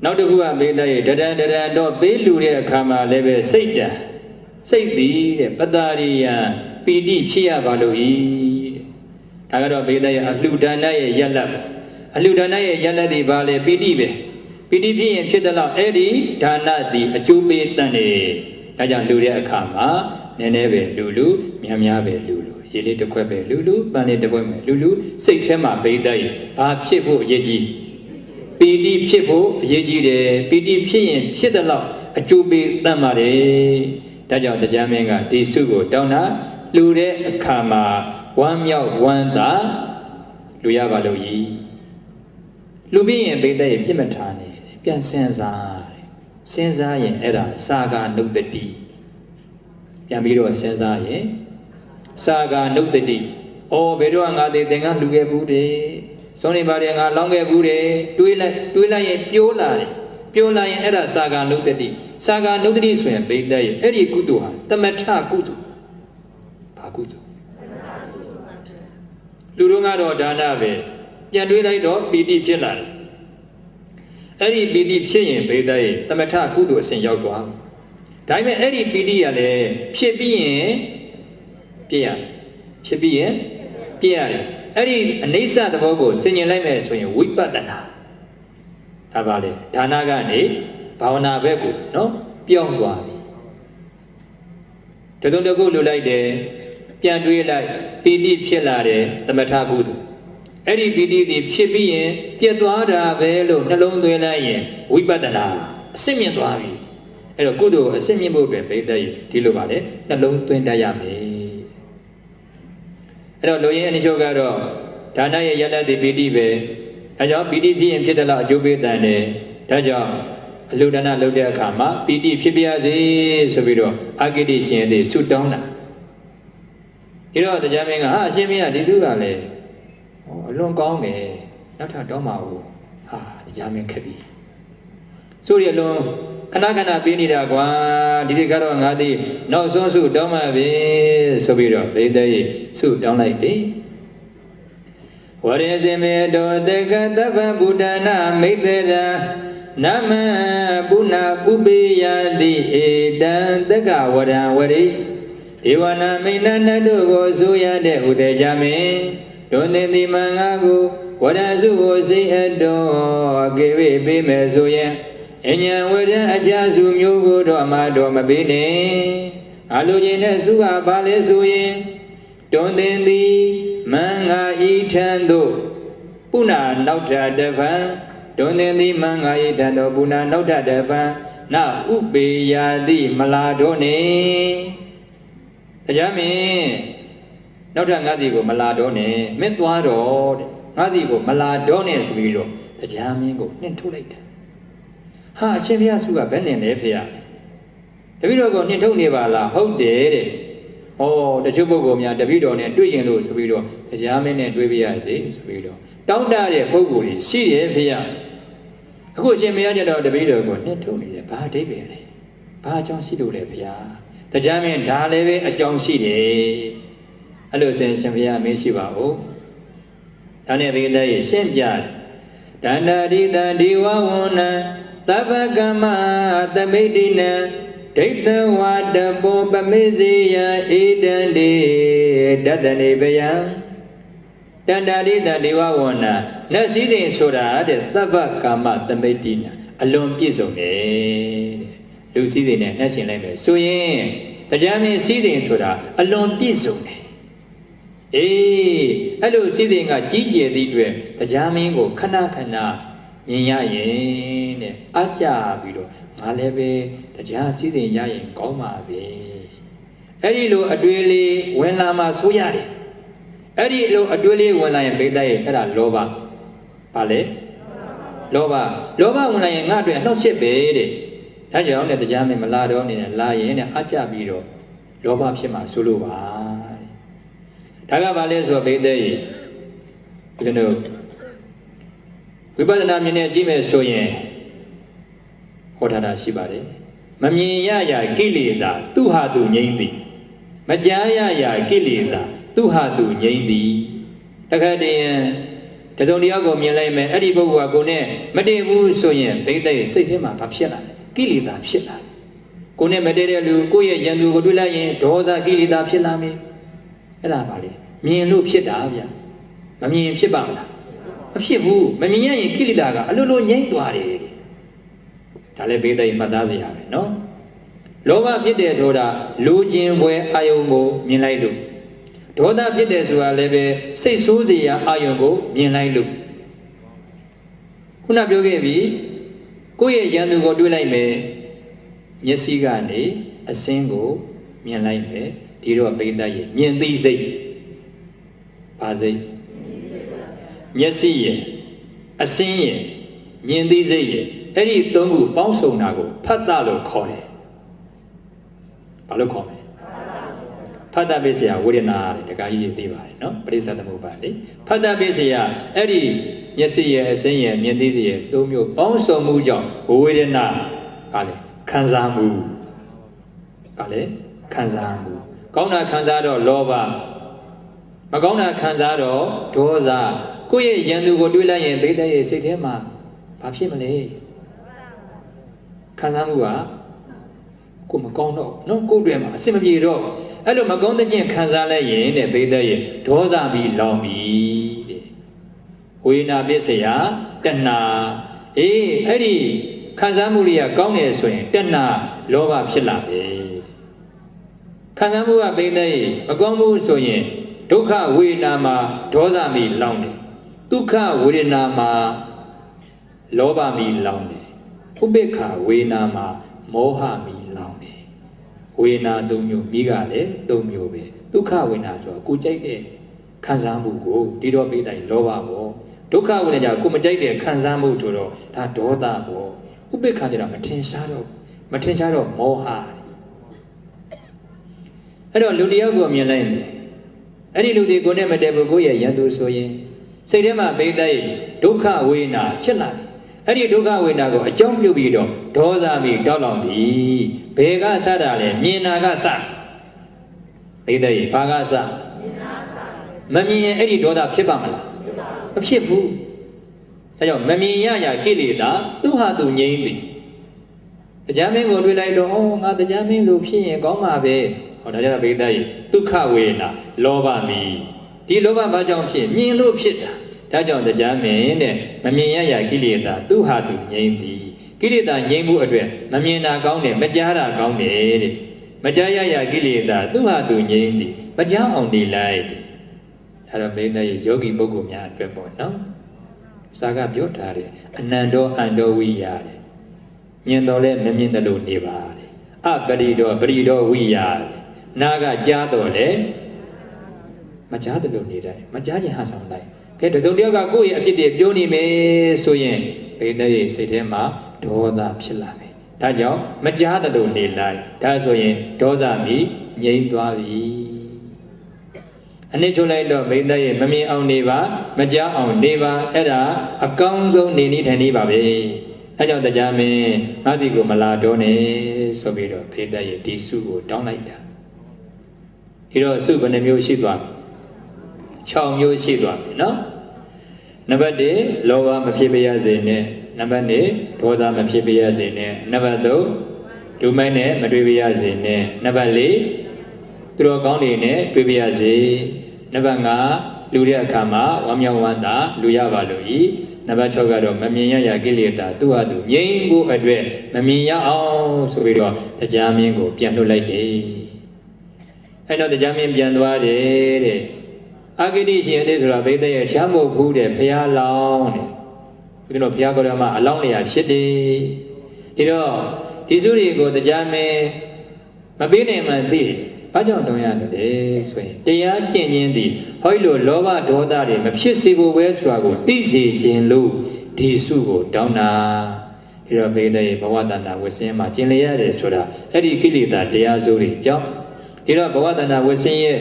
နောက်တစ်ခုကမေတ္တာရဲ့တရံတော့ပေးလူတဲ့အခါမှာလည်းပဲစိတ်သည်တဲ့ပတ္တာရိယပီတိဖြစ်ရပါလို့ဤတဲ့ဒါကတော့မေတ္တာရဲ့အလှူဒါနရဲ့ယက်လက်အလှူဒါနရဲ့ယက်လက်ဒီပါလေပီတိပဲပီတိဖြစ်ရင်ဖြစ်တဲ့လောက်အဲ့ဒီဒါနသည်အကျိုးပေးတတ်တယ်ဒါကြောင့်လူတဲ့အခါမှာနည်းနည်းပဲလူများပဲလူရေလေးတစ်ခွက်ပဲလူပန်းလေးတစ်ပွက်ပဲလူစိတ်ထဲမှာမေတ္တာရဲ့ဘာဖြစ်ဖို့အရေးကြီးပီတိဖြစ်ဖို့အရေးကြီးတယ်ပီတိဖြစ်ရင်ဖြစ်တဲ့လောက်အကျိုးပေးတတ်ပါတယ်ဒါကြောင့်တရားမင်းကဒီစုကိုတောင်းတာလူတဲ့အခါမှာဝမ်းမြောက်ဝမ်းသာလူရပါလို့ဤလူပြီးရင်မေတ္တာရဲ့ပြစ်မထားနဲ့ပြန်စဉ်းစားရင်အဲ့ဒါစာဂနုတ္တိပြန်ပြီးတော့စဉ်းစားရင်စာဂနုတ္တိအော်ဘယ်တော့ငါသေးသင်္ကလူခဲ့ဘူးတဲ့စွန်နေပါတယ်ငါလောင်းခဲ့ဘူးတယ်တွေးလိုက်ရင်ပြိုးလာရင်အဲ့ဒါစာဂနုတ္တိစာဂနုတ္တိဆိုရင်မေတ္တာရဲ့အဲ့ဒီကုသိုလ်ဟာတမထကုသိုလ်ဘာကုသိုလ်လူတို့ကတော့ဒါနပဲပြန်တွေးလိုက်တော့ပီတိဖြစ်လာတယ်အဲ့ဒီပီတိဖြစ်ရင်မေတ္တာရဲ့တမထကုသိုလ်အစဉ်ရောက်သွားဒါပေမဲ့အဲ့ဒီပီတိကလည်းဖြစ်ပြီးရင်ပြည့်ရဖြစ်ပြီးရင်ပြည့်ရတယ်အဲ့ဒီအနိစ္စသဘောကိုဆင်ញင်လိုက်မယ်ဆိုရင်ဝိပဿနာဒါပါလေဒါနကနေဘာဝနာဘက်ကိုနော်ပြောင်းသွားပြီတစုံတစ်ခုလိုလိုက်တယ်ပြန်တွေးလိုက်ပီတိဖြစ်လာတယ်သမထကုသိုလ်အဲ့ဒီပီတိဒီဖြစ်ပြီးရင်ပြတ်သွားတာပဲလို့နှလုံးသွင်းလိုက်ရင်ဝိပဿနာအစစ်မြင့်သွားပြီအဲ့တော့ကုသိုလ်ကိုအစစ်မြင့်ဖို့ပဲဗိတ္တရဲ့ဒီလိုပါလေနှလုံးသွင်းတတ်ရမယ်အဲ့တော့လူရင်းအနိချုပ်ကတော့ဒါနရဲ့ယတ္တိပီတိပဲဒါကြောင့်ပီတိဖြစ်ရင်ဖြစ်တယ်လို့အကျိုးပေးတယ်ဒါကြောင့်အလှူဒါနလုပ်တဲ့အခါမှာပီတိဖြစ်ပါစေဆိုပြီးတော့အာဂိတိရှင်တွေဆုတောင်းတာဒီတော့တရားမင်းကအရှင်မင်းကဒီစုကလည်းအလွန်ကောင်းတယ်နောက်ထပ်တောင်းပါဦးဟာတရားမင်းခက်ပြီဆိုရလွန်ခဏပေးနေတာကွာဒီတွေကတော့ငါသည်နောက်ဆုံးဆုတောင်းမှပြီဆိုပြီးတော့ဗိတ္တရဲ့ဆုတောင်းလိုက်ပြီဝရေဇမေတောတက္ကသဗ္ဗဗုဒ္ဓနာမိသေရာနမပုဏ္ဏဥပေယတိဧတံတက္ကဝရံဝရိဧဝနာမိဏနတုကိုဆိုရတဲ့ဥဒေကြမင်းဒုန်တိတိမင်္ဂကိုဝရစုကိုစိတ်အတော်ကေဝေပေးမယ်ဆိုရင်အញ្ញံဝရအကြစုမျိုးကိုတော့မတော်မပေးနဲ့အလိုချင်တဲ့စုကဘာလဲဆိုရင်ဒုန်တင်သည်မင်္ဂဤထံသို့ပုဏ္ဏနောက်ထတဖန်ဒုန်တင်သည်မင်္ဂဤထံသို့ပုဏ္ဏနောက်ထတဖန်နဥပေယာတိမလာတော့နေတရားမင်းနောက်ထပ်ငါးစီကိုမလာတော့နဲ့မင်းသွားတော့တဲ့ငါးစီကိုမလာတော့နဲ့ဆိုပြီးတော့တရားမင်းကိုနှင်ထုတ်လိုက်တယ်ဟာအရှင်ဘုရားစုကဘယ်နဲ့လဲဖေရတပည့်တော်ကိုနှင်ထုတ်နေပါလားဟုတ်တယ်တဲ့ဟောတချို့ပုဂ္ဂိုလ်များတပည့်တော်နဲ့တွေ့ရင်လို့ဆိုပြီးတော့တရားမင်းနဲ့တွေ့ပြရစေဆိုပြီးတော့တောင်းတတဲ့ပုဂ္ဂိုလ်ကြီးရှိတယ်ဖေရအခုအရှင်ဘုရားကျတော့တပည့်တော်ကိုနှင်ထုတ်နေတယ်ဘာအဓိပ္ပာယ်လဲဘာအကြောင်းရှိလို့လဲဖေရတရားမင်းဒါလည်းပဲအကြောင်းရှိတယ်အဲ့လိုဆိုရင်ရှင်ဘုရားမင်းရှိပါဦးဒါနဲ့ဒီလည်းရှင်းပြတယ်ဒန္တာရိတဒီဝဝနံသဗ္ဗကမ္မသမိတိနံဒိဋ္ဌဝါတပောပမေစေယဧတံတိတတနေပယံတန္တာရိတဒီဝဝနံနတ်စည်းစိမ်ဆိုတာတဲ့သဗ္ဗကမ္မသမိတိနံအလွန်ပြည့်စုံတယ်လူစည်းစိမ်နဲ့နှက်ရှင်လိုက်မယ်ဆိုရင်တရားမင်းစည်းစိမ်ဆိုတာအလွန်ပြည့်စုံတယ်အေးအဲ့လိုစည်းစိမ်ကကြီးကျယ်သည့်အတွက်တရားမင်းကိုခဏမြင်ရရင်တဲ့အကြပြီးတော့ငါလည်းပဲတရားစည်းစိမ်ရရင်ကောင်းပါပဲအဲ့ဒီလိုအတွေ့လေးဝင်လာမှဆိုရတယ်အဲ့ဒီလိုအတွေ့လေးဝင်လာရင်ဘိတ်တဲ့အဲ့ဒါလောဘဘာလဲလောဘဝင်လာရင်ငါအတွက်အနှောက်အယှက်ပဲတဲ့ဒါကြောင့်လည်းတရားမင်းမလာတော့နေနဲ့လာရင်တဲ့အကြပြီးတော့လောဘဖြစ်မှာဆိုလို့ပါဒါကဘာလဲဆိုတော့ဘိသက်ကြီးကျွန်တော်ဝိပဿနာမြင်နေကြည့်မယ်ဆိုရင်ဟ ဟောထားတာရှိပါတယ်မမြင်ရရာကိလေသာသူဟာသူငြိမ့်သည်မကြားရရာကိလေသာသူဟာသူငြိမ့်သည်တခါတည်းတစုံတယောက်ကိုမြင်လိုက်မယ်အဲ့ဒီပုဂ္ဂိုလ်ကကိုယ်နဲ့မတည့်ဘူးဆိုရင်ဘိသိက်စိတ်ထဲမှာဘာဖြစ်လာလဲကိလေသာဖြစ်လာတယ်ကိုယ်နဲ့မတည့်တဲ့လူကိုယ့်ရဲ့ယံသူကိုတွေ့လိုက်ရင်ဒေါသကိလေသာဖြစ်လာမယ်အဲ့ဒါပါလေမြင်လို့ဖြစ်တာဗျမမြင်ဖြစ်ပါမလားမဖြစ်ဘူးမမြင်ရရင်ကိလေသာကအလိုလိုငြိမ့်သွားတယ်ဒါလည်းဘိသိက်မှတ်သားစရာပဲနော်လောဘဖြစ်တယ်ဆိုတာလူချင်းပွဲအာယုံကိုမြင်လိုက်လို့ဒေါသဖြစ်တယ်ဆိုတာလည်းပဲစိတ်ဆိုးစရာအာယုံကိုမြင်လိုက်လို့ခုနပြောခဲ့ပြီကိုယ့်ရဲ့ယံသူကိုတွေ့လိုက်မယ်မျက်စိကနေအစင်းကိုမြင်လိုက်မယ်ဒီတော့ပိဋကရဲ့မြင်သိစိတ်ဘာစိတ်မျက်စိရဲ့အစင်းရဲ့မြင်သိစိတ်ရဲ့အဲ့ဒီသုံးခုပေါင်းစုံတာကိုဖတ်တာလို့ခေါ်တယ်ဘာလို့ခေါ်မလဲဖတ်တာပိစယဝေဒနာတဲ့တခါကြီးသိပါတယ်နော်ပရိစ္ဆေသမုပ္ပါလေဖတ်တာပိစယအဲ့ဒီမျက်စိရဲ့အစင်းရဲ့မြင်သိစိတ်ရဲ့သုံးမျိုးပေါင်းစုံမှုကြောင့်ဝေဒနာဟာလေခံစားမှုဟာလေခံစားမှုကောင်းတာခံစားတော့လောဘမကောင်းတာခံစားတော့ဒေါသကိုယ့်ရဲ့ယံသူကိုတွေးလိုက်ရင်ဘိသိက်ရဲ့စိတ်ထဲမှာဘာဖြစ်မလဲခံစားမှုကကိုမကောင်းတော့နော်ကိုယ်တွေမှာအစင်မပြေတော့အဲ့လိုမကောင်းတဲ့ပြင်ခံစားလိုက်ရင်တဲ့ဘိသိက်ရဲ့ဒေါသပြီးလောင်ပြီတဲ့ဝေနာပစ္စယတဏှာအဲ့ဒီခံစားမှုတွေကကောင်းတယ်ဆိုရင်တဏှာလောဘဖြစ်လာပြီခံစားမှုကဘိသိက်မကောင်းဘူးဆိုရင်ဒုက္ခဝေဒနာမှာဒေါသမီလောင်တယ်ဒုက္ခဝေဒနာမှာလောဘမီလောင်တယ်ဥပေက္ခဝေဒနာမှာမောဟမီလောင်တယ်ဝေဒနာ၃မျိုးမိကလည်း၃မျိုးပဲဒုက္ခဝေဒနာဆိုတာကိုကြိုက်တဲ့ခံစားမှုကိုဒီတော့ပိဋကလောဘပေါ့ဒုက္ခဝေဒနာကိုမကြိုက်တဲ့ခံစားမှုဆိုတော့ဒါဒေါသပေါ့ဥပေက္ခကျတော့မထင်ရှားတော့မောဟအဲ့တော့လူတယောက်ကိုမြင်လိုက်တယ်အဲ့ဒီလူတွေကိုနဲ့မတည့်ဘူးကိုယ့်ရဲ့ယံသူဆိုရင်စိတ်ထဲမှာဘိသိက်ဒုက္ခဝေဒနာဖြစ်လာတယ်အဲ့ဒီဒုက္ခဝေဒနာကိုအကြောင်းပြုပြီးတော့ဒေါသမီတောက်လောင်ပြီဘယ်ကစတာလဲမြင်တာကစဘိသိက်ဘာကစမမြင်ရင်အဲ့ဒီဒေါသဖြစ်ပါမလားမဖြစ်ဘူးဒါကြောင့်မမြင်ရရာကိလေသာသူဟာသူငြိမ်းပြီတရားမင်းကိုတွေ့လိုက်တော့ငါတရားမင်းလိုဖြစ်ရင်ကောင်းမှာပဲဟောဒါကြတော့ဘိသိက်ဒုက္ခဝေဒနာလောဘမီဒီလောဘဘာကြောင့်ဖြစ်မြင်လို့ဖြစ်တာဒါကြောင့်တရားမင်းတဲ့မမြင်ရရာကိလေသာသူဟာသူငြိမ်းသည်ကိလေသာငြိမ်းမှုအတွက်မမြင်တာကောင်းတယ်မကြားတာကောင်းတယ်တဲ့မကြားရရာကိလေသာသူဟာသူငြိမ်းသည်မကြားအောင်နေလိုက်တဲ့ဒါတော့ဘိသိက်ယောဂီပုဂ္ဂိုလ်များအတွက်ပေါ့နော်စာကပြောထားတယ်အနန္တောအန္တောဝိယတဲ့မြင်တော့လဲမမြင်တယ်လို့နေပါတဲ့အပရိဒောပရိဒောဝိယနာကကြားတော့လေမကြားတယ်လို့နေတယ်မကြားခြင်းဟာဆောင်လိုက်ကဲတစုံတယောက်ကကိုယ့်ရဲ့အဖြစ်တွေပြောနေမယ်ဆိုရင်ဘိသိက်ရဲ့စိတ်ထဲမှာဒေါသဖြစ်လာမယ်ဒါကြောင့်မကြားတယ်လို့နေလိုက်ဒါဆိုရင်ဒေါသမီငြိမ်းသွားပြီအနည်းချုပ်လိုက်တော့ဘိသိက်ရဲ့မမြင်အောင်နေပါမကြားအောင်နေပါအဲ့ဒါအကောင်းဆုံးနေနည်းထိုင်နည်းပါပဲအဲကြောင့်တရားမင်းငါးစီကိုမလာတော့နဲ့ဆိုပြီးတော့ဘိသိက်ရဲ့ဒီစုကိုတောင်းလိုက်တာဒီတော့စုဘယ်နှမျိုးရှိသွား6မျိုးရှိသွားပြီနော်နံပါတ်1လောဘမဖြစ်ပါရစေနဲ့နံပါတ်2ဒေါသမဖြစ်ပါရစေနဲ့နံပါတ်3ဒုမိုက်နဲ့မတွေ့ပါရစေနဲ့နံပါတ်4သူတော်ကောင်းတွေနဲ့တွေ့ပါရစေနံပါတ်5လူတဲ့အခါမှာဝမ်းမြောက်ဝမ်းသာလူရပါလို့ဤနံပါတ်6ကတော့မမြင်ရရာကိလေသာသူ့ဟာသူငြိမ်းဖို့အတွက်မမြင်ရအောင်ဆိုပြီးတော့တရားမင်းကိုပြန်လွှတ်လိုက်တယ်အဲ့တော့တရားမင်းပြန်သွားတယ်တဲ့အာဂိတိရှင်တဲ့ဆိုတာဘိသိက်ရဲ့ရှားမဟုတ်ဘူးတဲ့ဘုရားလောင်းတဲ့ဒီလိုဘုရားကောရမအလောင်းနေရဖြစ်တယ်ဒီတော့ဒီစုတွေကိုတရားမင်းမပေးနိုင်မှသိတယ်ဘာကြောင့်တောင်းရတယ်ဆိုရင်တရားကျင့်ခြင်းသည်ဟောလိုလောဘဒေါသတွေမဖြစ်စေဖို့ပဲဆိုတာကိုသိစေခြင်းလို့ဒီစုကိုတောင်းတာဒီတော့ဘိသိက်ရဲ့ဘဝတဏ္ဍဝဆင်းမှာကျင့်လျရတယ်ဆိုတာအဲ့ဒီကိလေသာတရားစုတွေကြောင့်ဒီတော့ဘဝတဏ္ဍဝဆင်းရဲ့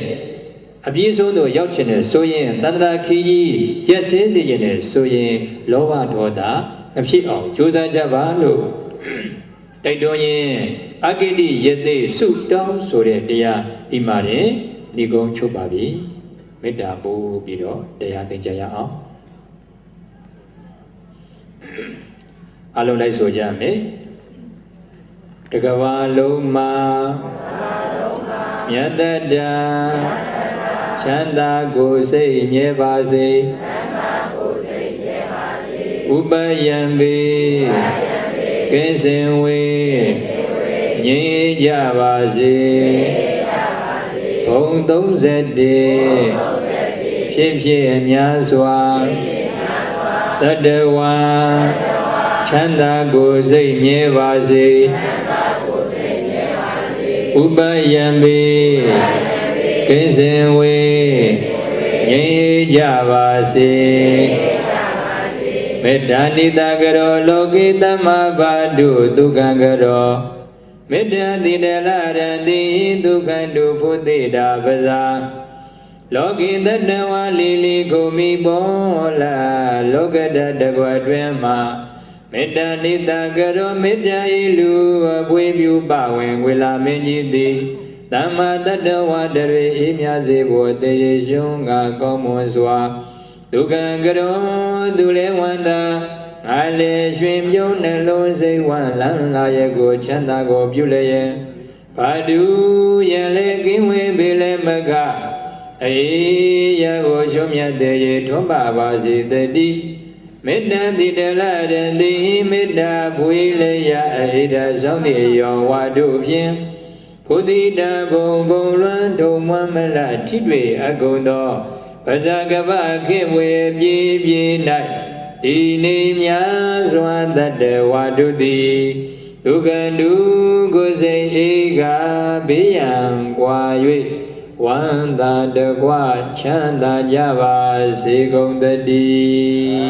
အပြည့်စုံသို့ရောက်ခြင်းနဲ့ဆိုရင်တဏ္ဍာခီးကြီးရက်စင်းစေခြင်းနဲ့ဆိုရင်လောဘဒေါသမဖြစ်အောင်ကြိုးစားကြပါလို့ တိုက်တွန်းရင်အဂိတိယသိစုတောင်းဆိုတဲ့တရားဒီမှာရင်ဒီကုန်းချုပ်ပါပြီမေတ္တာပို့ပြီးတော့တရားသင်ကြရအောင်အလုံးလိုက်ဆိုကြမယ်တကဘာလုံးမှာမြတ်တတံချမ်းသာကိုယ်စိတ်မြဲပါစေဥပယံပေကင်းစင်ဝေငြိမ်းကြပါစေဘုံ31ဖြစ်ဖြစ်အများစွာတတဝံချမ်းသာကိုယ်စိတ်မြဲပါစေဥပယံပေကင်းစင်ဝေငြိမ်းကြပါစေမေတ္တာနိတကရောလောကိတမဘာဒုဒုက္ခကရောမေတ္တာတိတလရတိဒုက္ခတုဖုတိတာပဇာလောကိတတဝါလီလီကိုမိပေါ်လာလောကတတကွအတွင်းမှာမေတ္တာနိတကရောမေတ္တာဤလူအပွေးပြုပဝင်ဝေလာမင်းကြီးသည်သမ္မာတတဝတရေအေးမြစေဖို့တေရရှင်ကကောင်းမွန်စွာဒုက္ခကရောသူလေဝန္တာငါလေရွှင်ပြုံးနှလုံးစိတ်ဝမ်းလန်းလာရဲ့ကိုချမ်းသာကိုပြုလျက်ဘာဒုရလေကင်းဝေးပေလေမကအေးရကိုရှုံးမြတ်တဲ့ရေထွန်းပါစေတည်းမေတ္တာတိတလရတိမေတ္တာဘွေလျာအေဒဆောင်တိယောဝါတို့ဖြင့်ဘုဒ္ဓတာဘုံဘုံလွမ်းထုံမွမ်းမလထိတွေ့အကုန်သောပဇာကပခေဝေပြေပြေ၌ဒီနေများစွာတတဝါတို့သည်ဒုက္ခတုကိုစိတ်ဧကဘေးရန်ကွာ၍ဝန္တာတကွချမ်းသာကြပါစေကုန်တည်း